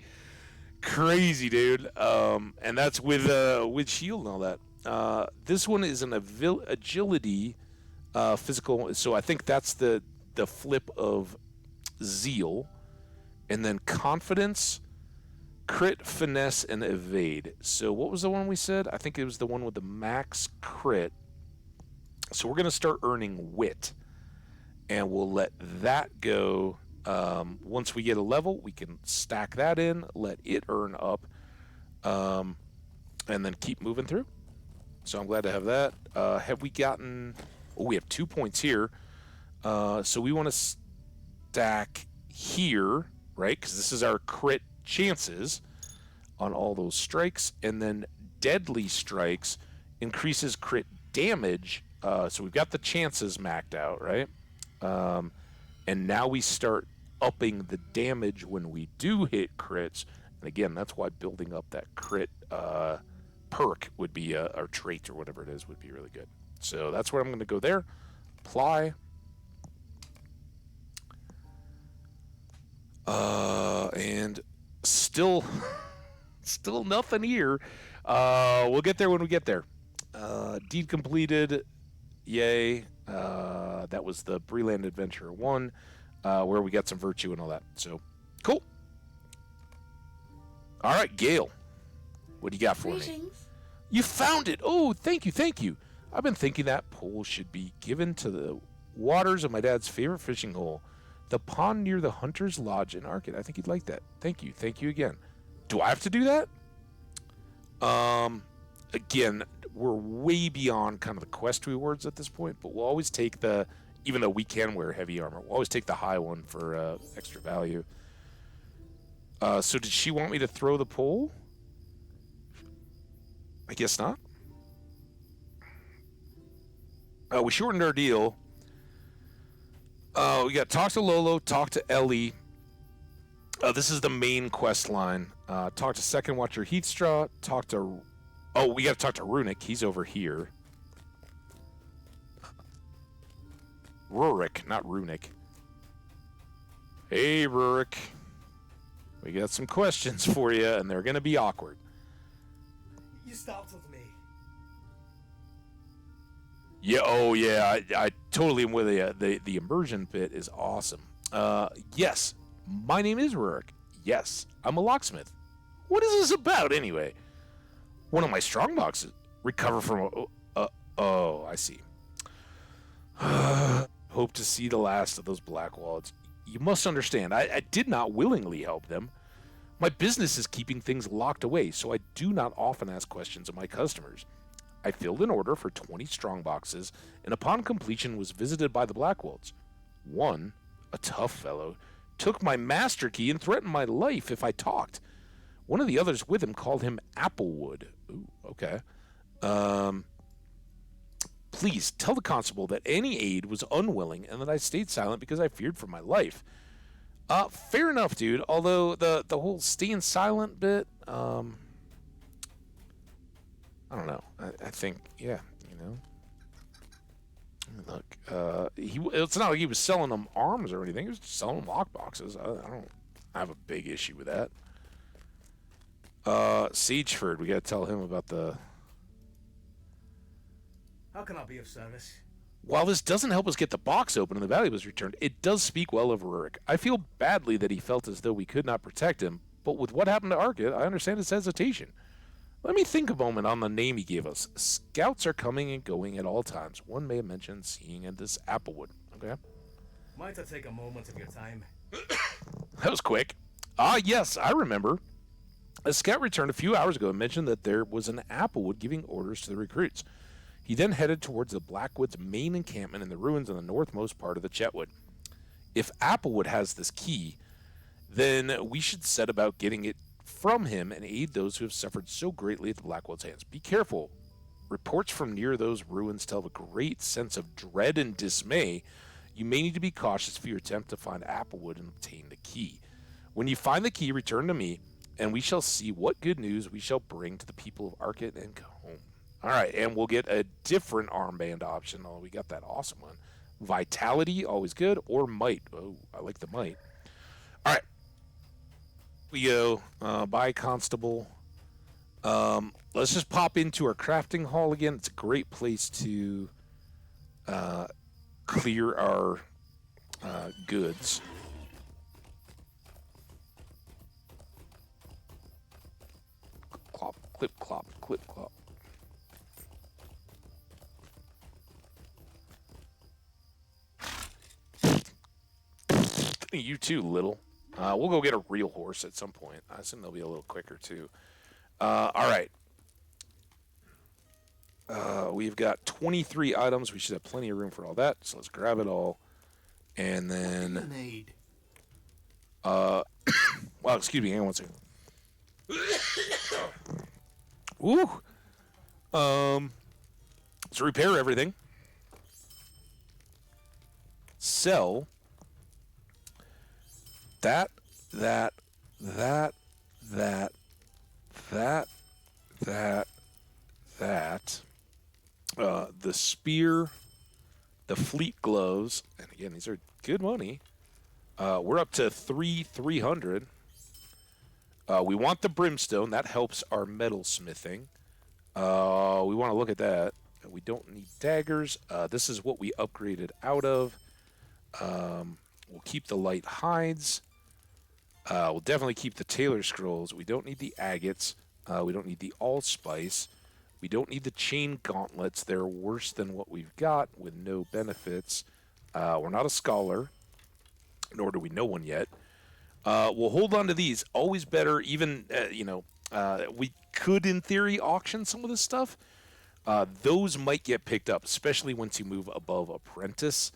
Crazy, dude. And that's with shield and all that. This one is an agility physical, so I think that's the flip of zeal. And then confidence, crit, finesse, and evade. So what was the one we said? I think it was the one with the max crit. So we're going to start earning wit. And we'll let that go. Once we get a level, we can stack that in, let it earn up, and then keep moving through. So I'm glad to have that. Have we gotten... Oh, we have 2 points here. So we want to stack here, right? Because this is our crit chances on all those strikes. And then deadly strikes increases crit damage. So we've got the chances maxed out, right? And now we start upping the damage when we do hit crits. And again, that's why building up that crit perk would be, or trait or whatever it is, would be really good. So that's where I'm going to go there. Apply. And still nothing here. We'll get there when we get there. Deed completed. Yay. That was the Breland Adventure 1, where we got some virtue and all that. So, cool. All right, Gale. What do you got for me? Greetings. You found it. Oh, thank you. I've been thinking that pole should be given to the waters of my dad's favorite fishing hole, the pond near the Hunter's Lodge in Arcot. I think he'd like that. Thank you again. Do I have to do that? Again, we're way beyond kind of the quest rewards at this point, but we'll always take the, even though we can wear heavy armor, we'll always take the high one for extra value. So did she want me to throw the pole? I guess not. We shortened our deal. We got talk to Lolo, talk to Ellie. This is the main quest line. Talk to Second Watcher Heatstraw. Talk to... Oh, we got to talk to Runic. He's over here. Rurik, not Runic. Hey, Rurik. We got some questions for you, and they're going to be awkward. You startled me. Yeah, oh yeah, I totally am with you. The immersion bit is awesome. Yes, my name is Rurik. Yes, I'm a locksmith. What is this about anyway? One of my strong boxes. Recover from oh, I see. Hope to see the last of those black wallets. You must understand, I did not willingly help them. My business is keeping things locked away, so I do not often ask questions of my customers. I filled an order for 20 strong boxes, and upon completion was visited by the Blackwolds. One, a tough fellow, took my master key and threatened my life if I talked. One of the others with him called him Applewood. Ooh, okay. Please tell the constable that any aid was unwilling and that I stayed silent because I feared for my life. Fair enough, dude. Although the whole staying silent bit, I don't know. I think, yeah, you know. Look, it's not like he was selling them arms or anything. He was just selling them lockboxes. I don't have a big issue with that. Sageford, we gotta tell him about the... How can I be of service? While this doesn't help us get the box open and the valuables returned, it does speak well of Rurik. I feel badly that he felt as though we could not protect him, but with what happened to Arcot, I understand his hesitation. Let me think a moment on the name he gave us. Scouts are coming and going at all times. One may have mentioned seeing in this Applewood. Okay. Might I take a moment of your time? That was quick. Yes, I remember. A scout returned a few hours ago and mentioned that there was an Applewood giving orders to the recruits. He then headed towards the Blackwood's main encampment in the ruins in the northmost part of the Chetwood. If Applewood has this key, then we should set about getting it from him and aid those who have suffered so greatly at the Blackwood's hands. Be careful. Reports from near those ruins tell of a great sense of dread and dismay. You may need to be cautious if you attempt to find Applewood and obtain the key. When you find the key, return to me, and we shall see what good news we shall bring to the people of Arcot and Cahoon. All right, and we'll get a different armband option. Oh, we got that awesome one. Vitality, always good, or might. Oh, I like the might. All right. We go. Bye, Constable. Let's just pop into our crafting hall again. It's a great place to clear our goods. Clop, clip, clop, clip, clop. You too, little. We'll go get a real horse at some point. I assume they'll be a little quicker, too. All right. We've got 23 items. We should have plenty of room for all that. So let's grab it all. And then... Need. well, excuse me. Hang on one second. Woo! Let's repair everything. Sell... That, that. The spear, the fleet gloves, and again, these are good money. We're up to 300. We want the brimstone. That helps our metal smithing. We want to look at that. We don't need daggers. This is what we upgraded out of. We'll keep the light hides. We'll definitely keep the tailor scrolls. We don't need the agates. We don't need the allspice. We don't need the chain gauntlets. They're worse than what we've got with no benefits. We're not a scholar, nor do we know one yet. We'll hold on to these. Always better, even, we could, in theory, auction some of this stuff. Those might get picked up, especially once you move above apprentice.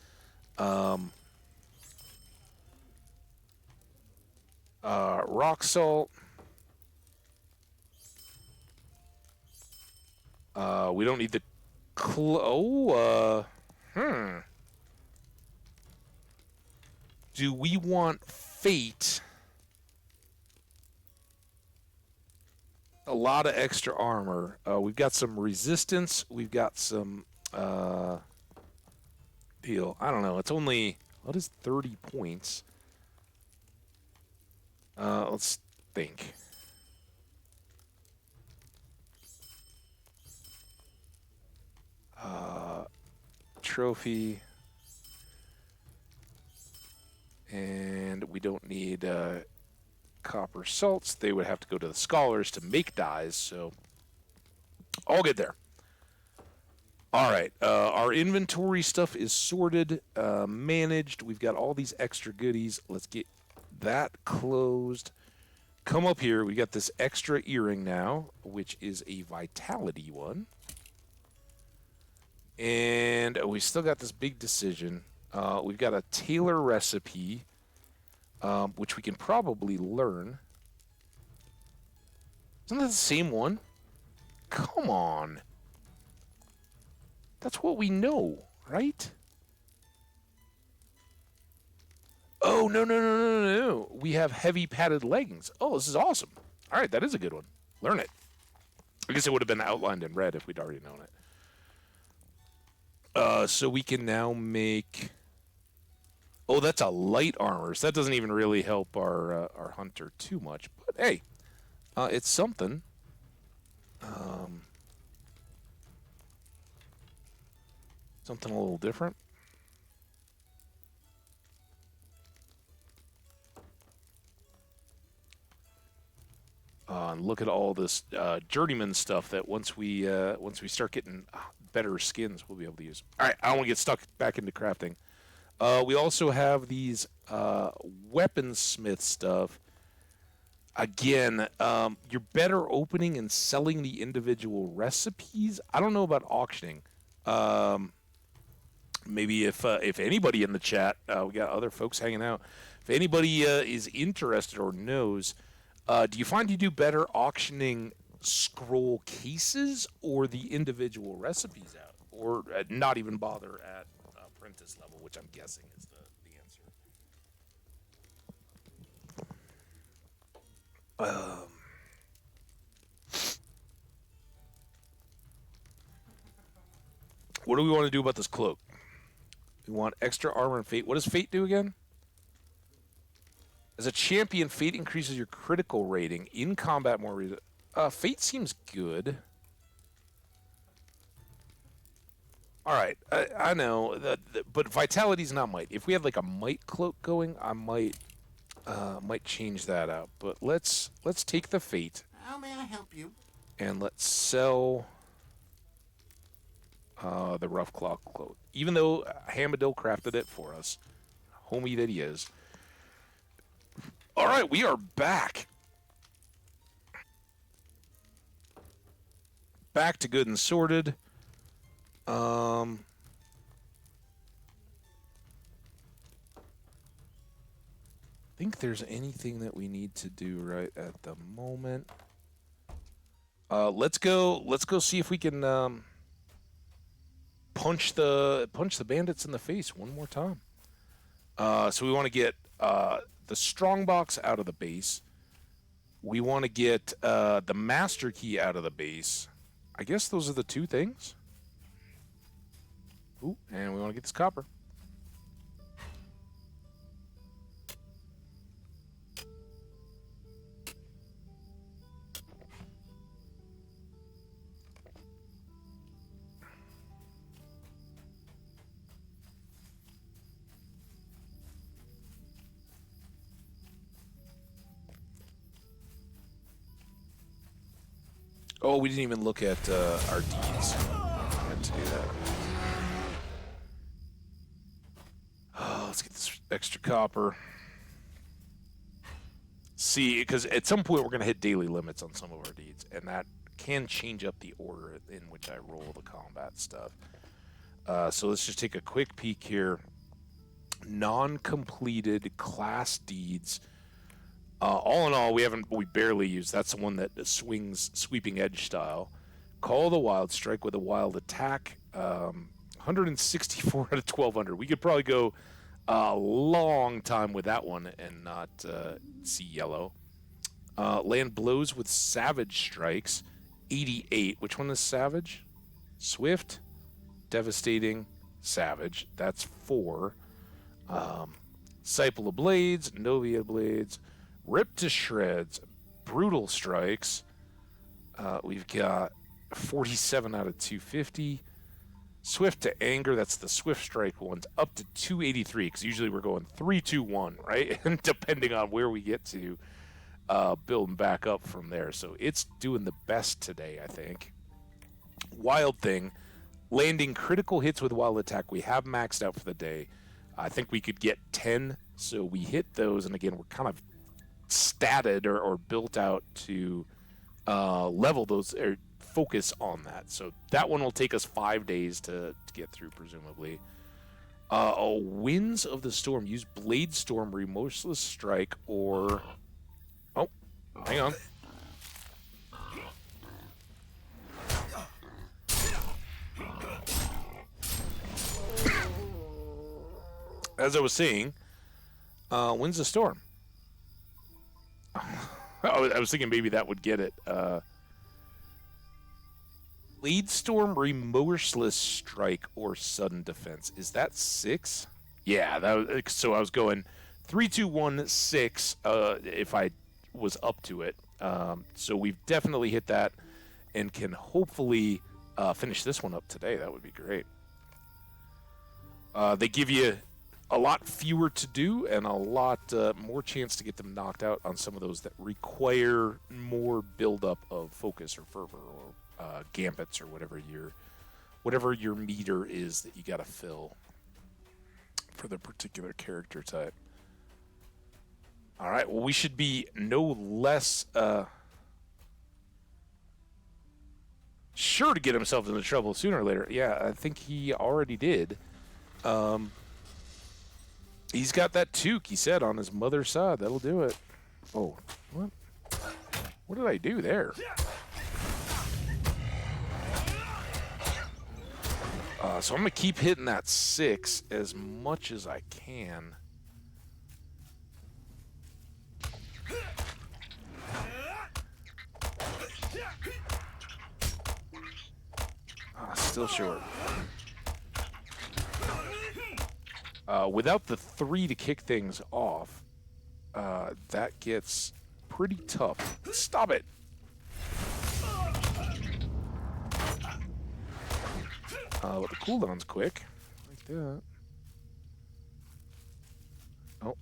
Rock salt. We don't need the Do we want fate? A lot of extra armor. We've got some resistance. We've got some deal. I don't know. It's only, what is 30 points? Let's think. Trophy. And we don't need copper salts. They would have to go to the scholars to make dyes, so I'll get there. All right, our inventory stuff is sorted, managed. We've got all these extra goodies. Let's get that closed. Come up here. We got this extra earring now, which is a vitality one. And we still got this big decision. We've got a tailor recipe, which we can probably learn. Isn't that the same one? Come on. That's what we know, right? Oh, no. We have heavy padded leggings. Oh, this is awesome. All right, that is a good one. Learn it. I guess it would have been outlined in red if we'd already known it. So we can now make... Oh, that's a light armor. So that doesn't even really help our hunter too much. But hey, it's something. Something a little different. And look at all this journeyman stuff that once we start getting better skins, we'll be able to use. All right, I don't want to get stuck back into crafting. We also have these weaponsmith stuff. Again, you're better opening and selling the individual recipes. I don't know about auctioning. Maybe if anybody in the chat, we got other folks hanging out. If anybody is interested or knows, do you find you do better auctioning scroll cases or the individual recipes out, or not even bother at apprentice level, which I'm guessing is the answer. What do we want to do about this cloak? We want extra armor and fate. What does fate do again? As a champion, fate increases your critical rating in combat more. Fate seems good. All right, I know, but vitality's not might. If we had like a might cloak going, I might change that out. But let's take the fate. How may I help you? And let's sell the rough claw cloak. Even though Hambbage crafted it for us, homie that he is. All right, we are back. Back to good and sorted. Think there's anything that we need to do right at the moment. Let's go see if we can punch the bandits in the face one more time. So we want to get the strong box out of the base. We want to get the master key out of the base. I guess those are the two things. Ooh, and we want to get this copper. Oh, we didn't even look at our deeds. I meant to do that. Oh, let's get this extra copper. See, because at some point we're going to hit daily limits on some of our deeds, and that can change up the order in which I roll the combat stuff. So let's just take a quick peek here. Non-completed class deeds. All in all, we barely used. That's the one that swings sweeping edge style. Call the wild, strike with a wild attack. 164 out of 1200. We could probably go a long time with that one and not see yellow. Land blows with savage strikes. 88. Which one is savage? Swift, devastating, savage. That's 4. Disciple of blades, Novia blades. Rip to shreds, brutal strikes. We've got 47 out of 250. Swift to anger, that's the swift strike ones, up to 283, because usually we're going 3, 2, 1, right? And depending on where we get to, building back up from there. So it's doing the best today, I think. Wild thing, landing critical hits with wild attack. We have maxed out for the day. I think we could get 10, so we hit those, and again, we're kind of statted or built out to level those or focus on that. So that one will take us 5 days to get through, presumably. Winds of the Storm. Use Blade Storm, Remorseless Strike, or... Oh, hang on. As I was saying, Winds of Storm. I was thinking maybe that would get it. Blade Storm, Remorseless Strike, or Sudden Defense. Is that 6? Yeah, so I was going 3, 2, 1, 6 if I was up to it. So we've definitely hit that and can hopefully finish this one up today. That would be great. They give you a lot fewer to do and a lot more chance to get them knocked out on some of those that require more buildup of focus or fervor or gambits or whatever your meter is that you got to fill for the particular character type. All right, well, we should be no less sure to get himself into trouble sooner or later. Yeah, I think he already did. He's got that toque, he said, on his mother's side. That'll do it. Oh, what? What did I do there? So I'm going to keep hitting that 6 as much as I can. Still short. Without the 3 to kick things off, that gets pretty tough. Stop it! But the cooldown's quick. Like that. Oh.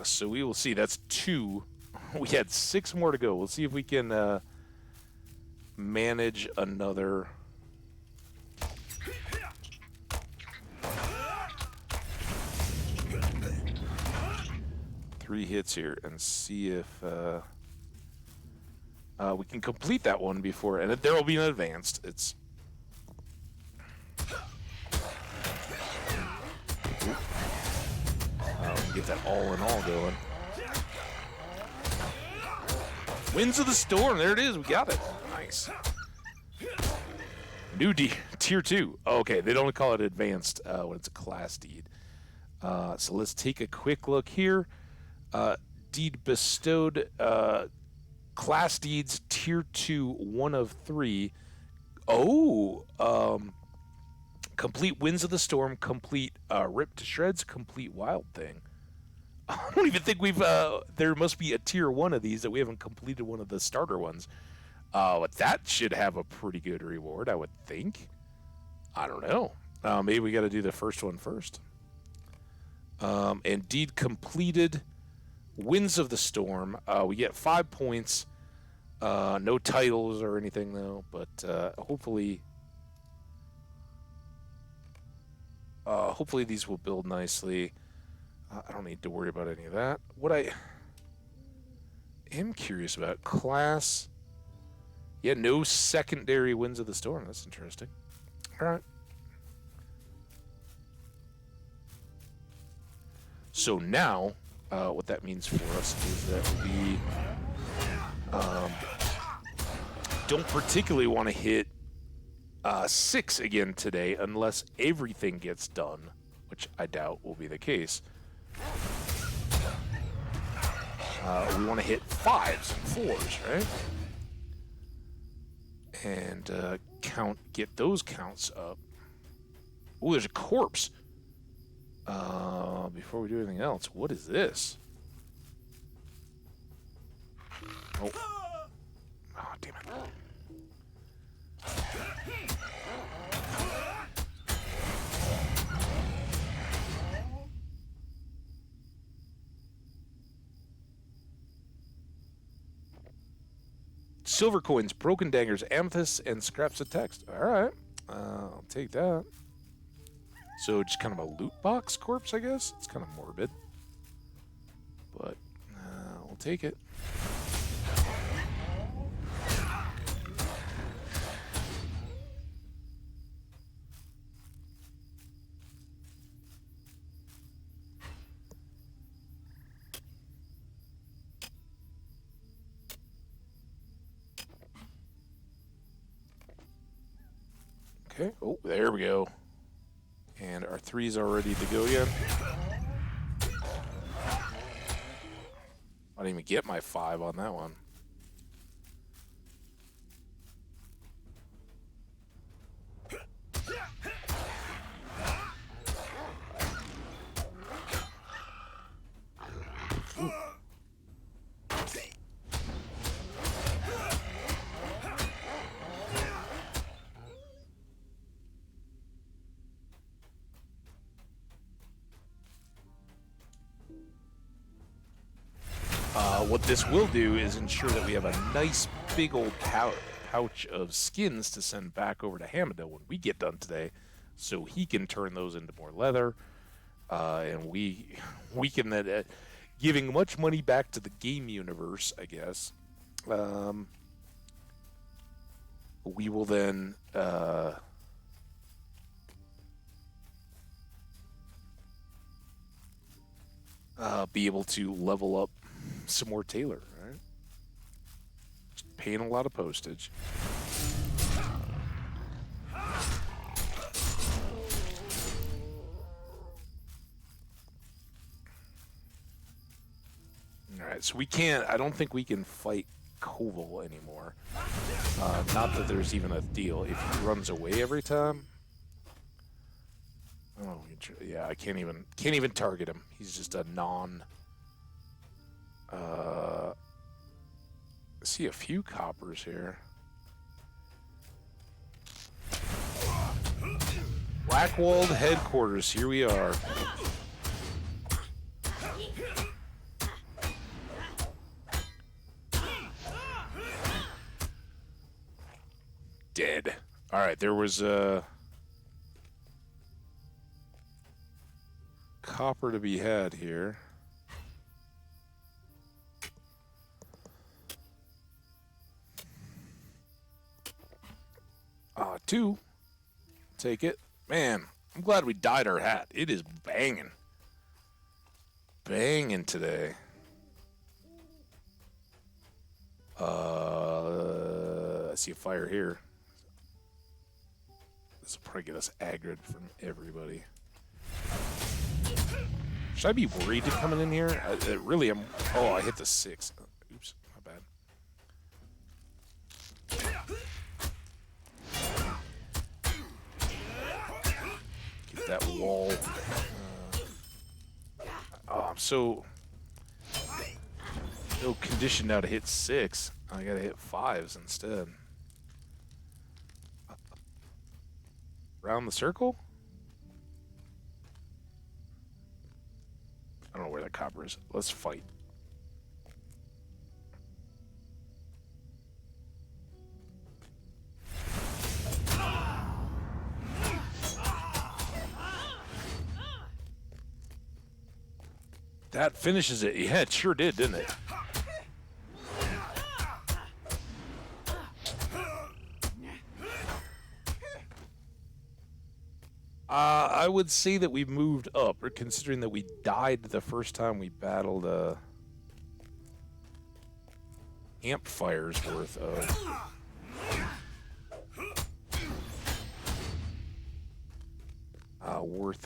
So we will see. That's 2. We had 6 more to go. We'll see if we can manage another. Three hits here and see if we can complete that one before. And there will be an advanced. It's. We can get that all in all going. Winds of the Storm. There it is. We got it. Nice. New tier 2. Oh, okay, they don't call it advanced when it's a class deed. So let's take a quick look here. Deed bestowed, class deeds tier 2, 1 of 3. Oh, complete Winds of the Storm, complete Rip to Shreds, complete Wild Thing. I don't even think we've, there must be a tier 1 of these that we haven't completed one of the starter ones. But that should have a pretty good reward, I would think. I don't know. Maybe we got to do the first one first. And deed completed, Winds of the Storm. We get 5 points. No titles or anything though, but hopefully these will build nicely. I don't need to worry about any of that. What I am curious about, class. Yeah, no secondary Winds of the Storm. That's interesting. All right. So now, what that means for us is that we don't particularly want to hit 6 again today unless everything gets done, which I doubt will be the case. We want to hit 5s and 4s, right? And get those counts up. Oh, there's a corpse. Before we do anything else, what is this? Oh, damn it. Silver coins, broken dagers, amethysts, and scraps of text. All right, I'll take that. So just kind of a loot box corpse, I guess. It's kind of morbid, but we'll take it. Okay. Oh, there we go. And our 3s are ready to go again. I didn't even get my 5 on that one. What this will do is ensure that we have a nice big old pouch of skins to send back over to Hambbage when we get done today, so he can turn those into more leather, and we can giving much money back to the game universe, I guess. We will then be able to level up some more Taylor, right? Just paying a lot of postage. Alright, so we can't, I don't think we can fight Koval anymore. Not that there's even a deal. If he runs away every time. Oh, yeah, I can't even target him. He's just a non. I see a few coppers here. Blackwalled headquarters, here we are. Dead. Alright, there was a copper to be had here. Two. Take it. Man, I'm glad we dyed our hat. It is banging. Banging today. I see a fire here. This will probably get us aggroed from everybody. Should I be worried coming in here? I really am. Oh, I hit the 6. Oops, my bad. Get that wall. Oh, I'm so conditioned now to hit 6. I gotta hit 5s instead. Round the circle? I don't know where that copper is. Let's fight. That finishes it. Yeah, it sure did, didn't it? I would say that we've moved up, considering that we died the first time we battled campfire's worth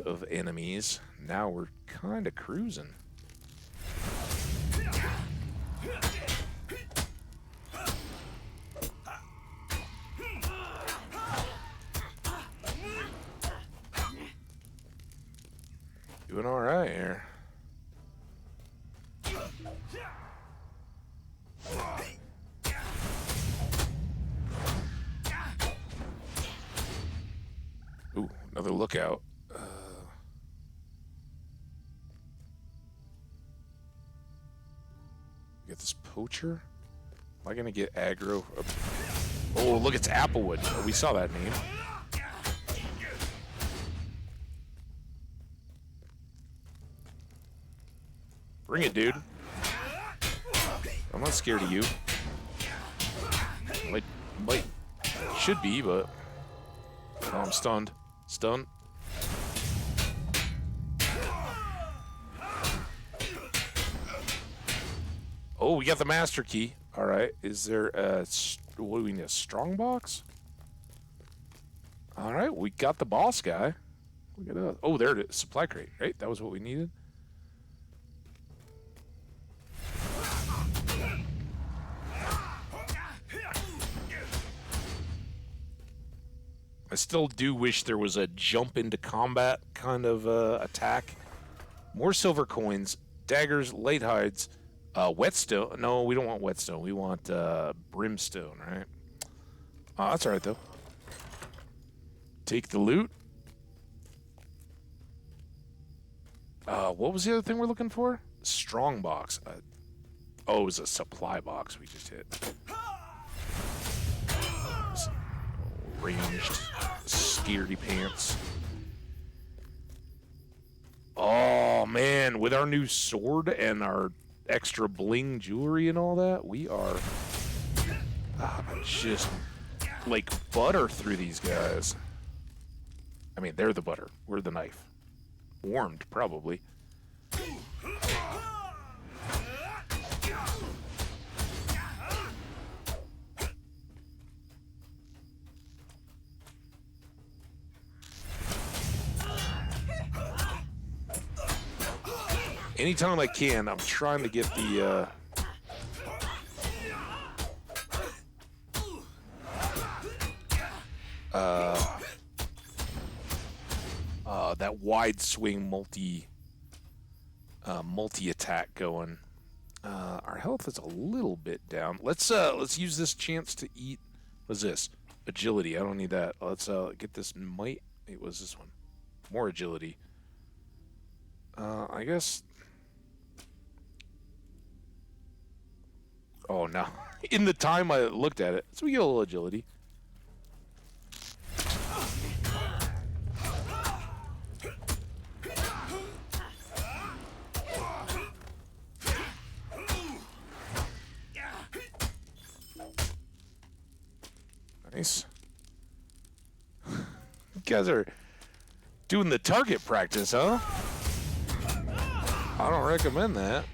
of enemies. Now we're kind of cruising. Doing all right here. Ooh, another lookout. Get this poacher. Am I gonna get aggro? Oh, look, it's Applewood. Oh, we saw that name. Bring it, dude. I'm not scared of you. Might should be, but oh, I'm stunned. Stunned. Oh, we got the master key. All right. Is there a what do we need? A strong box? All right, we got the boss guy. Look at that. Oh, there it is. Supply crate. Right, that was what we needed. I still do wish there was a jump into combat kind of attack. More silver coins, daggers, light hides, whetstone. No, we don't want whetstone. We want brimstone, right? That's all right, though. Take the loot. What was the other thing we're looking for? Strong box. Oh, it was a supply box we just hit. Ranged scaredy pants. Oh man, with our new sword and our extra bling jewelry and all that, we are just like butter through these guys. I mean, they're the butter. We're the knife. Warmed, probably. Anytime I can, I'm trying to get the that wide swing multi attack going. Our health is a little bit down. Let's use this chance to eat. What's this? Agility. I don't need that. Let's get this might. It was this one. More agility. I guess. Oh no! In the time I looked at it, so we get a little agility. Nice. You guys are doing the target practice, huh? I don't recommend that.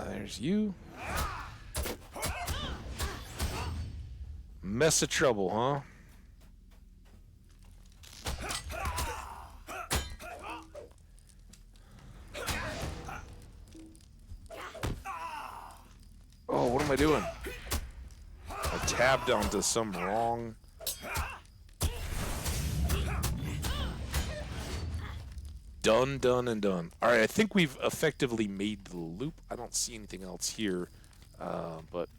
There's you. Mess of trouble, huh? am I doing? I tabbed onto some wrong... Done, done, and done. Alright, I think we've effectively made the loop. I don't see anything else here, but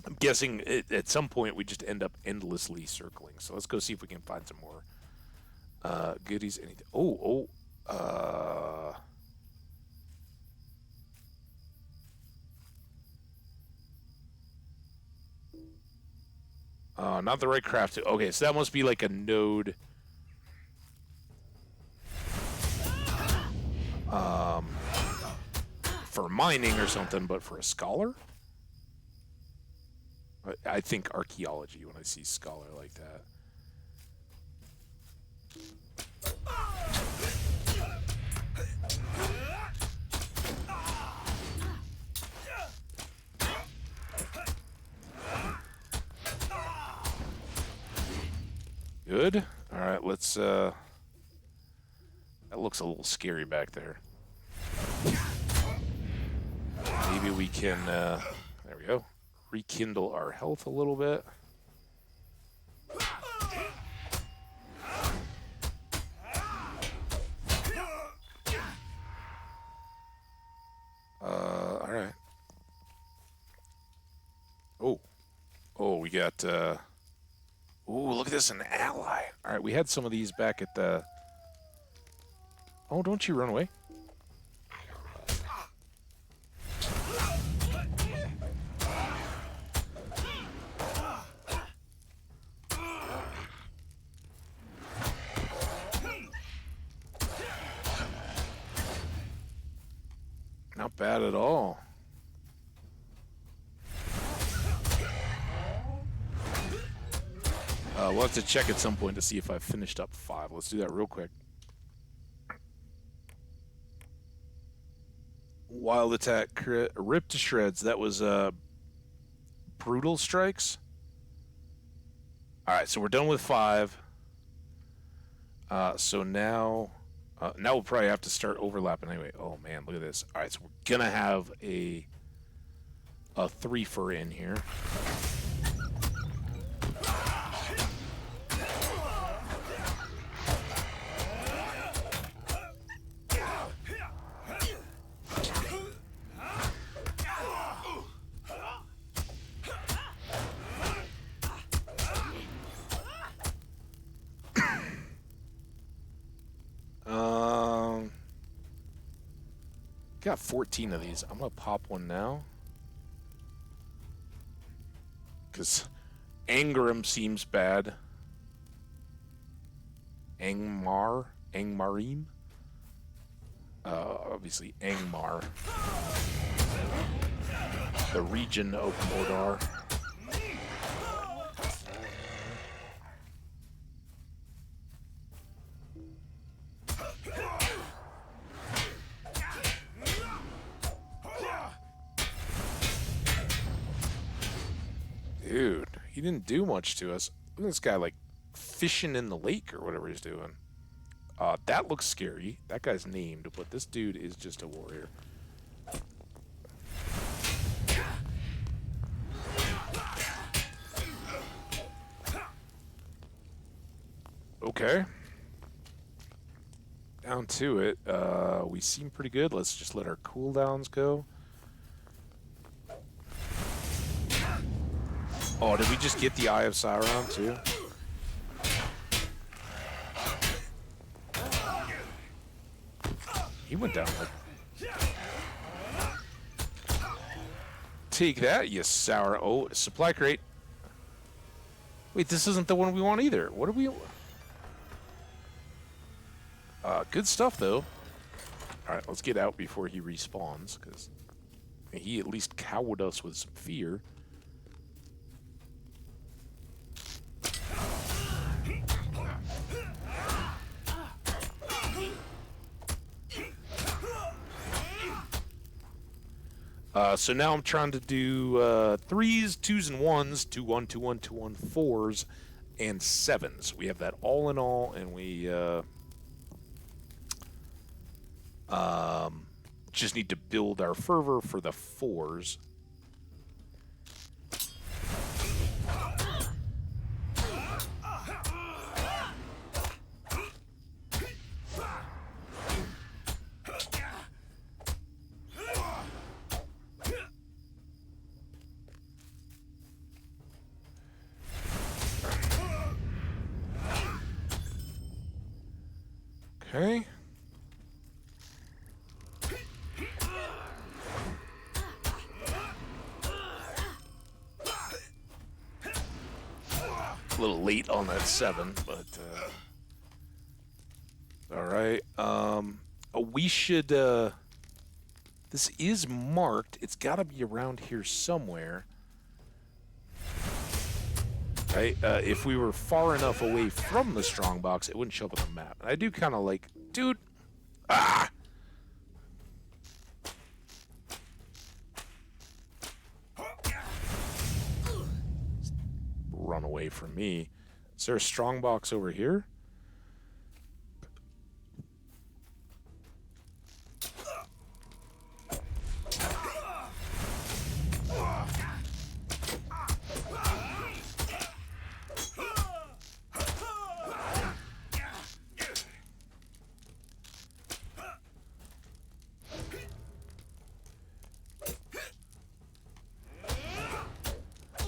I'm guessing at some point we just end up endlessly circling. So let's go see if we can find some more goodies. Anything? Not the right craft. Okay, so that must be like a node. For mining or something, but for a scholar? I think archaeology when I see scholar like that. Good. All right, let's that looks a little scary back there. Maybe we can there we go. Rekindle our health a little bit. All right. Oh, we got ooh, look at this, an ally. All right, we had some of these back at the... Oh, don't you run away. Not bad at all. We'll have to check at some point to see if I've finished up 5. Let's do that real quick. Wild attack, rip to shreds. That was brutal strikes. All right, so we're done with 5. So now we'll probably have to start overlapping anyway. Oh man, look at this. All right, so we're gonna have a 3-fer in here. Got 14 of these. I'm gonna pop one now. Because Angram seems bad. Angmarim? Obviously Angmar. The region of Mordor. Dude, he didn't do much to us. Look at this guy, like, fishing in the lake or whatever he's doing. That looks scary. That guy's named, but this dude is just a warrior. Okay. Down to it. We seem pretty good. Let's just let our cooldowns go. Oh, did we just get the Eye of Sauron too? He went down like... Take that, you sour... Oh, supply crate. Wait, this isn't the one we want either. What are we... Good stuff, though. Alright, let's get out before he respawns, because he at least cowed us with some fear. So now I'm trying to do 3s, 2s, and 1s, 2, 1, 2, 1, 2, 1, 4s, and 7s. We have that all in all, and we just need to build our fervor for the 4s. Okay. A little late on that 7, but all right. We should. This is marked. It's got to be around here somewhere. Right? If we were far enough away from the strongbox, it wouldn't show up on the map. And I do kind of like, dude. Ah. Run away from me. Is there a strongbox over here?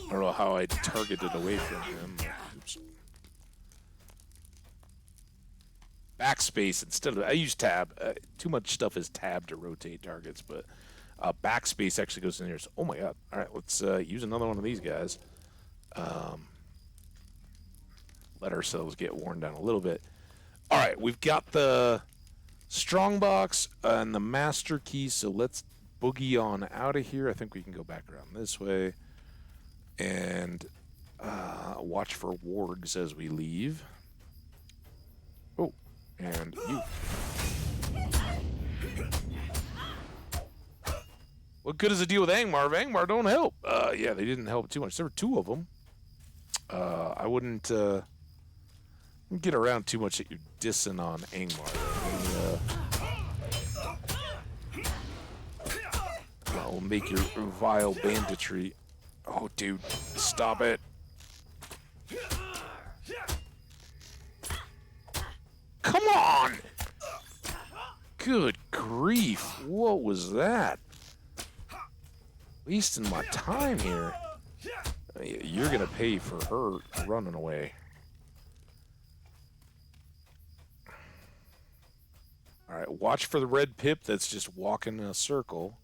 I don't know how I targeted away from him. Oops. Backspace instead of... I use tab. Too much stuff is tab to rotate targets, but backspace actually goes in here. So, oh my god. All right, let's use another one of these guys. Let ourselves get worn down a little bit. All right, we've got the strongbox and the master key, so let's boogie on out of here. I think we can go back around this way. And watch for wargs as we leave. Oh, and you. What good is a deal with Angmar if Angmar don't help? Yeah, they didn't help too much. There were 2 of them. I wouldn't get around too much that you're dissing on Angmar. I'll make your vile banditry. Oh, dude, stop it. Come on! Good grief, what was that? Wasting my time here. You're gonna pay for her running away. Alright, watch for the red pip that's just walking in a circle.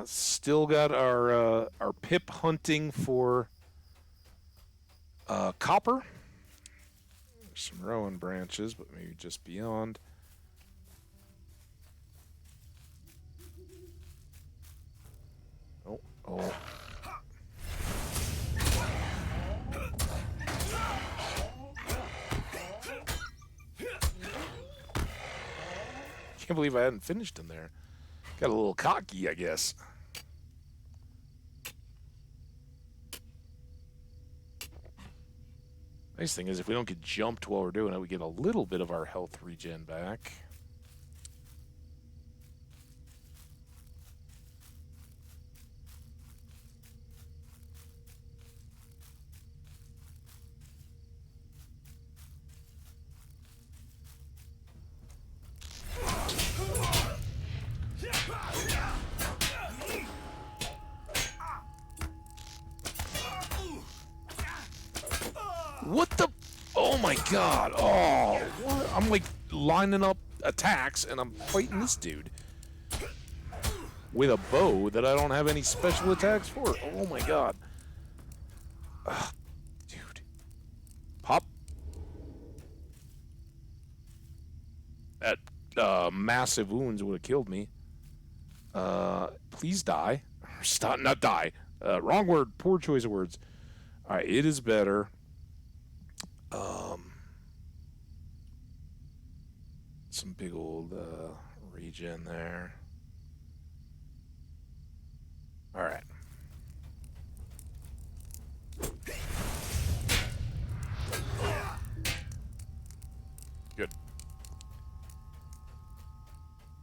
Still got our pip hunting for copper. There's some rowan branches, but maybe just beyond. Oh. Can't believe I hadn't finished in there. Got a little cocky, I guess. Nice thing is, if we don't get jumped while we're doing it, we get a little bit of our health regen back. What the? Oh my god. Oh, what? I'm like lining up attacks and I'm fighting this dude with a bow that I don't have any special attacks for. Oh my god. Ugh, dude. Pop. That massive wounds would have killed me. Please die. Stop, not die. Wrong word. Poor choice of words. Alright, it is better. Some big old regen there. All right. Good.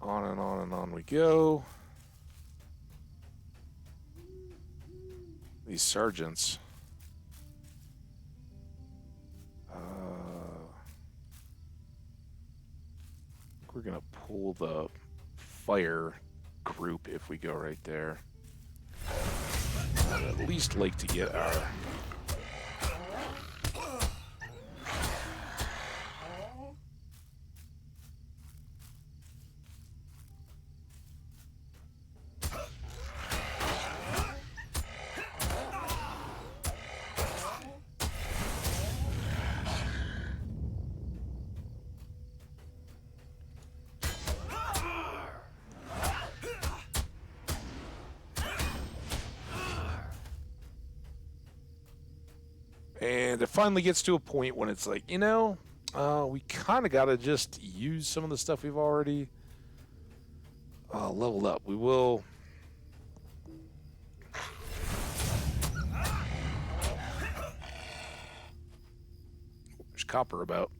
On and on and on we go. These sergeants. kill the fire group if we go right there. I'd at least like to get our... And it finally gets to a point when it's like, you know, we kind of got to just use some of the stuff we've already leveled up. We will... There's copper about.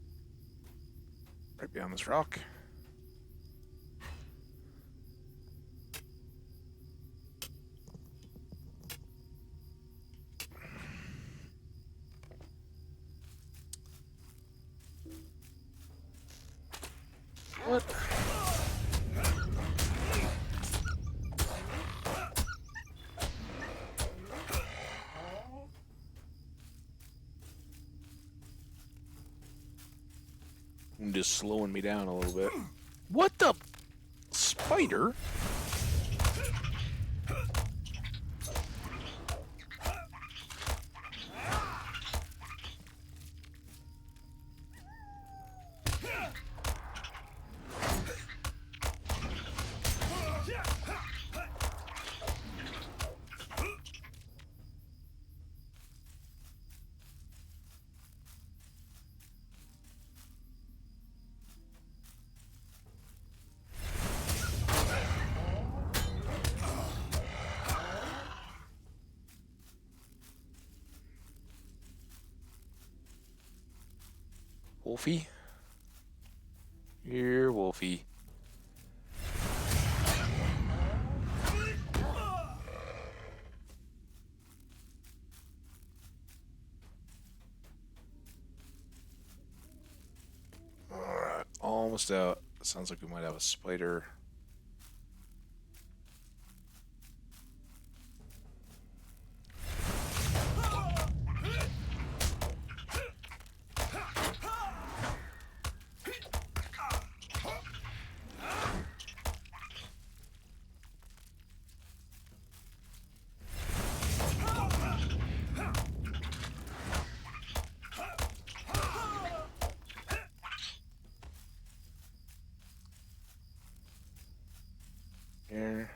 Right behind this rock. What? I'm just slowing me down a little bit. What the spider? Wolfie? Here, Wolfie. Alright, almost out. Sounds like we might have a spider. Here.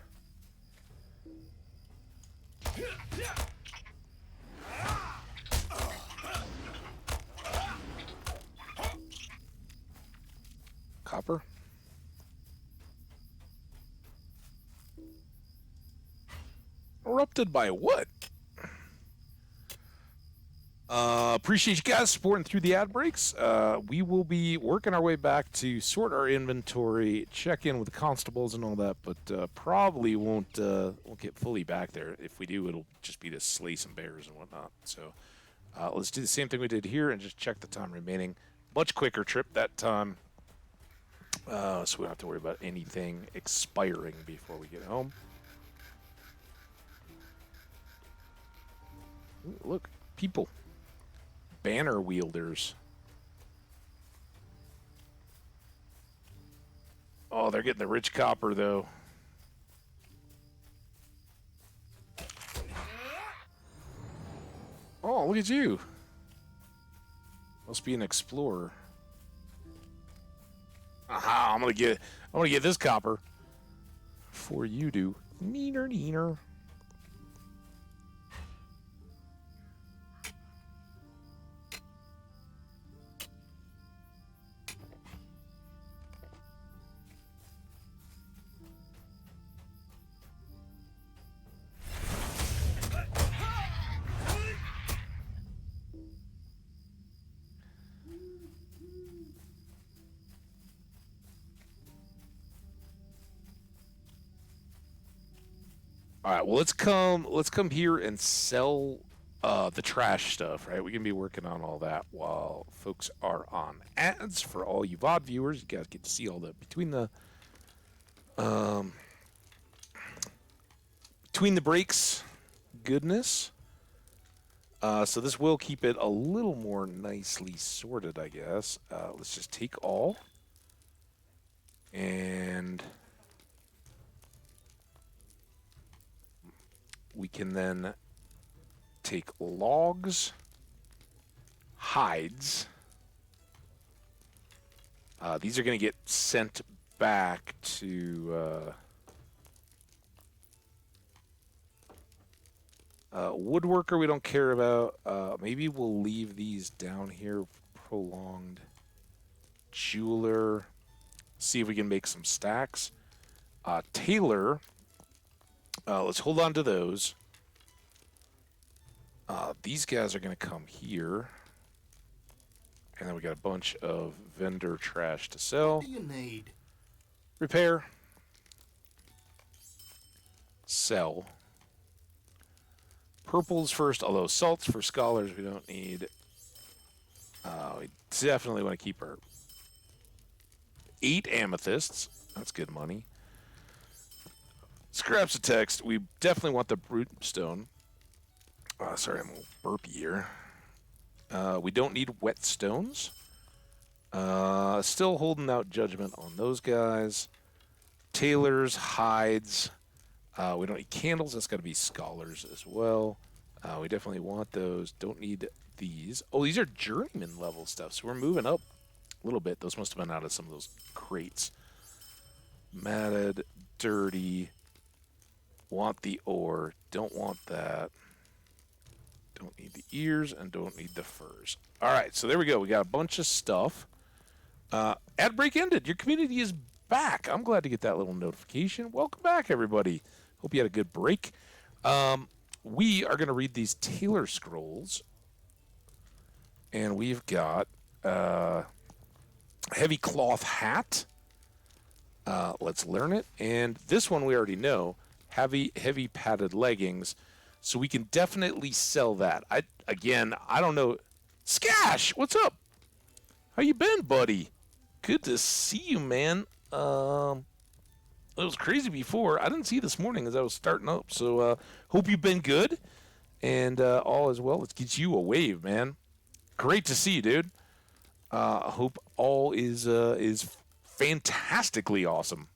Copper? Erupted by what? Appreciate you guys supporting through the ad breaks. We will be working our way back to sort our inventory, check in with the constables and all that, but probably won't get fully back there. If we do, it'll just be to slay some bears and whatnot. So let's do the same thing we did here and just check the time remaining. Much quicker trip that time, so we don't have to worry about anything expiring before we get home. Ooh, look, people. Banner wielders. Oh, they're getting the rich copper, though. Oh, look at you. Must be an explorer. Aha, I'm gonna get this copper. Before you do. Neener, neener. All right, well, let's come here and sell the trash stuff, right? We can be working on all that while folks are on ads. For all you VOD viewers, you guys get to see all the between the Between the breaks, goodness. So this will keep it a little more nicely sorted, I guess. Let's just take all. And we can then take logs, hides. These are going to get sent back to woodworker. We don't care about. Maybe we'll leave these down here. Prolonged jeweler. See if we can make some stacks. Tailor. Let's hold on to those. These guys are going to come here. And then we got a bunch of vendor trash to sell. What do you need? Repair. Sell. Purples first, although salts for scholars we don't need. We definitely want to keep our 8 amethysts. That's good money. Scraps of text. We definitely want the brute stone. Sorry, I'm a little burpy here. We don't need whetstones. Still holding out judgment on those guys. Tailors, hides. We don't need candles. That's got to be scholars as well. We definitely want those. Don't need these. Oh, these are journeyman level stuff. So we're moving up a little bit. Those must have been out of some of those crates. Matted, dirty. Want the ore. Don't want that. Don't need the ears and don't need the furs. All right, so there we go. We got a bunch of stuff. Ad break ended. Your community is back. I'm glad to get that little notification. Welcome back, everybody. Hope you had a good break. We are going to read these Tailor Scrolls. And we've got heavy cloth hat. Let's learn it. And this one we already know. Heavy padded leggings. So we can definitely sell that. I don't know. Skash, what's up? How you been, buddy? Good to see you, man. It was crazy before. I didn't see you this morning as I was starting up. So hope you've been good. And all is well. Let's get you a wave, man. Great to see you, dude. Hope all is fantastically awesome.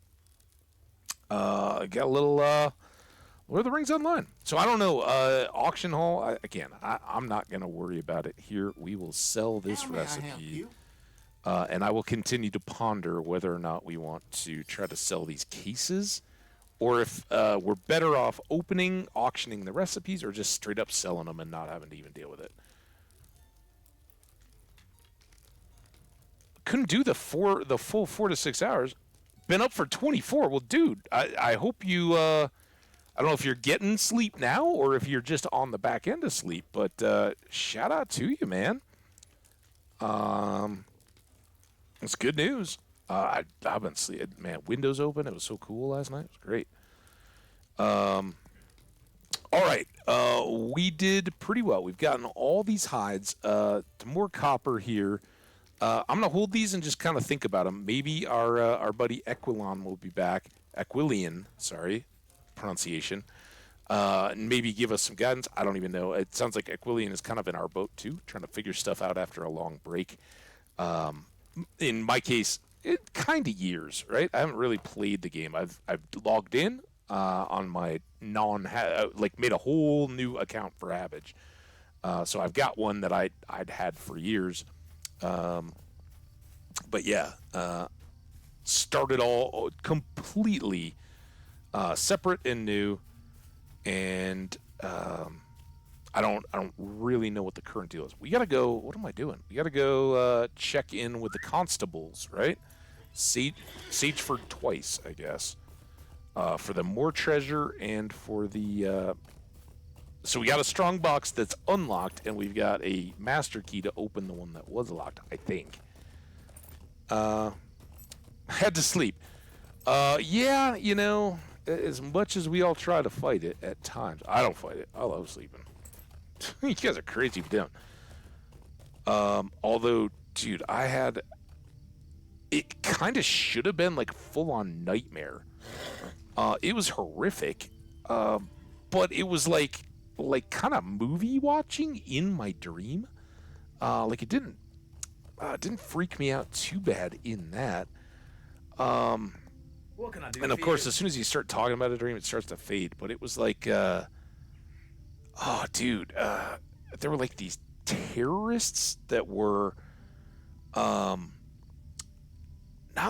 Got a little Lord of the Rings Online. So I don't know. Auction haul. I'm not going to worry about it here. We will sell this How may I help recipe. you? And I will continue to ponder whether or not we want to try to sell these cases, or if we're better off auctioning the recipes, or just straight up selling them and not having to even deal with it. Couldn't do the full 4 to 6 hours. Been up for 24. Well, dude, I hope you. I don't know if you're getting sleep now or if you're just on the back end of sleep, but shout out to you, man. It's good news. I've been sleeping. Man, windows open. It was so cool last night. It was great. All right. We did pretty well. We've gotten all these hides. More copper here. I'm going to hold these and just kind of think about them. Maybe our buddy Equilon will be back. Aquilian, sorry, pronunciation. And maybe give us some guidance. I don't even know. It sounds like Aquilian is kind of in our boat, too, trying to figure stuff out after a long break. In my case, it kind of years, right? I haven't really played the game. I've logged in on my made a whole new account for Hambbage. So I've got one that I'd had for years. But yeah, started all completely separate and new, and I don't really know what the current deal is. We gotta go. What am I doing? We gotta go check in with the constables, right? Sageford twice, I guess, for the more treasure and for the. So we got a strong box that's unlocked, and we've got a master key to open the one that was locked, I think. Had to sleep. Yeah, you know, as much as we all try to fight it at times, I don't fight it. I love sleeping. You guys are crazy if you don't. Although, dude, it kind of should have been like full-on nightmare. It was horrific, but it was like kind of movie watching in my dream. Like it didn't freak me out too bad in that. What can I do And of for course, you? as soon as you start talking about a dream, it starts to fade. But it was like, oh, dude, there were like these terrorists that were, not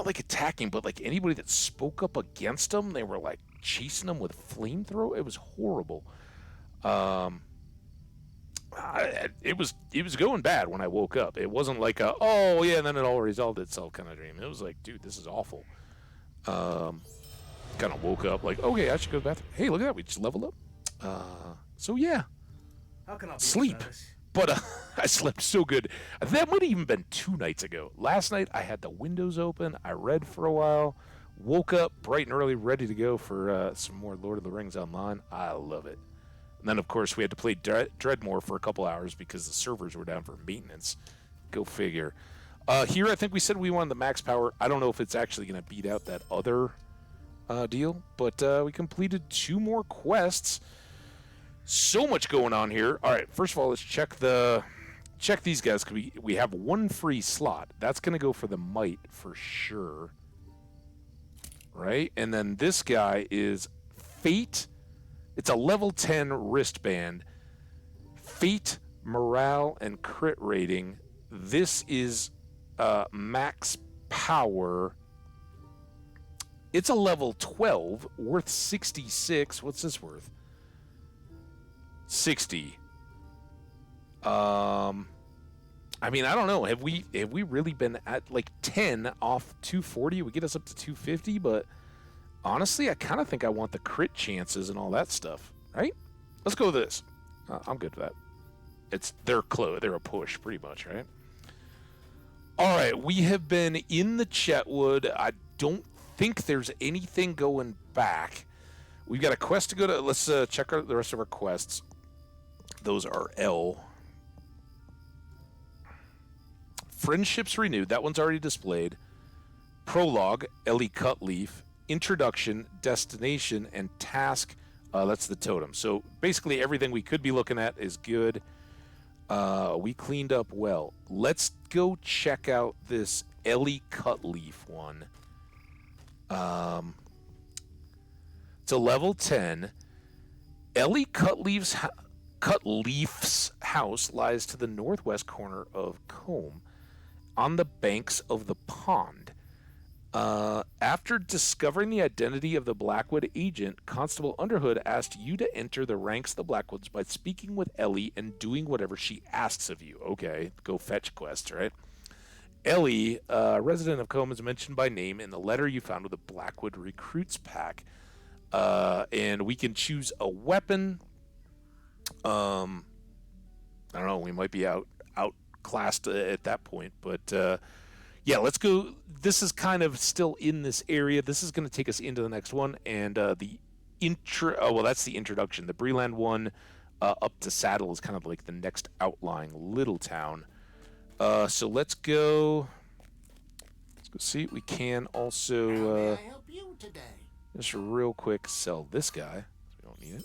like attacking, but like anybody that spoke up against them, they were like chasing them with flamethrower. It was horrible. It was going bad when I woke up. It wasn't like a, oh yeah, and then it all resolved itself kind of dream. It was like, dude, this is awful. Kind of woke up like, okay, I should go to the bathroom. Hey, look at that, we just leveled up. So yeah, How can I be of sleep. service? But I slept so good. That might have even been 2 nights ago. Last night I had the windows open. I read for a while. Woke up bright and early, ready to go for some more Lord of the Rings online. I love it. And then, of course, we had to play Dreadmore for a couple hours because the servers were down for maintenance. Go figure. Here, I think we said we wanted the max power. I don't know if it's actually going to beat out that other deal, but we completed 2 more quests. So much going on here. All right, first of all, let's check these guys. We have 1 free slot. That's going to go for the might for sure. Right? And then this guy is Fate. It's a level 10 wristband. Fate, morale, and crit rating. This is max power. It's a level 12, worth 66. What's this worth? 60. I mean, I don't know. Have we really been at like 10 off 240? It would get us up to 250, but honestly, I kind of think I want the crit chances and all that stuff, right? Let's go with this. I'm good with that. They're a push pretty much, right? All right, we have been in the Chetwood. I don't think there's anything going back. We've got a quest to go to. Let's check the rest of our quests. Those are L. Friendships renewed. That one's already displayed. Prologue, Ellie Cutleaf. Introduction, destination, and task. That's the totem. So basically everything we could be looking at is good. We cleaned up well. Let's go check out this Ellie Cutleaf one. It's a level 10. Ellie Cutleaf's house lies to the northwest corner of Combe, on the banks of the pond. After discovering the identity of the Blackwood agent, Constable Underhood asked you to enter the ranks of the Blackwoods by speaking with Ellie and doing whatever she asks of you. Okay, go fetch quest, right? Ellie, resident of Combe, is mentioned by name in the letter you found with the Blackwood Recruits Pack. And we can choose a weapon. I don't know, we might be outclassed at that point, but yeah, let's go. This is kind of still in this area. This is going to take us into the next one, and the intro. Oh well, that's the introduction. The Breland one, up to Saddle, is kind of like the next outlying little town. So let's go. Let's go see. We can also How may I help you today? just real quick sell this guy. We don't need it.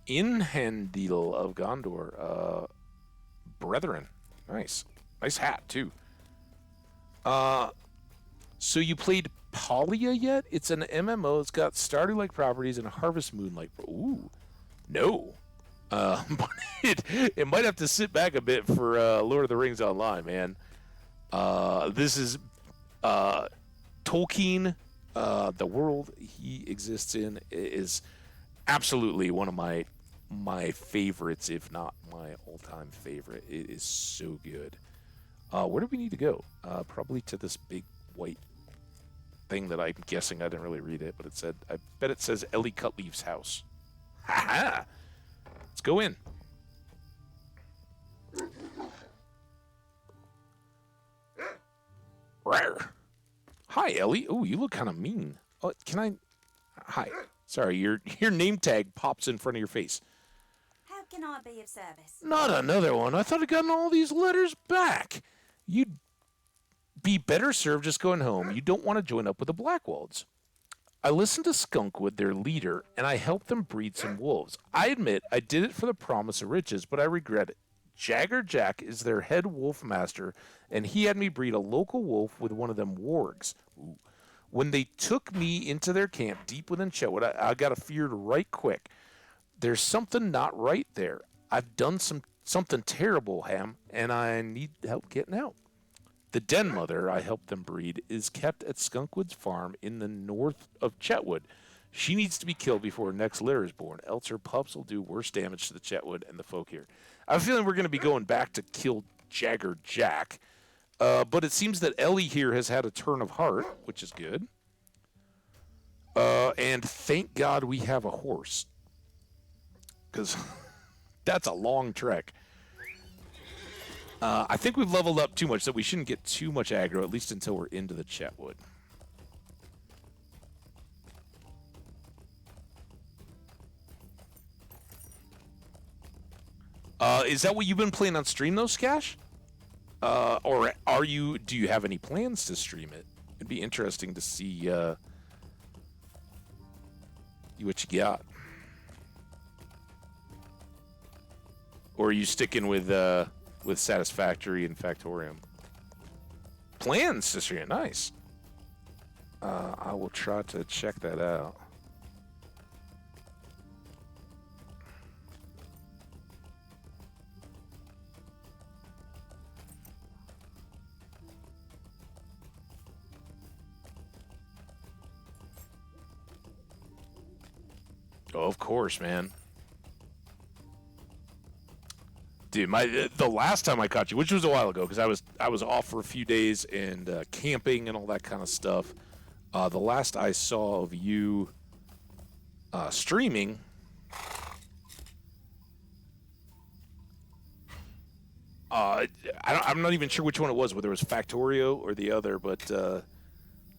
Inhandil of Gondor, Brethren. Nice hat too. So you played Polya yet? It's an MMO. It's got Stardew-like properties and Harvest Moon-like. Ooh, no. But it might have to sit back a bit for Lord of the Rings Online, man. This is Tolkien. The world he exists in is absolutely one of my favorites, if not my all-time favorite. It is so good. Where do we need to go? Probably to this big white thing that I'm guessing I didn't really read it, but it said, I bet it says Ellie Cutleaf's house. Ha ha! Let's go in. Rawr. Hi, Ellie. Oh, you look kind of mean. Oh, can I? Hi. Sorry, your name tag pops in front of your face. How can I be of service? Not another one. I thought I'd gotten all these letters back. You be better served just going home. You don't want to join up with the Blackwolds. I listened to Skunkwood, their leader, and I helped them breed some wolves. I admit I did it for the promise of riches, but I regret it. Jagger Jack is their head wolf master, and he had me breed a local wolf with one of them wargs. Ooh. When they took me into their camp deep within Chetwood, I got feared right quick. There's something not right there. I've done something terrible, Ham, and I need help getting out. The den mother I helped them breed is kept at Skunkwood's farm in the north of Chetwood. She needs to be killed before her next litter is born, else her pups will do worse damage to the Chetwood and the folk here. I have a feeling we're going to be going back to kill Jagger Jack, but it seems that Ellie here has had a turn of heart, which is good. And thank God we have a horse, because that's a long trek. I think we've leveled up too much, so we shouldn't get too much aggro, at least until we're into the Chetwood. Is that what you've been playing on stream, though, Skash? Or do you have any plans to stream it? It'd be interesting to see what you got. Or are you sticking with Satisfactory and Factorium? Plans to stream it, nice. I will try to check that out. Oh, of course, man. Dude, the last time I caught you, which was a while ago, because I was off for a few days and camping and all that kind of stuff. The last I saw of you streaming, I'm not even sure which one it was, whether it was Factorio or the other, but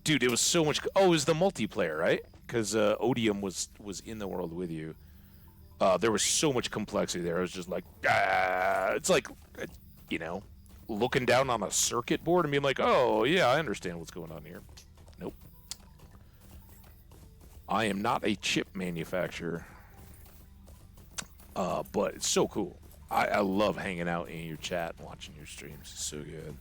dude, it was so much. Oh, it was the multiplayer, right? Because Odium was in the world with you. There was so much complexity there. I was just like, it's like, looking down on a circuit board and being like, oh, yeah, I understand what's going on here. Nope. I am not a chip manufacturer, but it's so cool. I love hanging out in your chat and watching your streams. It's so good.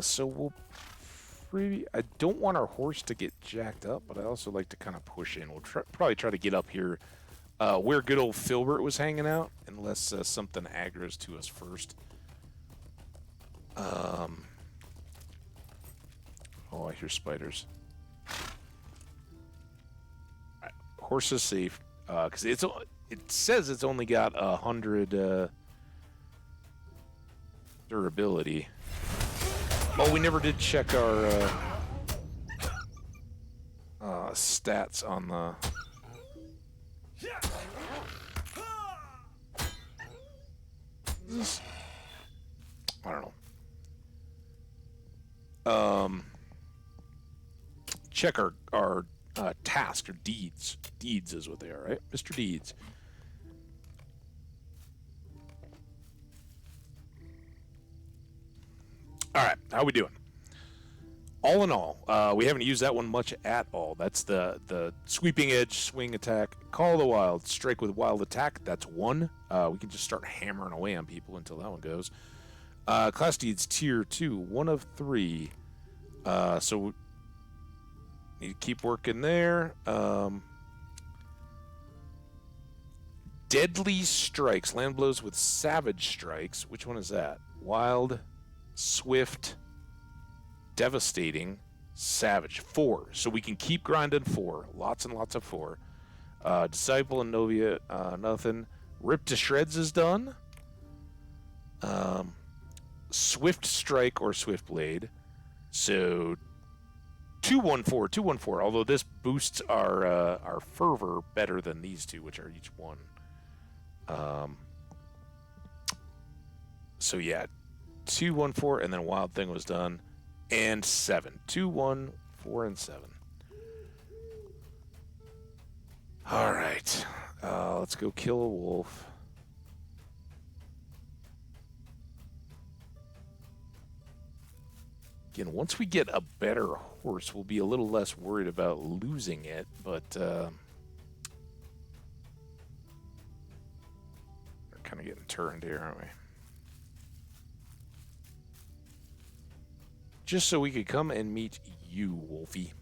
So we'll I don't want our horse to get jacked up, but I also like to kind of push in. We'll probably try to get up here where good old Filbert was hanging out, unless something aggroes to us first. Oh, I hear spiders. Right. Horse is safe, because it says it's only got 100 durability. Oh, we never did check our stats on the... I don't know. Check our task or deeds. Deeds is what they are, right? Mr. Deeds. All right, how we doing? All in all, we haven't used that one much at all. That's the sweeping edge, swing attack, call of the wild, strike with wild attack. That's one. We can just start hammering away on people until that one goes. Class deeds tier 2, 1 of 3. So need to keep working there. Deadly strikes, land blows with savage strikes. Which one is that? Wild, swift, devastating, savage. 4. So we can keep grinding 4. Lots and lots of 4. Disciple and Novia, nothing. Rip to shreds is done. Swift strike or swift blade. So 214, 214. Although this boosts our fervor better than these two, which are each 1. So yeah, 214, and then wild thing was done, and 7. 2, 1, 4 and 7. All right. Let's go kill a wolf. Again, once we get a better horse, we'll be a little less worried about losing it, but we're kind of getting turned here, aren't we? Just so we could come and meet you, Wolfie.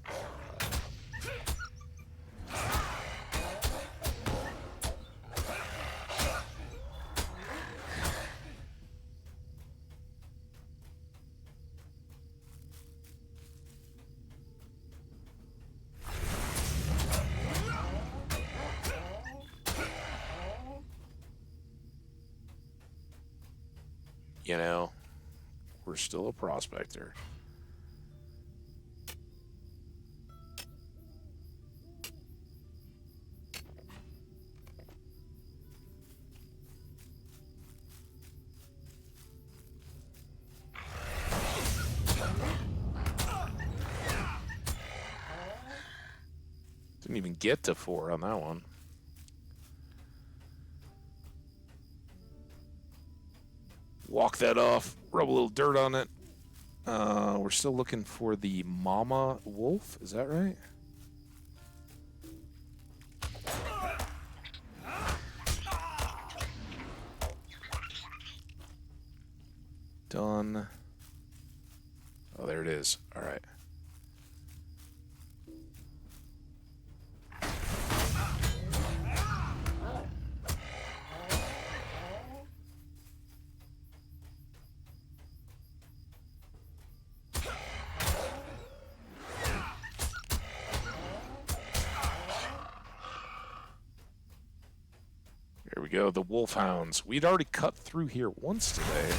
You know, we're still a prospector. Didn't even get to 4 on that one. Walk that off, rub a little dirt on it. We're still looking for the mama wolf, is that right? Done. Oh, there it is. All right. There we go, the wolfhounds. We'd already cut through here once today.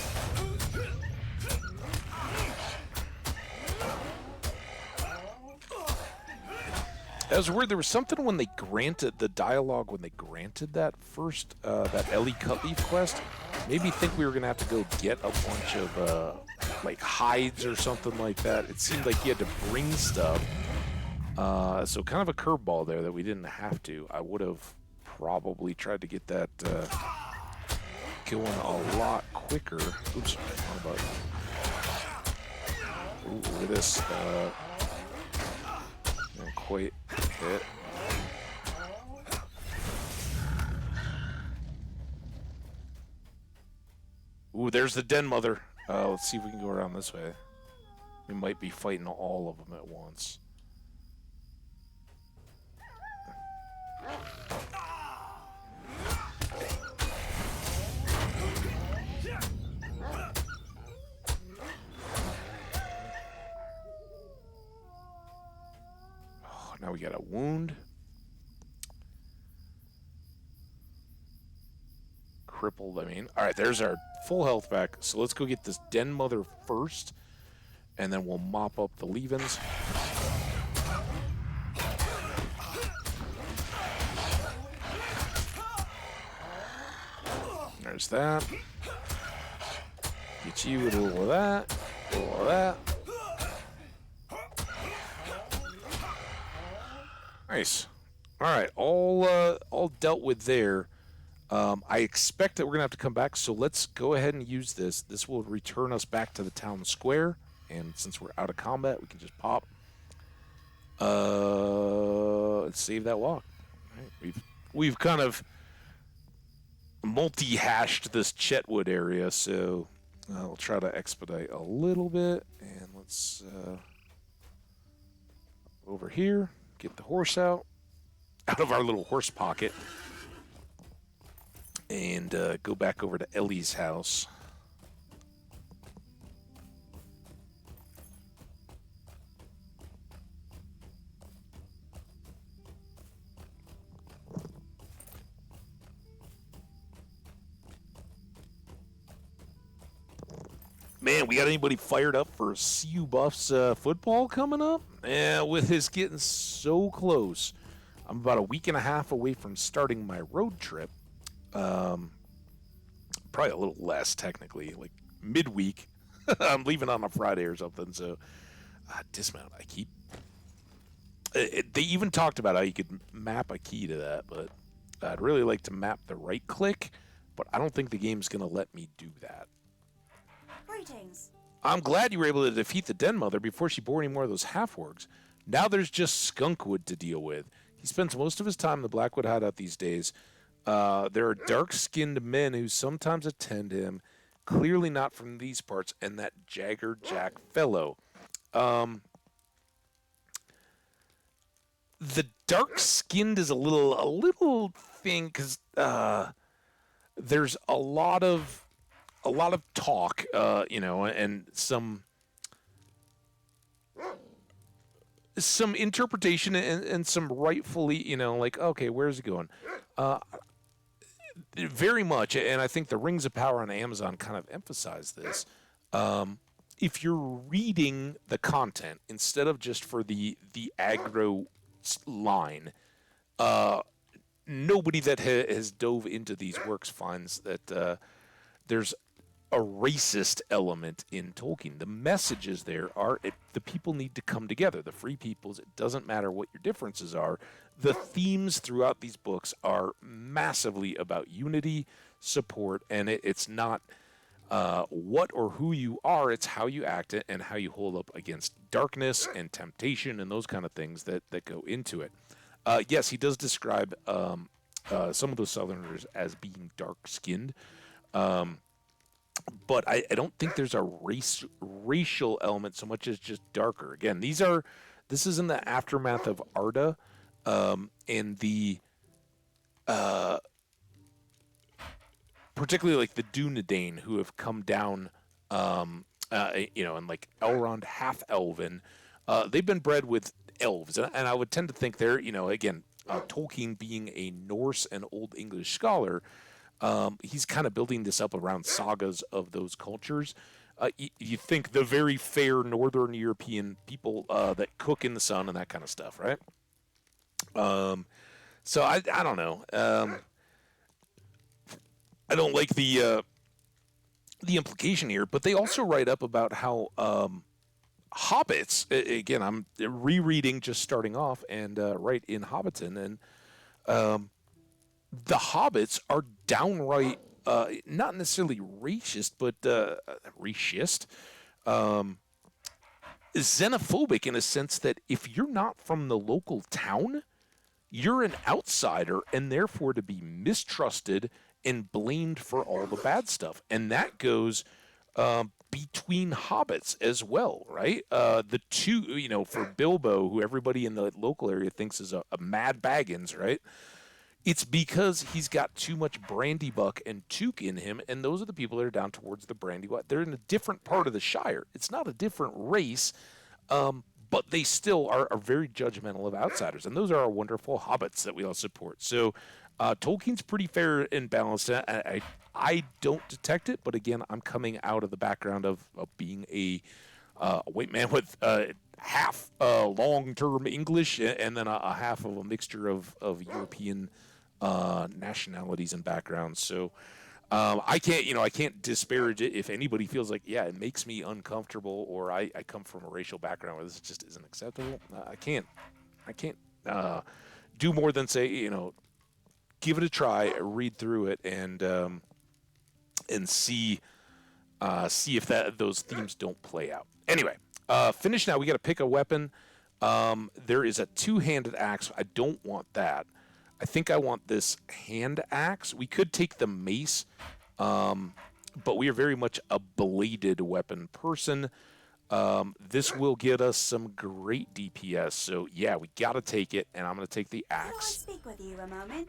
That was weird. There was something when they granted the dialogue when they granted that first that Ellie Cutleaf quest. Made me think we were gonna have to go get a bunch of like hides or something like that. It seemed like you had to bring stuff. So kind of a curveball there that we didn't have to. I would have probably tried to get that going a lot quicker. Oops, wrong button. Ooh, look at this. Not quite hit. Ooh, there's the den mother. Let's see if we can go around this way. We might be fighting all of them at once. Oh, now we got a wound. Crippled, I mean. All right, there's our full health back. So let's go get this den mother first, and then we'll mop up the leave-ins. There's that. Get you with a little of that, a little of that. Nice. All right, all dealt with there. I expect that we're gonna have to come back, so let's go ahead and use this. This will return us back to the town square, and since we're out of combat, we can just pop. Let's save that walk. All right, we've kind of multi-hashed this Chetwood area, so we'll try to expedite a little bit. And let's over here, get the horse out of our little horse pocket, and go back over to Ellie's house. Man, we got anybody fired up for CU Buffs football coming up? Yeah, with his getting so close. I'm about a week and a half away from starting my road trip. Probably a little less, technically, like midweek. I'm leaving on a Friday or something, so dismount. I keep They even talked about how you could map a key to that, but I'd really like to map the right click, but I don't think the game's going to let me do that. Greetings. I'm glad you were able to defeat the Den Mother before she bore any more of those half-orcs. Now there's just Skunkwood to deal with. He spends most of his time in the Blackwood hideout these days. There are dark-skinned men who sometimes attend him, clearly not from these parts, and that Jagger Jack fellow. The dark-skinned is a little thing, because there's a lot of talk, and some interpretation and some rightfully, like, okay, where's it going? Very much, and I think the Rings of Power on Amazon kind of emphasize this. If you're reading the content instead of just for the aggro line, nobody that has dove into these works finds that there's a racist element in Tolkien. The messages there are the people need to come together. The free peoples, it doesn't matter what your differences are. The themes throughout these books are massively about unity, support, and it's not what or who you are, it's how you act and how you hold up against darkness and temptation and those kind of things that go into it. Yes, he does describe some of those Southerners as being dark-skinned. But I don't think there's a racial element so much as just darker. Again, this is in the aftermath of Arda, and the particularly like the Dunedain who have come down, and like Elrond half-elven, they've been bred with elves, and I would tend to think they're, again, Tolkien being a Norse and Old English scholar. He's kind of building this up around sagas of those cultures. You think the very fair Northern European people that cook in the sun and that kind of stuff, right? So I don't know. I don't like the implication here, but they also write up about how hobbits. Again, I'm rereading, just starting off, and right in Hobbiton, and the hobbits are downright, not necessarily racist, but racist, xenophobic in a sense that if you're not from the local town, you're an outsider and therefore to be mistrusted and blamed for all the bad stuff. And that goes between hobbits as well, right? The two, for Bilbo, who everybody in the local area thinks is a mad Baggins, right? It's because he's got too much Brandybuck and Took in him, and those are the people that are down towards the Brandybuck. They're in a different part of the Shire. It's not a different race, but they still are very judgmental of outsiders, and those are our wonderful hobbits that we all support. So Tolkien's pretty fair and balanced. I don't detect it, but again, I'm coming out of the background of being a white man with half long-term English and then a half of a mixture of European nationalities and backgrounds. So I can't disparage it if anybody feels like, yeah, it makes me uncomfortable, or I come from a racial background where this just isn't acceptable. I can't do more than say, give it a try, read through it, and see if those themes don't play out. Anyway, finish now. We got to pick a weapon. There is a two-handed axe. I don't want that. I think I want this hand axe. We could take the mace, but we are very much a bladed weapon person. This will get us some great DPS. So, yeah, we got to take it, and I'm going to take the Can I axe. speak with you a moment?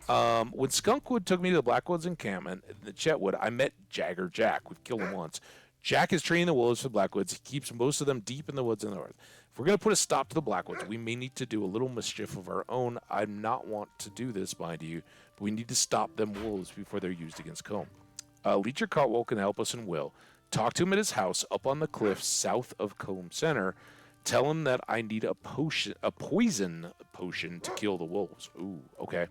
When Skunkwood took me to the Blackwoods encampment, the Chetwood, I met Jagger Jack. We've killed him once. Jack is training the wolves for the Blackwoods. He keeps most of them deep in the woods in the north. If we're going to put a stop to the Blackwoods, we may need to do a little mischief of our own. I do not want to do this, mind you, but we need to stop them wolves before they're used against Combe. Leecher Cotwell can help us and will. Talk to him at his house up on the cliff south of Combe Center. Tell him that I need a poison potion to kill the wolves. Ooh, okay.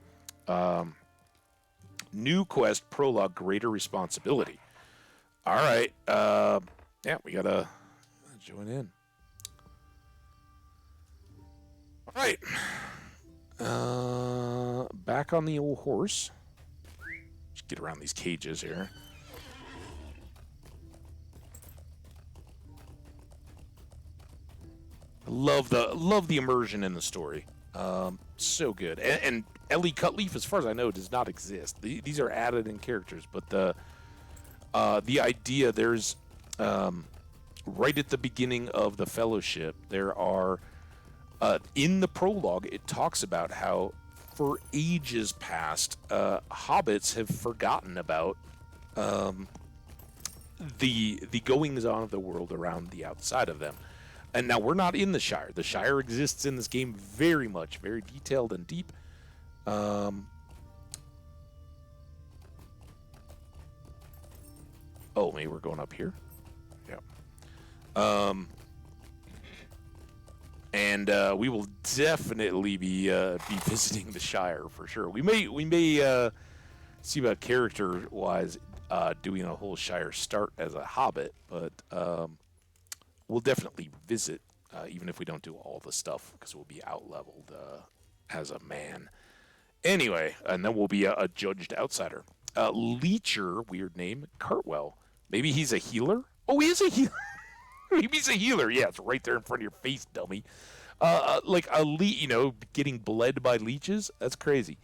New quest, prologue, greater responsibility. All right. Yeah, we gotta join in. Right. Back on the old horse. Just get around these cages here. Love the immersion in the story. So good. And Ellie Cutleaf, as far as I know, does not exist. These are added in characters, but the idea there's right at the beginning of the Fellowship, there are in the prologue it talks about how for ages past hobbits have forgotten about the goings on of the world around the outside of them. And now we're not in the Shire. The Shire exists in this game very much, very detailed and deep. Oh, maybe we're going up here. Yeah. And we will definitely be visiting the Shire for sure. We may see about character-wise doing a whole Shire start as a Hobbit, but we'll definitely visit, even if we don't do all the stuff, because we'll be out-leveled as a man. Anyway, and then we'll be a judged outsider. Leecher, weird name, Cartwell. Maybe he's a healer? Oh, he is a healer. Maybe he's a healer. Yeah, it's right there in front of your face, dummy. Like a getting bled by leeches? That's crazy.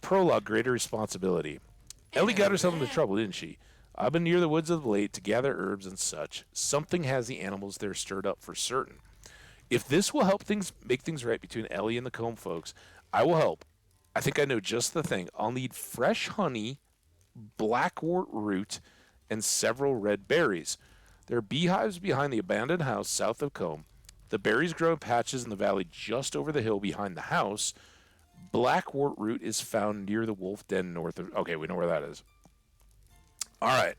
Prologue, greater responsibility. Ellie got herself into trouble, didn't she? I've been near the woods of late to gather herbs and such. Something has the animals there stirred up for certain. If this will help make things right between Ellie and the Combe folks, I will help. I think I know just the thing. I'll need fresh honey, blackwort root, and several red berries. There are beehives behind the abandoned house south of Combe. The berries grow in patches in the valley just over the hill behind the house. Blackwort root is found near the wolf den north of... Okay, we know where that is. All right,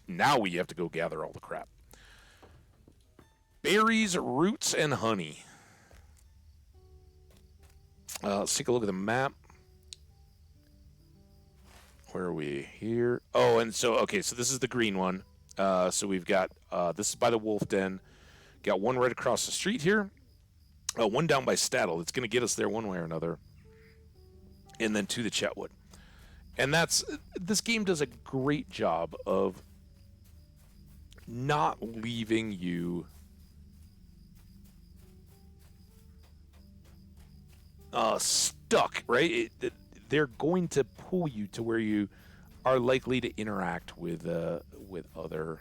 now we have to go gather all the crap. Berries, roots, and honey. Let's take a look at the map. Where are we? Here. Oh, and so, okay, so this is the green one. So we've got, this is by the wolf den. Got one right across the street here. One down by Staddle. It's going to get us there one way or another. And then to the Chetwood. And this game does a great job of not leaving you stuck, right? They're going to pull you to where you are likely to interact with other...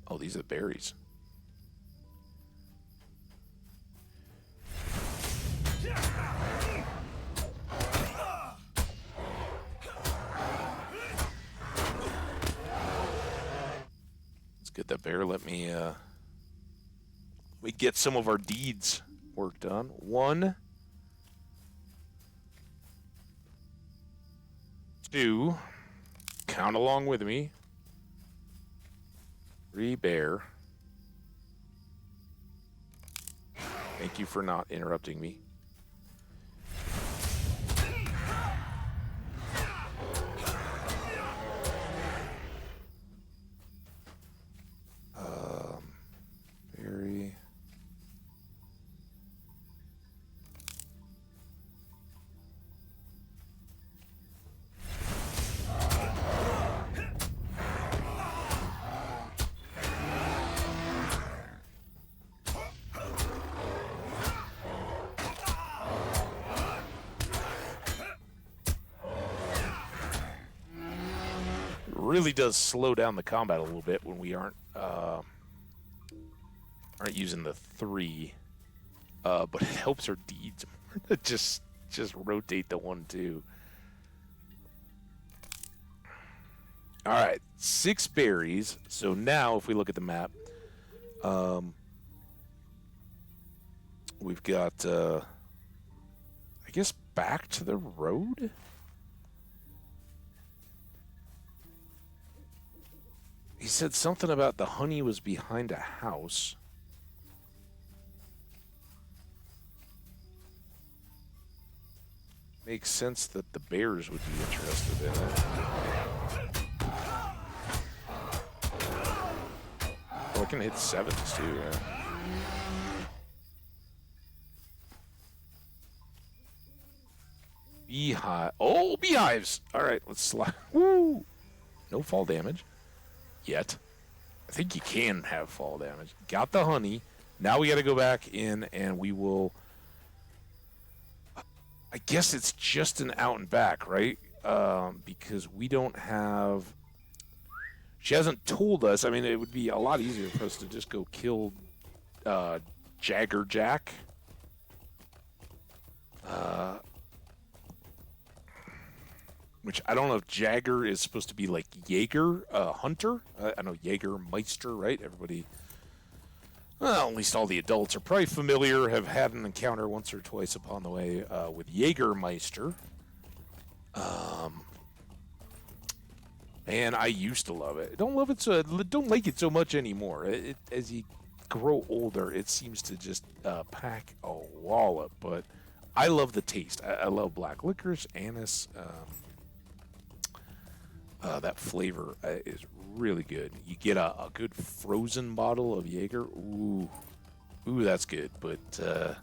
Oh, these are the berries. It's good that bear let me get some of our deeds work done. 1, 2, count along with me. 3 bear. Thank you for not interrupting me. Berry. Really does slow down the combat a little bit when we aren't using the 3, but it helps our deeds more to just rotate the 1, 2. All right, 6 berries. So now, if we look at the map, we've got, I guess, back to the road. He said something about the honey was behind a house. Makes sense that the bears would be interested in it. Oh, I can hit 7s too, yeah. Beehive. Oh, beehives! All right, let's slide. Woo! No fall damage yet. I think you can have fall damage. Got the honey. Now we got to go back in and we will... I guess it's just an out and back, right? Because we don't have... She hasn't told us. I mean, it would be a lot easier for us to just go kill Jagger Jack. Which I don't know if Jagger is supposed to be like Jaeger, Hunter. I know Jägermeister, right? Everybody, well, at least all the adults are probably familiar, have had an encounter once or twice upon the way with Jägermeister. Man, I used to love it. Don't love it so. Don't like it so much anymore. As you grow older, it seems to just pack a wallop. But I love the taste. I love black licorice, anise. That flavor is really good. You get a good frozen bottle of Jaeger. Ooh, that's good. But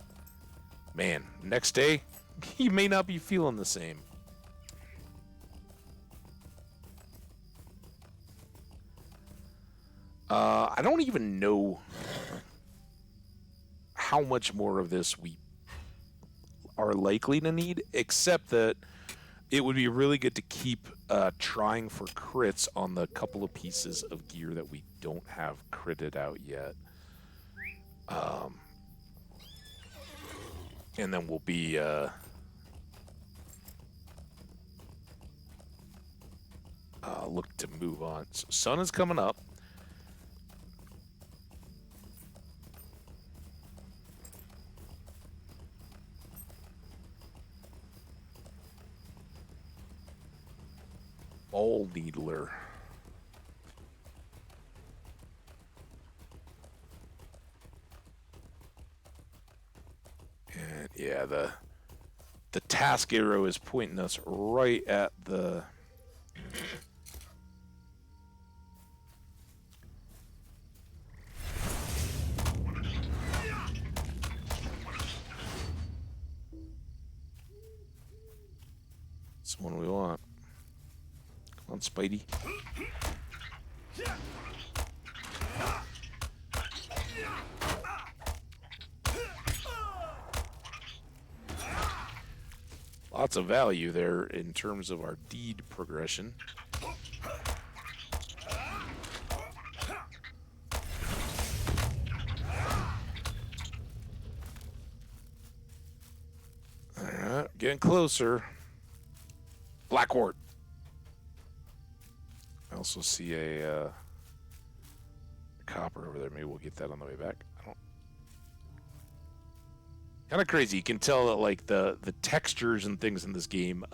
man, next day you may not be feeling the same. I don't even know how much more of this we are likely to need, except that it would be really good to keep trying for crits on the couple of pieces of gear that we don't have critted out yet. And then we'll be... look to move on. So sun is coming up. Ball needler. And yeah, the task arrow is pointing us right at the it's the one we want. Come on, Spidey. Lots of value there in terms of our deed progression. Alright, getting closer. Blackwort. I also see a copper over there. Maybe we'll get that on the way back. I don't. Kind of crazy. You can tell that like the textures and things in this game,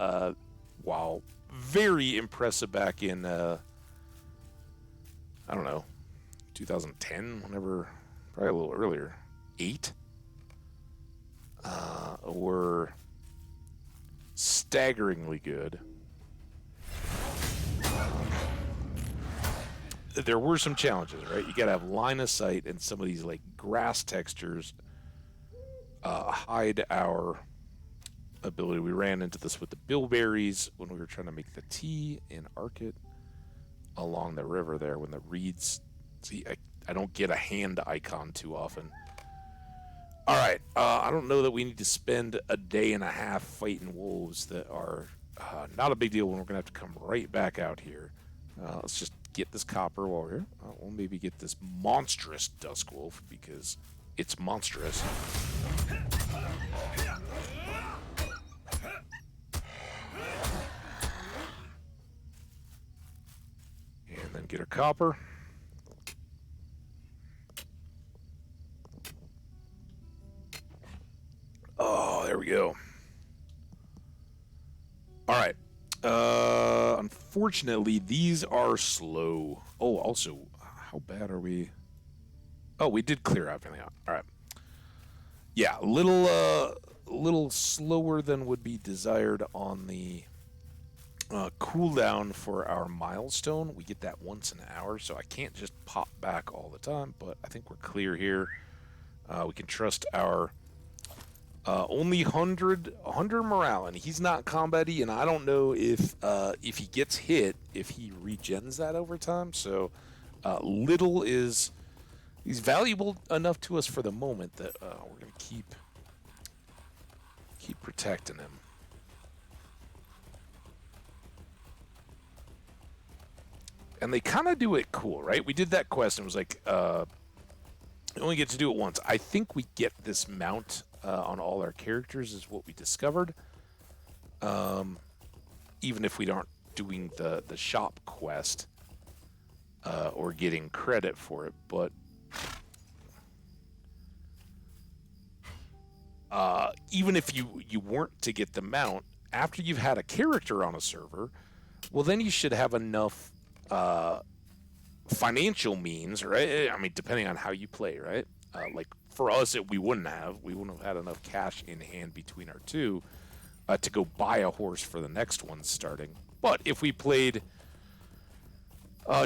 while very impressive back in I don't know, 2010, whenever, probably a little earlier, 8, were staggeringly good. There were some challenges, right? You got to have line of sight, and some of these like grass textures hide our ability. We ran into this with the bilberries when we were trying to make the tea in Arcot along the river there when the reeds. See, I don't get a hand icon too often. All right, I don't know that we need to spend a day and a half fighting wolves that are not a big deal when we're going to have to come right back out here. Let's just get this copper while we're here. We'll maybe get this monstrous dusk wolf because it's monstrous. And then get our copper. Oh, there we go. All right. Unfortunately, these are slow. Oh, also, how bad are we? Oh, we did clear everything out. All right. Yeah, a little slower than would be desired on the cooldown for our milestone. We get that once an hour, so I can't just pop back all the time, but I think we're clear here. We can trust our Only 100 morale, and he's not combat-y, and I don't know if he gets hit, if he regens that over time. So little is he's valuable enough to us for the moment that we're gonna keep protecting him. And they kind of do it cool, right? We did that quest and it was like, you only get to do it once. I think we get this mount on all our characters is what we discovered. Even if we aren't doing the shop quest or getting credit for it. But even if you weren't to get the mount, after you've had a character on a server, well, then you should have enough financial means, right? I mean, depending on how you play, right? Like for us, we wouldn't have had enough cash in hand between our two to go buy a horse for the next one starting. But if we played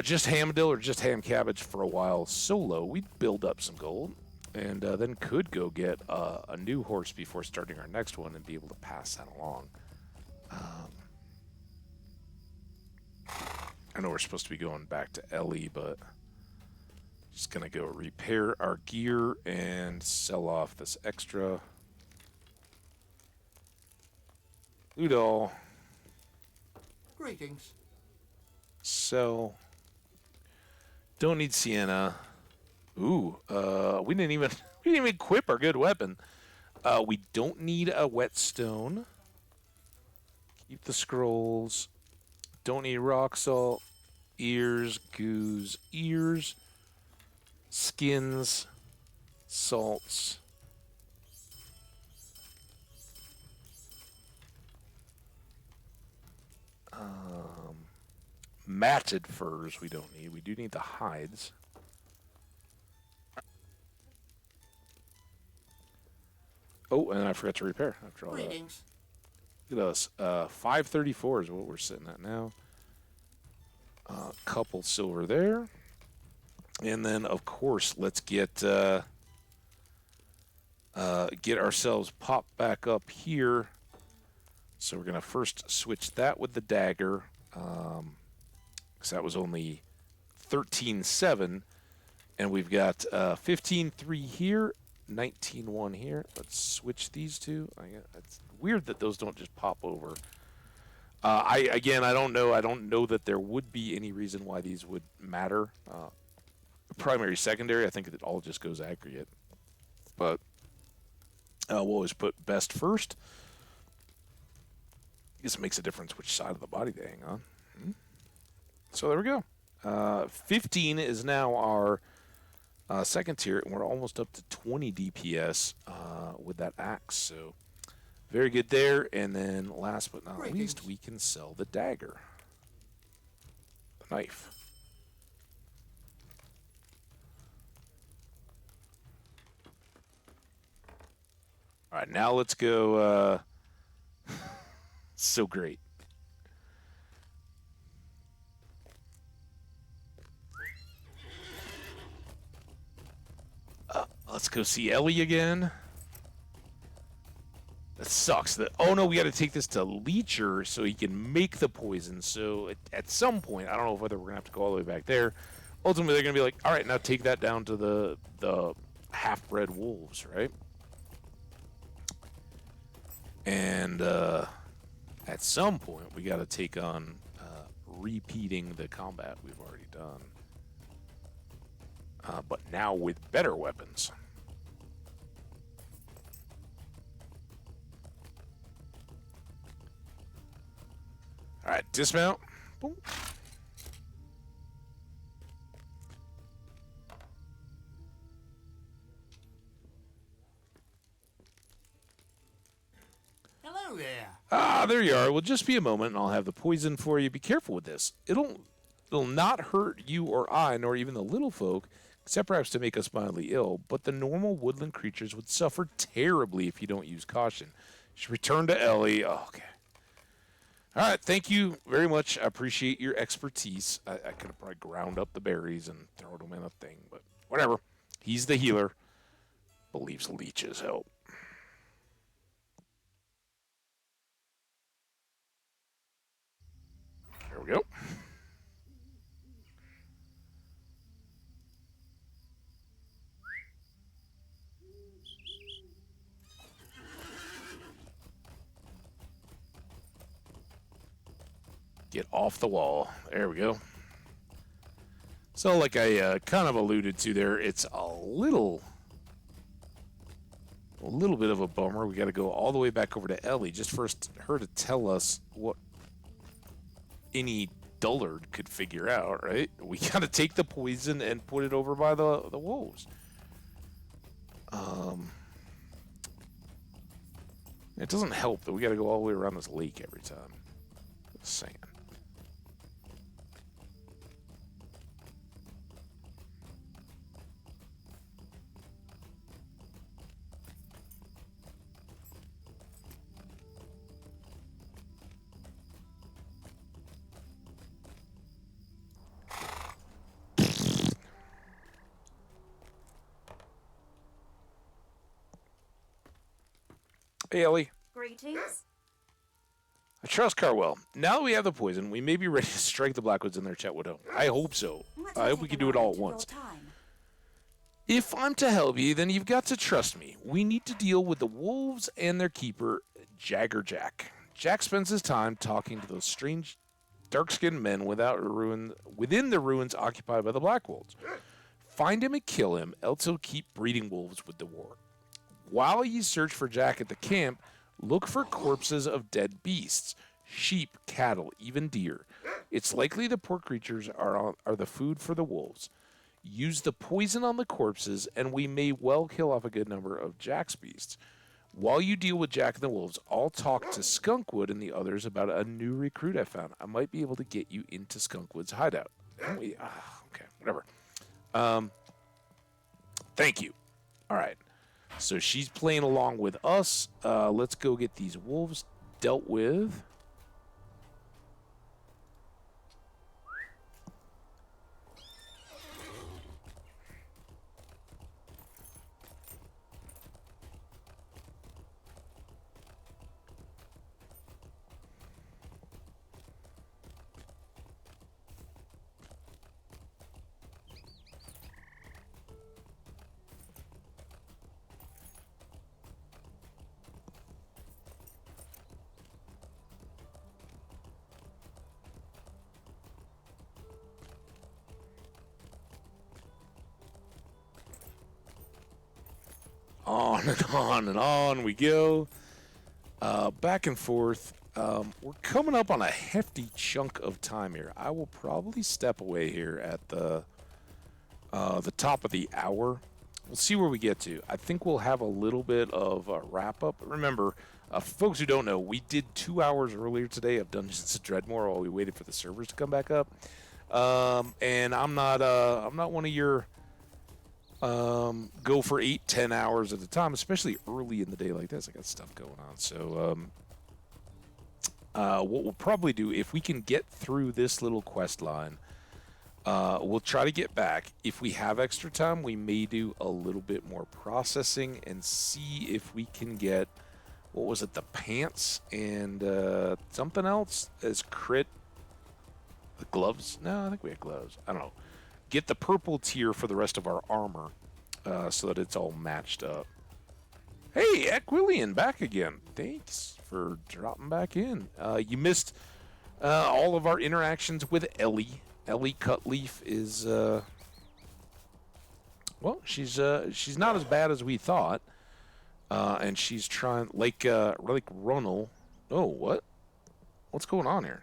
just Hamdill or just Ham Cabbage for a while solo, we'd build up some gold and then could go get a new horse before starting our next one and be able to pass that along. I know we're supposed to be going back to Ellie, but just gonna go repair our gear and sell off this extra. Udall. Greetings. Sell. Don't need Sienna. Ooh, we didn't even equip our good weapon. We don't need a whetstone. Keep the scrolls. Don't need rock salt. Ears, goose, ears, skins, salts. Matted furs we don't need. We do need the hides. Oh, and I forgot to repair after all that. Greetings. Look at us. 534 is what we're sitting at now. Couple silver there. And then, of course, let's get ourselves popped back up here. So we're going to first switch that with the dagger. Because that was only 13.7. And we've got 15.3 here, 19.1 here. Let's switch these two. It's weird that those don't just pop over. I don't know. I don't know that there would be any reason why these would matter. Primary, secondary, I think it all just goes aggregate. But we'll always put best first. I guess it makes a difference which side of the body they hang on. So there we go. 15 is now our second tier, and we're almost up to 20 DPS with that axe. So very good there. And then last but not least, we can sell the dagger. The knife. All right, now let's go. So great. Let's go see Ellie again. That sucks. Oh no, we got to take this to Leecher so he can make the poison. So at some point, I don't know whether we're gonna have to go all the way back there. Ultimately, they're gonna be like, all right, now take that down to the half-bred wolves, right? And at some point, we got to take on repeating the combat we've already done, but now with better weapons. All right, dismount. Boom. Hello there. Ah, there you are. Well, just be a moment, and I'll have the poison for you. Be careful with this. It'll not hurt you or I, nor even the little folk, except perhaps to make us mildly ill. But the normal woodland creatures would suffer terribly if you don't use caution. You should return to Ellie. Oh, okay. All right, thank you very much. I appreciate your expertise. I could have probably ground up the berries and thrown them in a thing, but whatever. He's the healer. Believes leeches help. Get off the wall. There we go. So like I kind of alluded to there, it's a little bit of a bummer. We got to go all the way back over to Ellie just for her to tell us what any dullard could figure out, right? We got to take the poison and put it over by the wolves. It doesn't help that we got to go all the way around this lake every time. Just saying. Hey, Ellie. Greetings. I trust Carwell. Now that we have the poison, we may be ready to strike the Blackwoods in their Chetwood home. I hope so. I hope we can do it all at once. If I'm to help you, then you've got to trust me. We need to deal with the wolves and their keeper, Jagger Jack. Jack spends his time talking to those strange, dark-skinned men within the ruins occupied by the Black Wolves. Find him and kill him, else he'll keep breeding wolves with the war. While you search for Jack at the camp, look for corpses of dead beasts, sheep, cattle, even deer. It's likely the poor creatures are the food for the wolves. Use the poison on the corpses, and we may well kill off a good number of Jack's beasts. While you deal with Jack and the wolves, I'll talk to Skunkwood and the others about a new recruit I found. I might be able to get you into Skunkwood's hideout. Okay, whatever. Thank you. All right. So she's playing along with us. Let's go get these wolves dealt with. On and on and on we go. Back and forth. We're coming up on a hefty chunk of time here. I will probably step away here at the top of the hour. We'll see where we get to. I think we'll have a little bit of a wrap-up. Remember, for folks who don't know, we did 2 hours earlier today of Dungeons & Dreadmore while we waited for the servers to come back up. And I'm not one of your... go for 8-10 hours at a time, especially early in the day like this. I got stuff going on. So what we'll probably do, if we can get through this little quest line, we'll try to get back. If we have extra time, we may do a little bit more processing and see if we can get, what was it, the pants and something else as crit. The gloves? No, I think we had gloves. I don't know. Get the purple tier for the rest of our armor so that it's all matched up. Hey, Aquilian, back again. Thanks for dropping back in. You missed all of our interactions with Ellie. Ellie Cutleaf is, well, she's not as bad as we thought. And she's trying, like Ronald. Oh, what? What's going on here?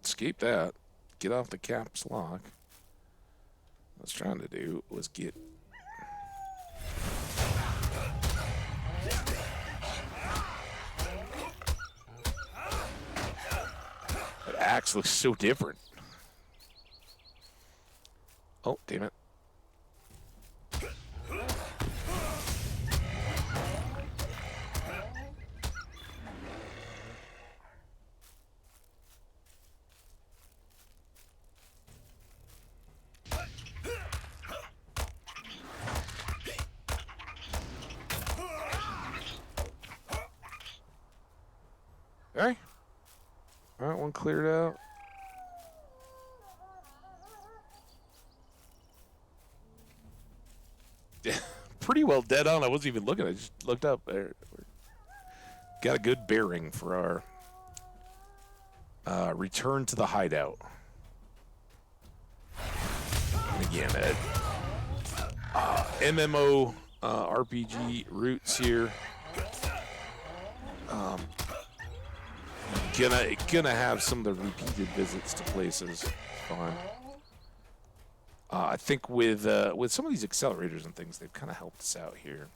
Escape that. Get off the caps lock. What I was trying to do was get... That axe looks so different. Oh, damn it. Okay. All right, one cleared out. Yeah, pretty well dead on. I wasn't even looking. I just looked up. Got a good bearing for our return to the hideout. And again, MMO RPG roots here. Gonna have some of the repeated visits to places. Fun. I think with some of these accelerators and things, they've kind of helped us out here.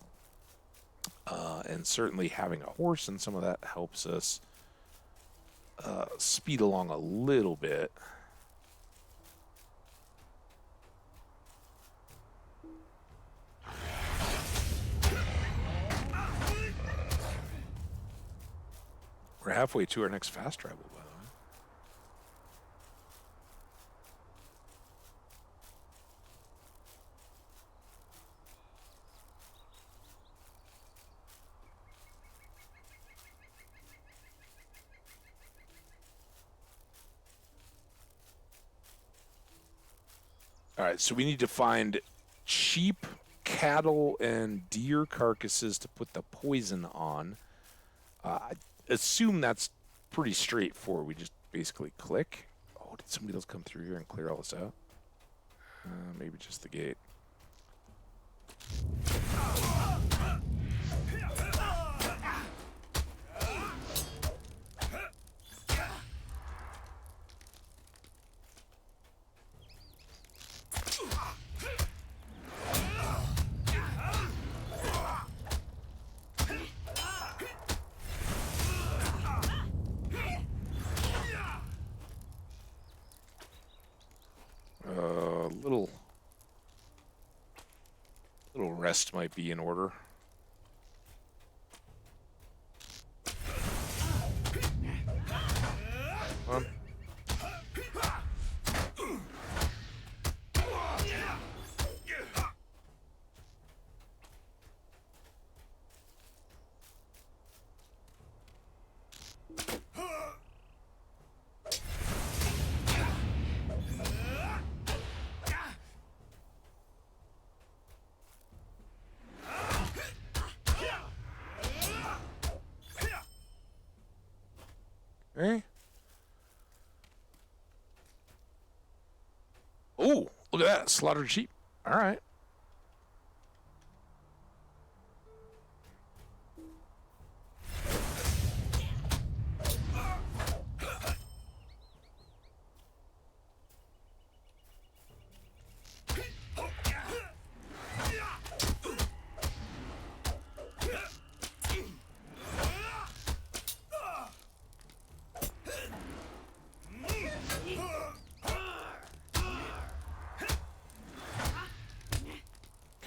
And certainly having a horse and some of that helps us speed along a little bit. We're halfway to our next fast travel, by the way. All right, so we need to find cheap cattle and deer carcasses to put the poison on. I assume that's pretty straightforward. We just basically click. Oh, did somebody else come through here and clear all this out? Maybe just the gate. Little rest might be in order. Come on. Eh? Oh, look at that. Slaughtered sheep. All right.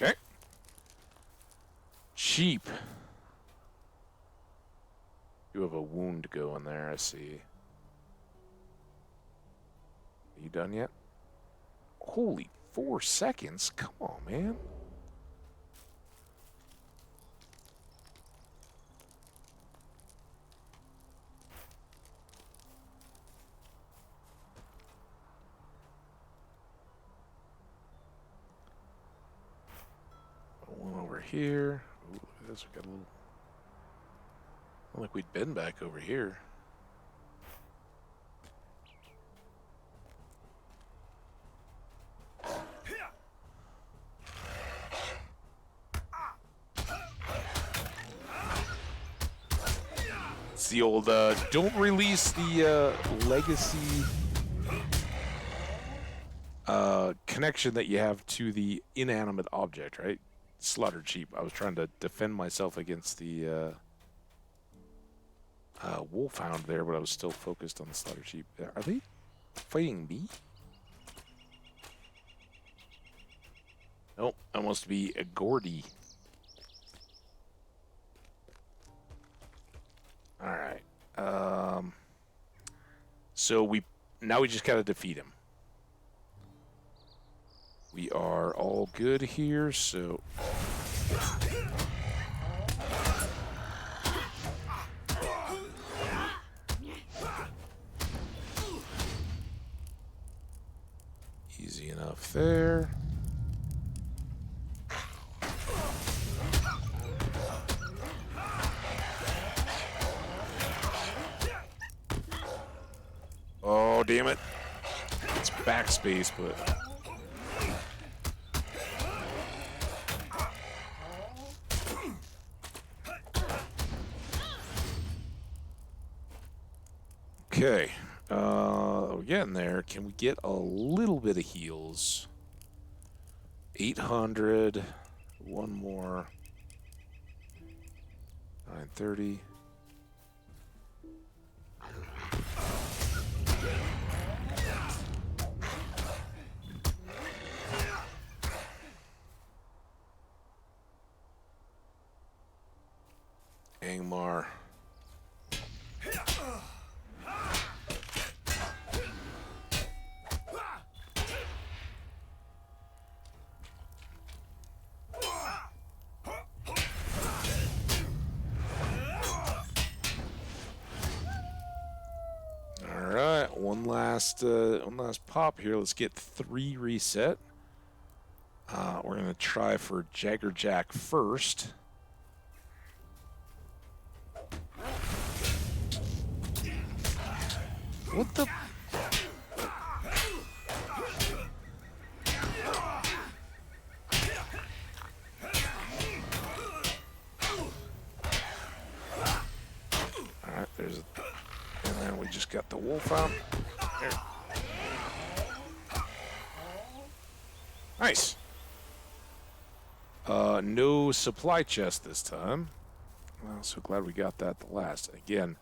Okay. Sheep. You have a wound going there, I see. Are you done yet? Holy 4 seconds? Come on, man. One over here. Ooh, look at this. We got a little. Not like we'd been back over here. It's the old don't release the legacy connection that you have to the inanimate object, right? Slaughtered sheep. I was trying to defend myself against the wolfhound there, but I was still focused on the slaughtered sheep. Are they fighting me? Nope, that must be a Gordy. All right. So we just gotta defeat him. We are all good here, so. Easy enough there. damn it. It's backspace, but... Okay. We're getting there. Can we get a little bit of heals? 800. One more. 930. Angmar. All right, one last pop here. Let's get 3 reset. We're gonna try for Jaggerjack first. What the? Alright, there's a... And then we just got the wolf out. There. Nice. No supply chest this time. Well, so glad we got that the last. Again,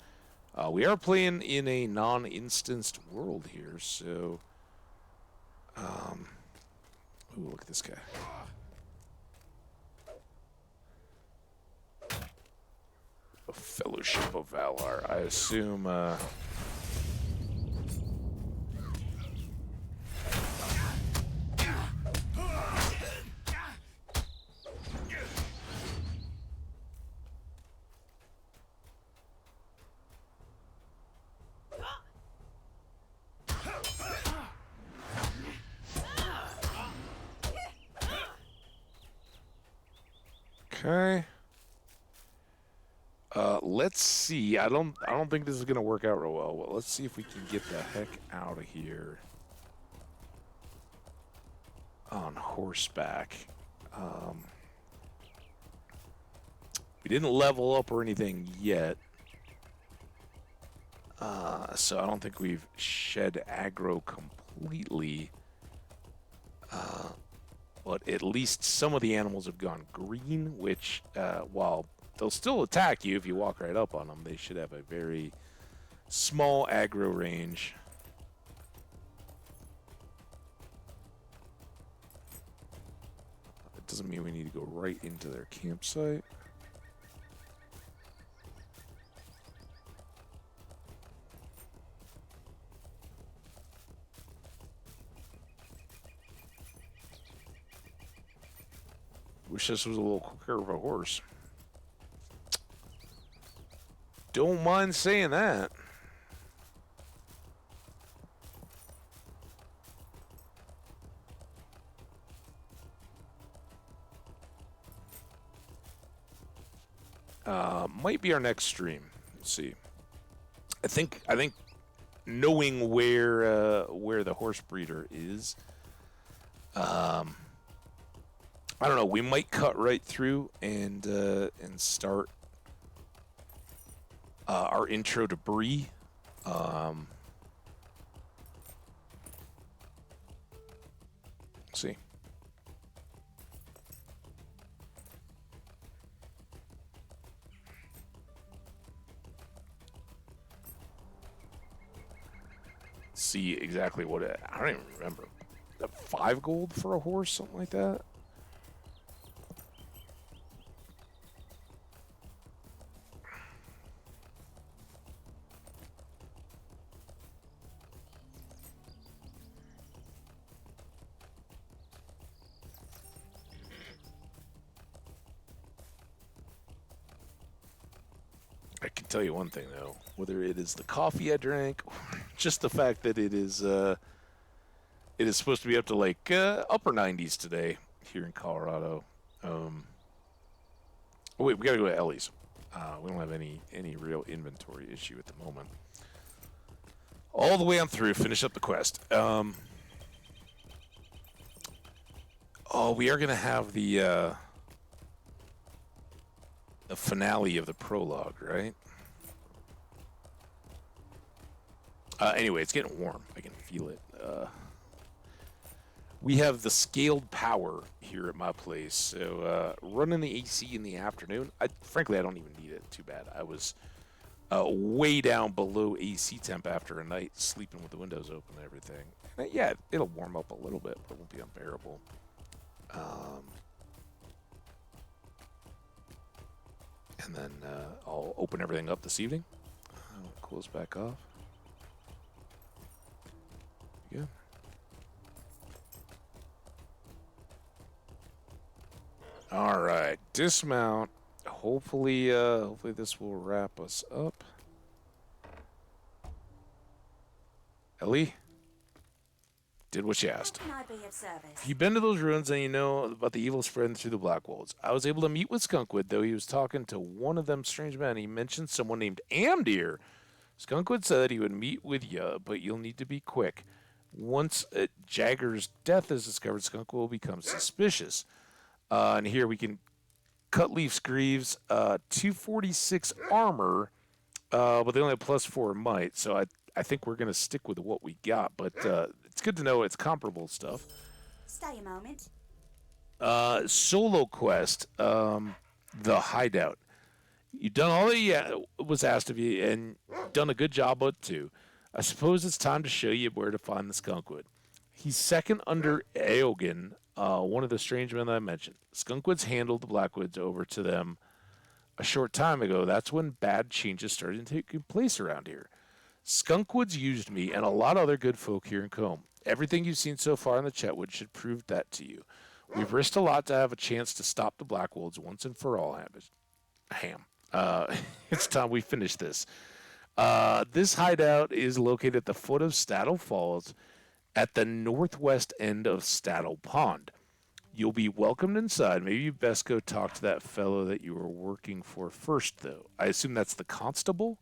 we are playing in a non-instanced world here, so... Ooh, look at this guy. A Fellowship of Valar. I assume, okay. Let's see. I don't think this is gonna work out real well. Well, let's see if we can get the heck out of here on horseback. We didn't level up or anything yet, so I don't think we've shed aggro completely. But at least some of the animals have gone green, which, while they'll still attack you if you walk right up on them, they should have a very small aggro range. It doesn't mean we need to go right into their campsite. Wish this was a little quicker of a horse. Don't mind saying that. Might be our next stream. Let's see. I think knowing where the horse breeder is, I don't know. We might cut right through and start our intro to Bree. See. See exactly what it. I don't even remember. 5 gold for a horse, something like that. I can tell you one thing though, whether it is the coffee I drank, or just the fact that it is supposed to be up to like upper 90s today here in Colorado. Oh wait, we gotta go to Ellie's. We don't have any real inventory issue at the moment. all the way on through, finish up the quest. Oh, we are going to have the finale of the prologue, right? Anyway, it's getting warm. I can feel it. We have the scaled power here at my place, so running the AC in the afternoon. Frankly, I don't even need it too bad. I was way down below AC temp after a night sleeping with the windows open and everything. And yeah, it'll warm up a little bit, but it won't be unbearable. And then I'll open everything up this evening. Close back off. Good. All right, dismount. Hopefully this will wrap us up. Ellie, did what you asked. How can I be of service? If you've been to those ruins, then you know about the evil spreading through the Blackwolds. I was able to meet with Skunkwood, though he was talking to one of them strange men. He mentioned someone named Amdir. Skunkwood said he would meet with you, but you'll need to be quick. Once Jagger's death is discovered, Skunkwood will become suspicious. And here we can cut Leaf's Greaves, 246 armor, but they only have +4 might, so I think we're going to stick with what we got, but it's good to know it's comparable stuff. Stay a moment. Solo quest, the hideout. You've done all that was asked of you, and done a good job of it too. I suppose it's time to show you where to find the Skunkwood. He's second under Aogen, one of the strange men that I mentioned. Skunkwood's handed the Blackwoods over to them a short time ago. That's when bad changes started taking place around here. Skunkwood's used me and a lot of other good folk here in Combe. Everything you've seen so far in the Chetwood should prove that to you. We've risked a lot to have a chance to stop the Blackwolds once and for all, Ham. It's time we finish this. This hideout is located at the foot of Staddle Falls at the northwest end of Staddle Pond. You'll be welcomed inside. Maybe you best go talk to that fellow that you were working for first, though. I assume that's the constable?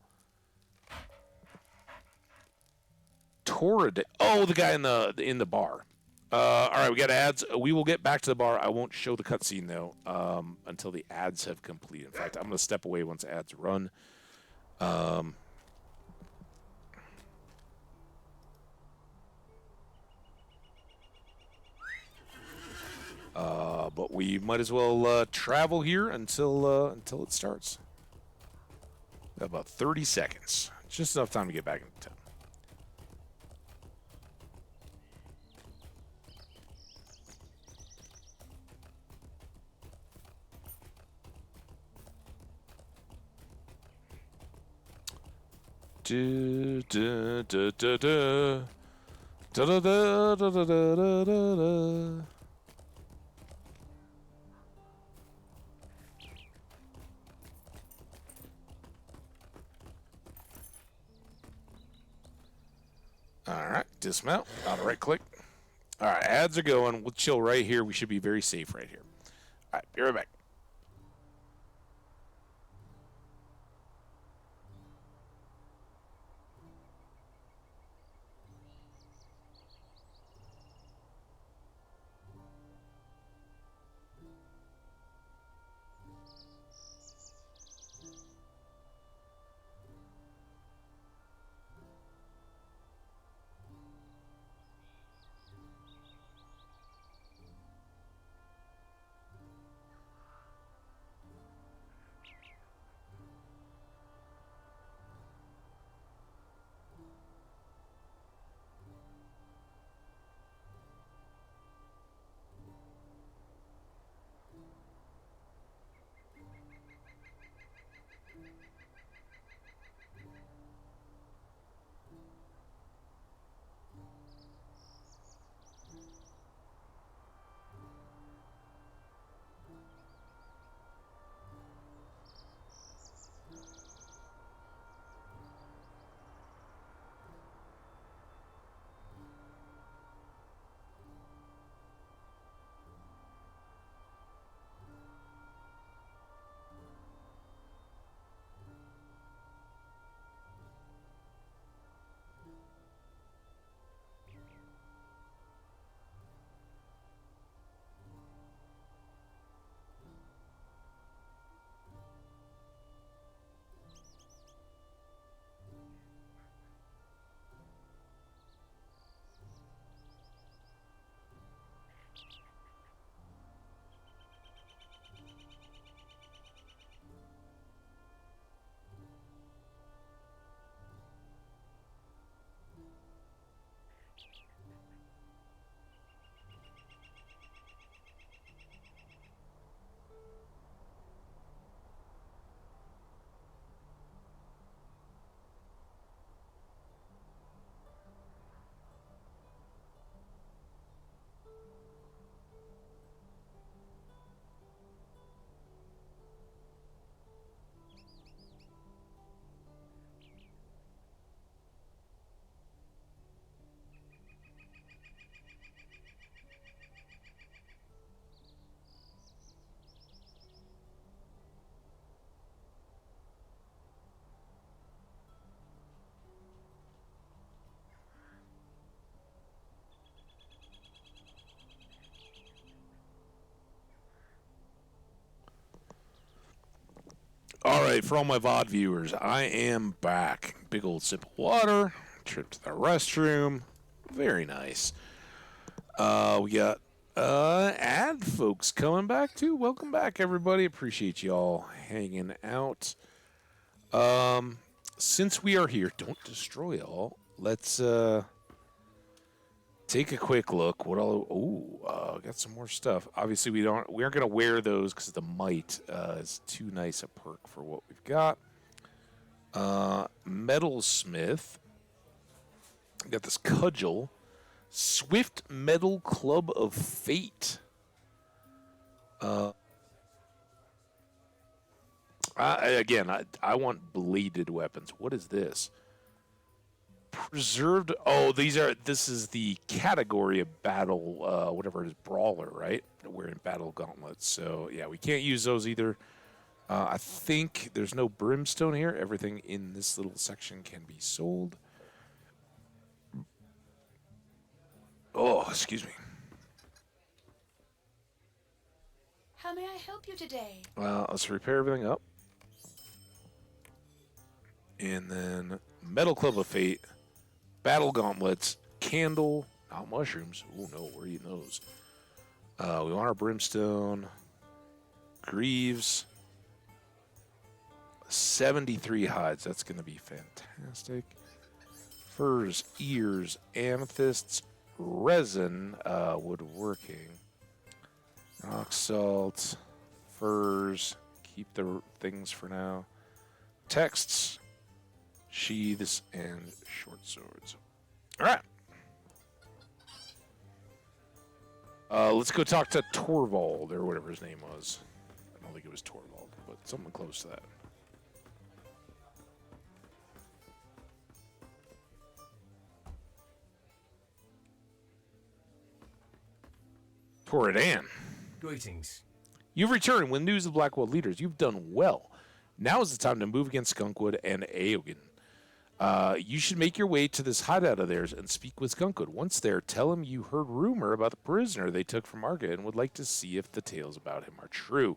Torrid. Oh, the guy in the bar. All right, we got ads. We will get back to the bar. I won't show the cutscene, though, until the ads have completed. In fact, I'm going to step away once ads run. But we might as well travel here until it starts. About 30 seconds. Just enough time to get back into town. Do, do, do, do, do. Da, da, da, da, da, da, da, da. All right, dismount. Auto right click. All right, ads are going. We'll chill right here. We should be very safe right here. All right, be right back. All right, for all my VOD viewers, I am back. Big old sip of water, trip to the restroom. Very nice. We got ad folks coming back too. Welcome back, everybody. Appreciate y'all hanging out. Since we are here, don't destroy all. Let's take a quick look. What all? Got some more stuff. Obviously, we aren't gonna wear those because the might is too nice a perk for what we've got. Metalsmith. Got this cudgel. Swift Metal Club of Fate. I want bladed weapons. What is this? Preserved. Oh, this is the category of battle, whatever it is, brawler, right? We're in battle gauntlets. So, yeah, we can't use those either. I think there's no brimstone here. Everything in this little section can be sold. Oh, excuse me. How may I help you today? Let's repair everything up. And then Metal Club of Fate, Battle Gauntlets, Candle, not mushrooms. Oh no, we're eating those. We want our brimstone, Greaves, 73 hides. That's going to be fantastic. Furs, ears, amethysts, resin, woodworking, rock salt, furs. Keep the things for now. Texts, sheaths, and short swords. All right. Let's go talk to Torvald, or whatever his name was. I don't think it was Torvald, but something close to that. Toridan. Greetings. You've returned with news of the Blackwood leaders. You've done well. Now is the time to move against Skunkwood and Aogen. You should make your way to this hideout of theirs and speak with Skunkwood. Once there, tell him you heard rumor about the prisoner they took from Arga and would like to see if the tales about him are true.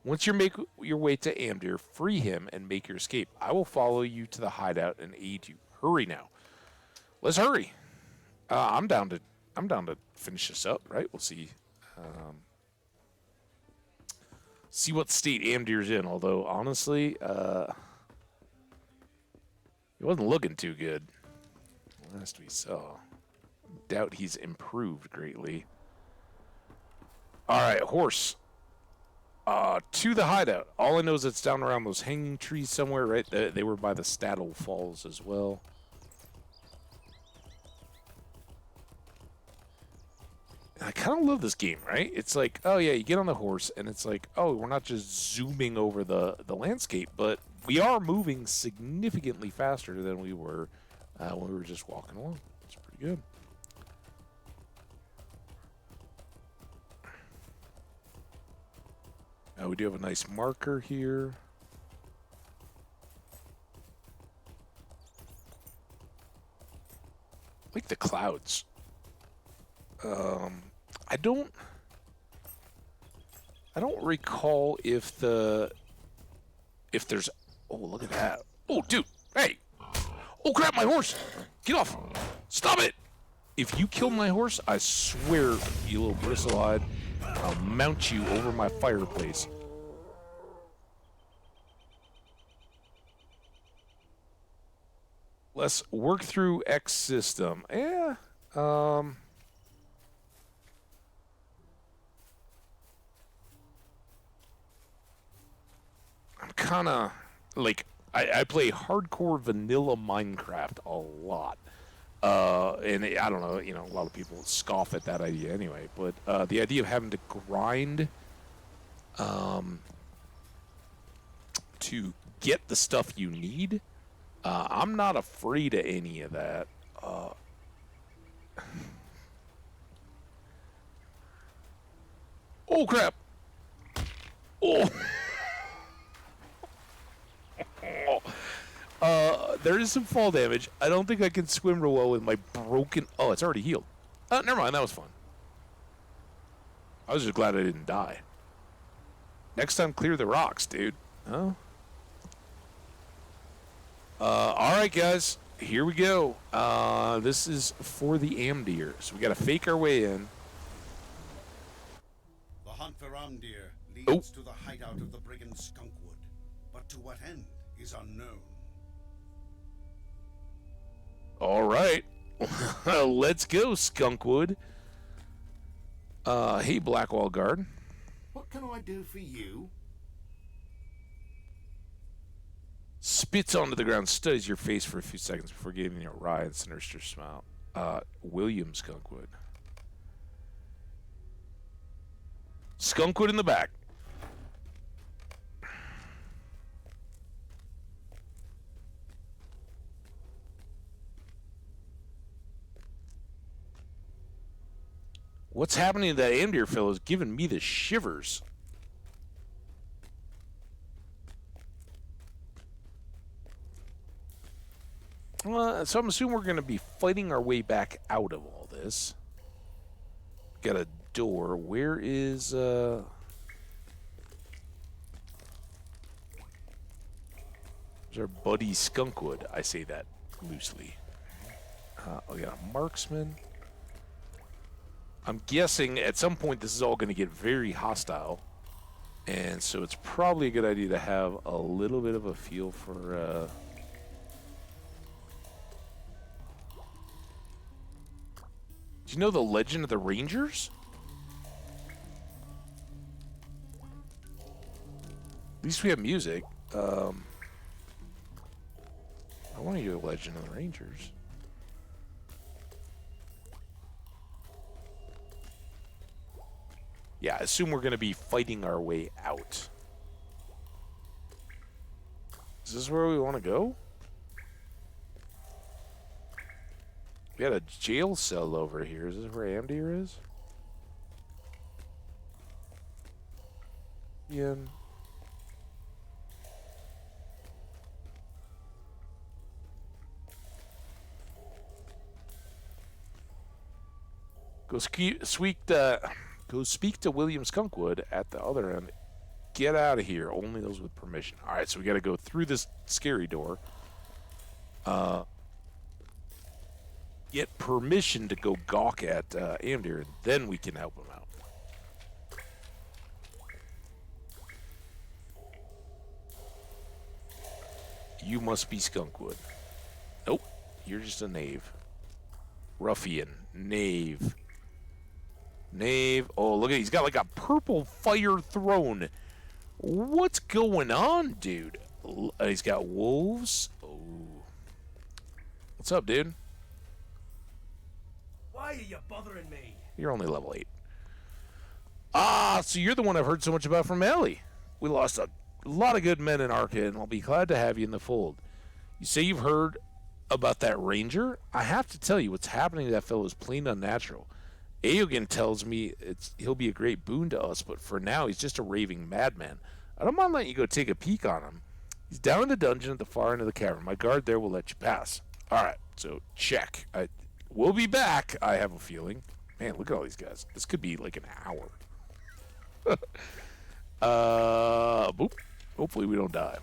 Once you make your way to Amdir, free him and make your escape. I will follow you to the hideout and aid you. Hurry now. Let's hurry. I'm down to finish this up, right? We'll see. See what state Amdir's in, although, honestly, it wasn't looking too good last we saw. Doubt he's improved greatly. All right, horse. To the hideout. All I know is it's down around those hanging trees somewhere, right? They were by the Staddle Falls as well. I kind of love this game, right? It's like, oh yeah, you get on the horse, and it's like, oh, we're not just zooming over the landscape, but we are moving significantly faster than we were when we were just walking along. It's pretty good. We do have a nice marker here. I like the clouds. I don't recall if there's, oh, look at that. Oh, dude, hey. Oh, crap, my horse. Get off. Stop it. If you kill my horse, I swear, you little bristlehead, I'll mount you over my fireplace. Let's work through X system. Yeah. I'm kind of like I play hardcore vanilla Minecraft a lot, and I don't know, a lot of people scoff at that idea anyway. But the idea of having to grind to get the stuff you need, I'm not afraid of any of that. Oh crap! Oh. There is some fall damage. I don't think I can swim real well with my broken... Oh, it's already healed. Never mind. That was fun. I was just glad I didn't die. Next time, clear the rocks, dude. Oh. All right, guys. Here we go. This is for the Amdir. So we got to fake our way in. The hunt for Amdir leads to the hideout of the brigand Skunkwood, but to what end is unknown. All right. Let's go, Skunkwood. Hey, Blackwall Guard. What can I do for you? Spits onto the ground, studies your face for a few seconds before giving you a wry and sinister smile. William Skunkwood. Skunkwood in the back. What's happening to that Amdir fellow is giving me the shivers. So I'm assuming we're going to be fighting our way back out of all this. Got a door. Where is... There's our buddy Skunkwood. I say that loosely. We got a marksman. I'm guessing at some point this is all going to get very hostile. And so it's probably a good idea to have a little bit of a feel for... Do you know the legend of the Rangers? At least we have music. I want to hear the legend of the Rangers. Yeah, I assume we're going to be fighting our way out. Is this where we want to go? We got a jail cell over here. Is this where Amdir is? Yeah. Go speak to William Skunkwood at the other end. Get out of here. Only those with permission. All right, so we got to go through this scary door. Get permission to go gawk at Amdir, and then we can help him out. You must be Skunkwood. Nope, you're just a knave. Ruffian. Knave. Knave. Oh, look at, he's got like a purple fire throne. What's going on, dude? He's got wolves. Oh. What's up, dude? Why are you bothering me? You're only level 8. Ah, so you're the one I've heard so much about from Ellie. We lost a lot of good men in Arca, and I'll be glad to have you in the fold. You say you've heard about that ranger? I have to tell you, what's happening to that fellow is plain unnatural. Aogan tells me he'll be a great boon to us, but for now, he's just a raving madman. I don't mind letting you go take a peek on him. He's down in the dungeon at the far end of the cavern. My guard there will let you pass. All right, so check. We'll be back, I have a feeling. Man, look at all these guys. This could be like an hour. Boop. Hopefully we don't die.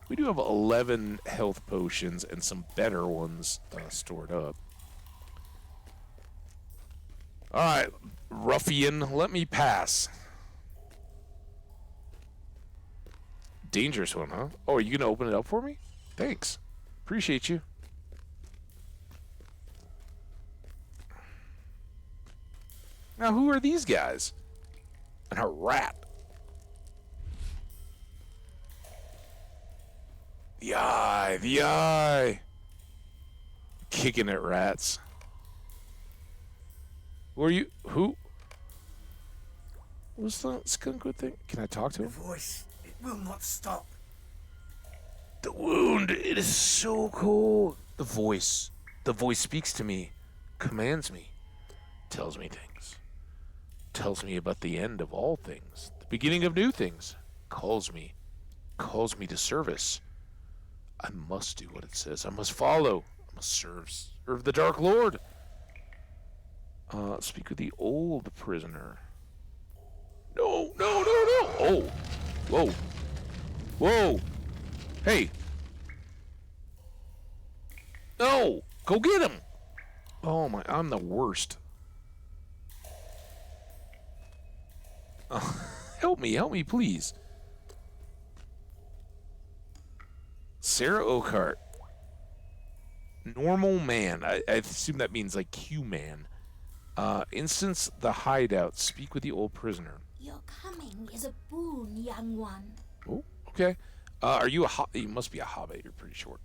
We do have 11 health potions and some better ones stored up. All right, ruffian, let me pass. Dangerous one, huh? Oh, are you going to open it up for me? Thanks. Appreciate you. Now, who are these guys? And a rat. The eye, the eye. Kicking at rats. Who are you? Who? What's the Skunkwood thing? Can I talk to The him? voice, it will not stop. The wound, it is so cold. The voice speaks to me, commands me, tells me things. Tells me about the end of all things, the beginning of new things. Calls me to service. I must do what it says. I must follow. I must serve the Dark Lord. Speak with the old prisoner. No. Oh. Whoa. Hey. No! Go get him! Oh my, I'm the worst. Help me, please. Sarah Oakhart. Normal man. I assume that means like human. Instance the hideout. Speak with the old prisoner. Your coming is a boon, young one. Oh, okay. Are you you must be a hobbit. You're pretty short.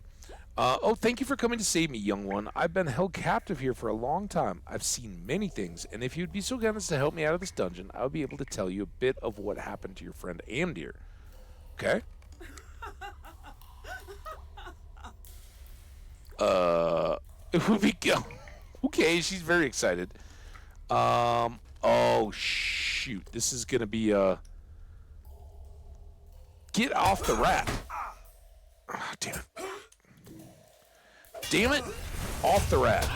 Oh, thank you for coming to save me, young one. I've been held captive here for a long time. I've seen many things, and if you'd be so kind as to help me out of this dungeon, I would be able to tell you a bit of what happened to your friend Amdir. Okay? It would be okay. She's very excited. Oh shoot! This is gonna be get off the rat. Oh, damn it! Damn it! Off the rat.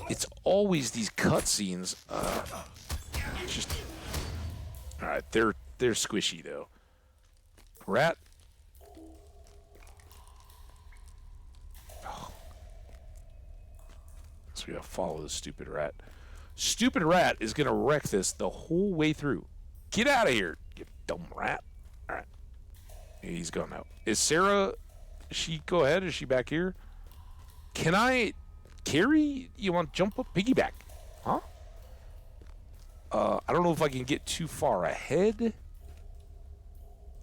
It's always these cutscenes. Just all right. They're squishy though. Rat. So we gotta follow this stupid rat. Stupid rat is gonna wreck this the whole way through. Get out of here, you dumb rat. All right. He's gone now. Is Sarah? She go ahead. Is she back here? Can I carry? You want to jump up? Piggyback? Huh? I don't know if I can get too far ahead.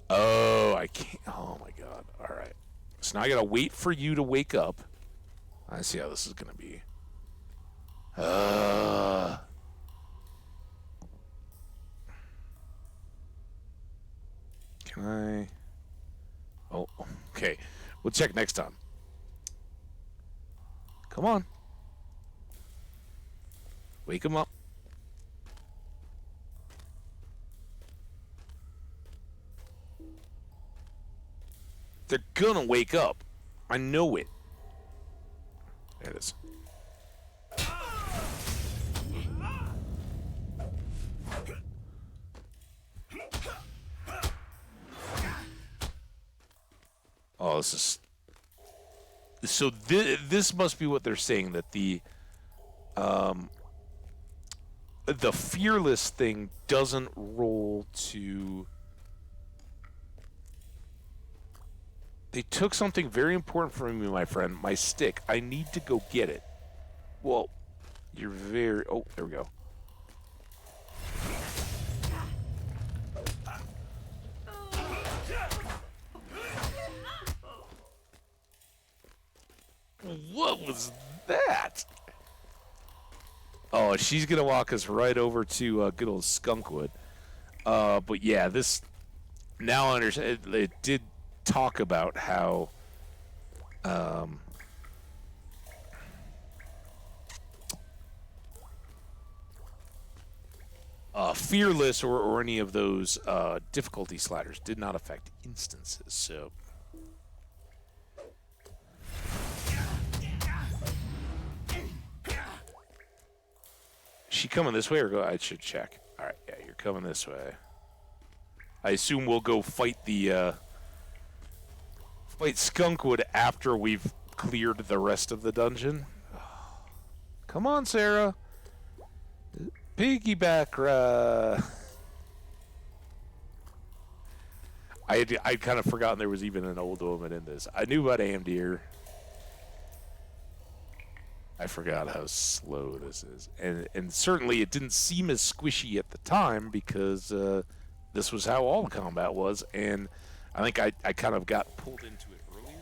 Oh, I can't. Oh my god. All right. So now I gotta wait for you to wake up. I see how this is gonna be. Can I? Oh, okay. We'll check next time. Come on. Wake him up. They're gonna wake up. I know it. There it is. Oh, this is... So this must be what they're saying, that the fearless thing doesn't roll to... They took something very important from me, my friend. My stick. I need to go get it. Well, you're very... Oh, there we go. What was that? Oh, she's going to walk us right over to good old Skunkwood. But yeah, this... Now I understand. It did talk about how... Fearless or any of those difficulty sliders did not affect instances, so... She coming this way or go? I should check. All right, yeah, you're coming this way. I assume we'll go fight the fight Skunkwood after we've cleared the rest of the dungeon. Come on, Sarah. Piggyback. I'd kind of forgotten there was even an old woman in this. I knew about Amdir. I forgot how slow this is. And certainly it didn't seem as squishy at the time because this was how all the combat was. And I think I kind of got pulled into it earlier.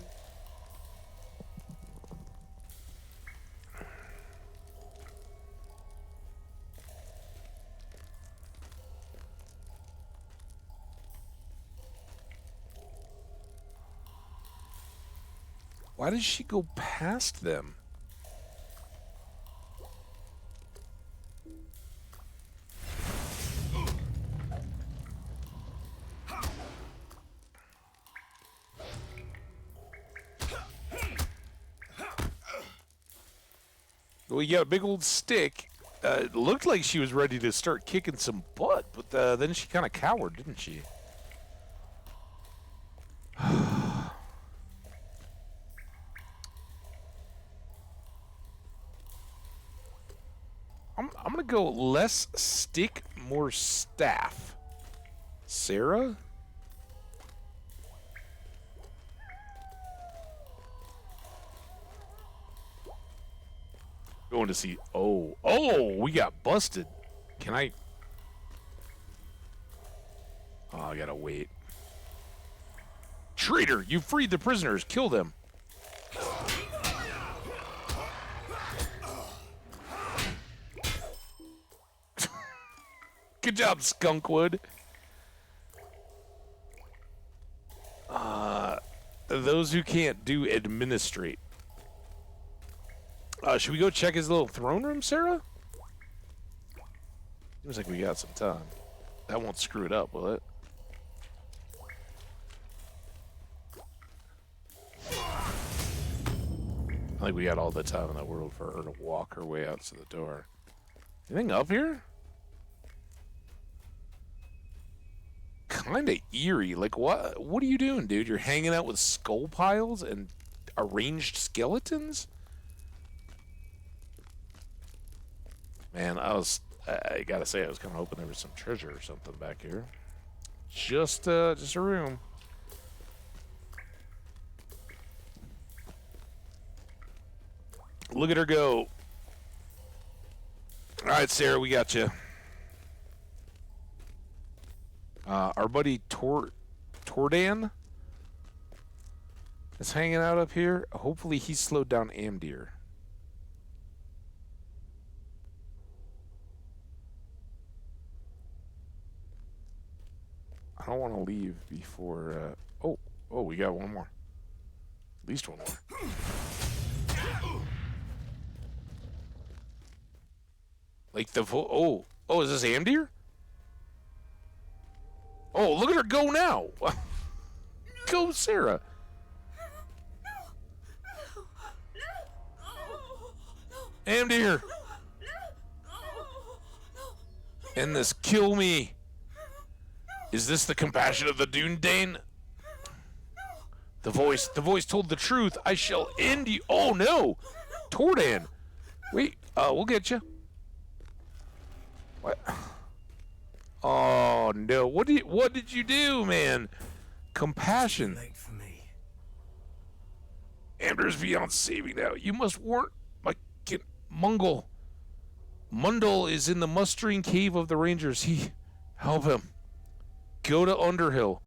Why did she go past them? Well, you got a big old stick. It looked like she was ready to start kicking some butt, but then she kind of cowered, didn't she? I'm gonna go less stick, more staff. Sarah? Going to see. Oh, we got busted. Can I? Oh, I gotta wait. Traitor! You freed the prisoners. Kill them. Good job, Skunkwood. Those who can't do administrate. Should we go check his little throne room, Sarah? Seems like we got some time. That won't screw it up, will it? I think we got all the time in the world for her to walk her way out to the door. Anything up here? Kind of eerie. Like, what are you doing, dude? You're hanging out with skull piles and arranged skeletons? Man, I gotta say, I was kind of hoping there was some treasure or something back here. Just a room. Look at her go. All right, Sarah, we got you. Our buddy Tordan is hanging out up here. Hopefully he slowed down Amdir. I don't want to leave before... Oh, we got one more. At least one more. Like the... Oh, is this Amdir? Oh, look at her go now. Go, Sarah. Amdir. End this. Kill me. Is this the compassion of the Dundane? The voice told the truth. I shall end you. Oh no, Tordan. Wait, we'll get you. What? Oh no! What did you do, man? Compassion. Late for me. Amber's beyond saving now. You must warn my kid Mungle. Mundle is in the mustering cave of the Rangers. Help him. Go to Underhill.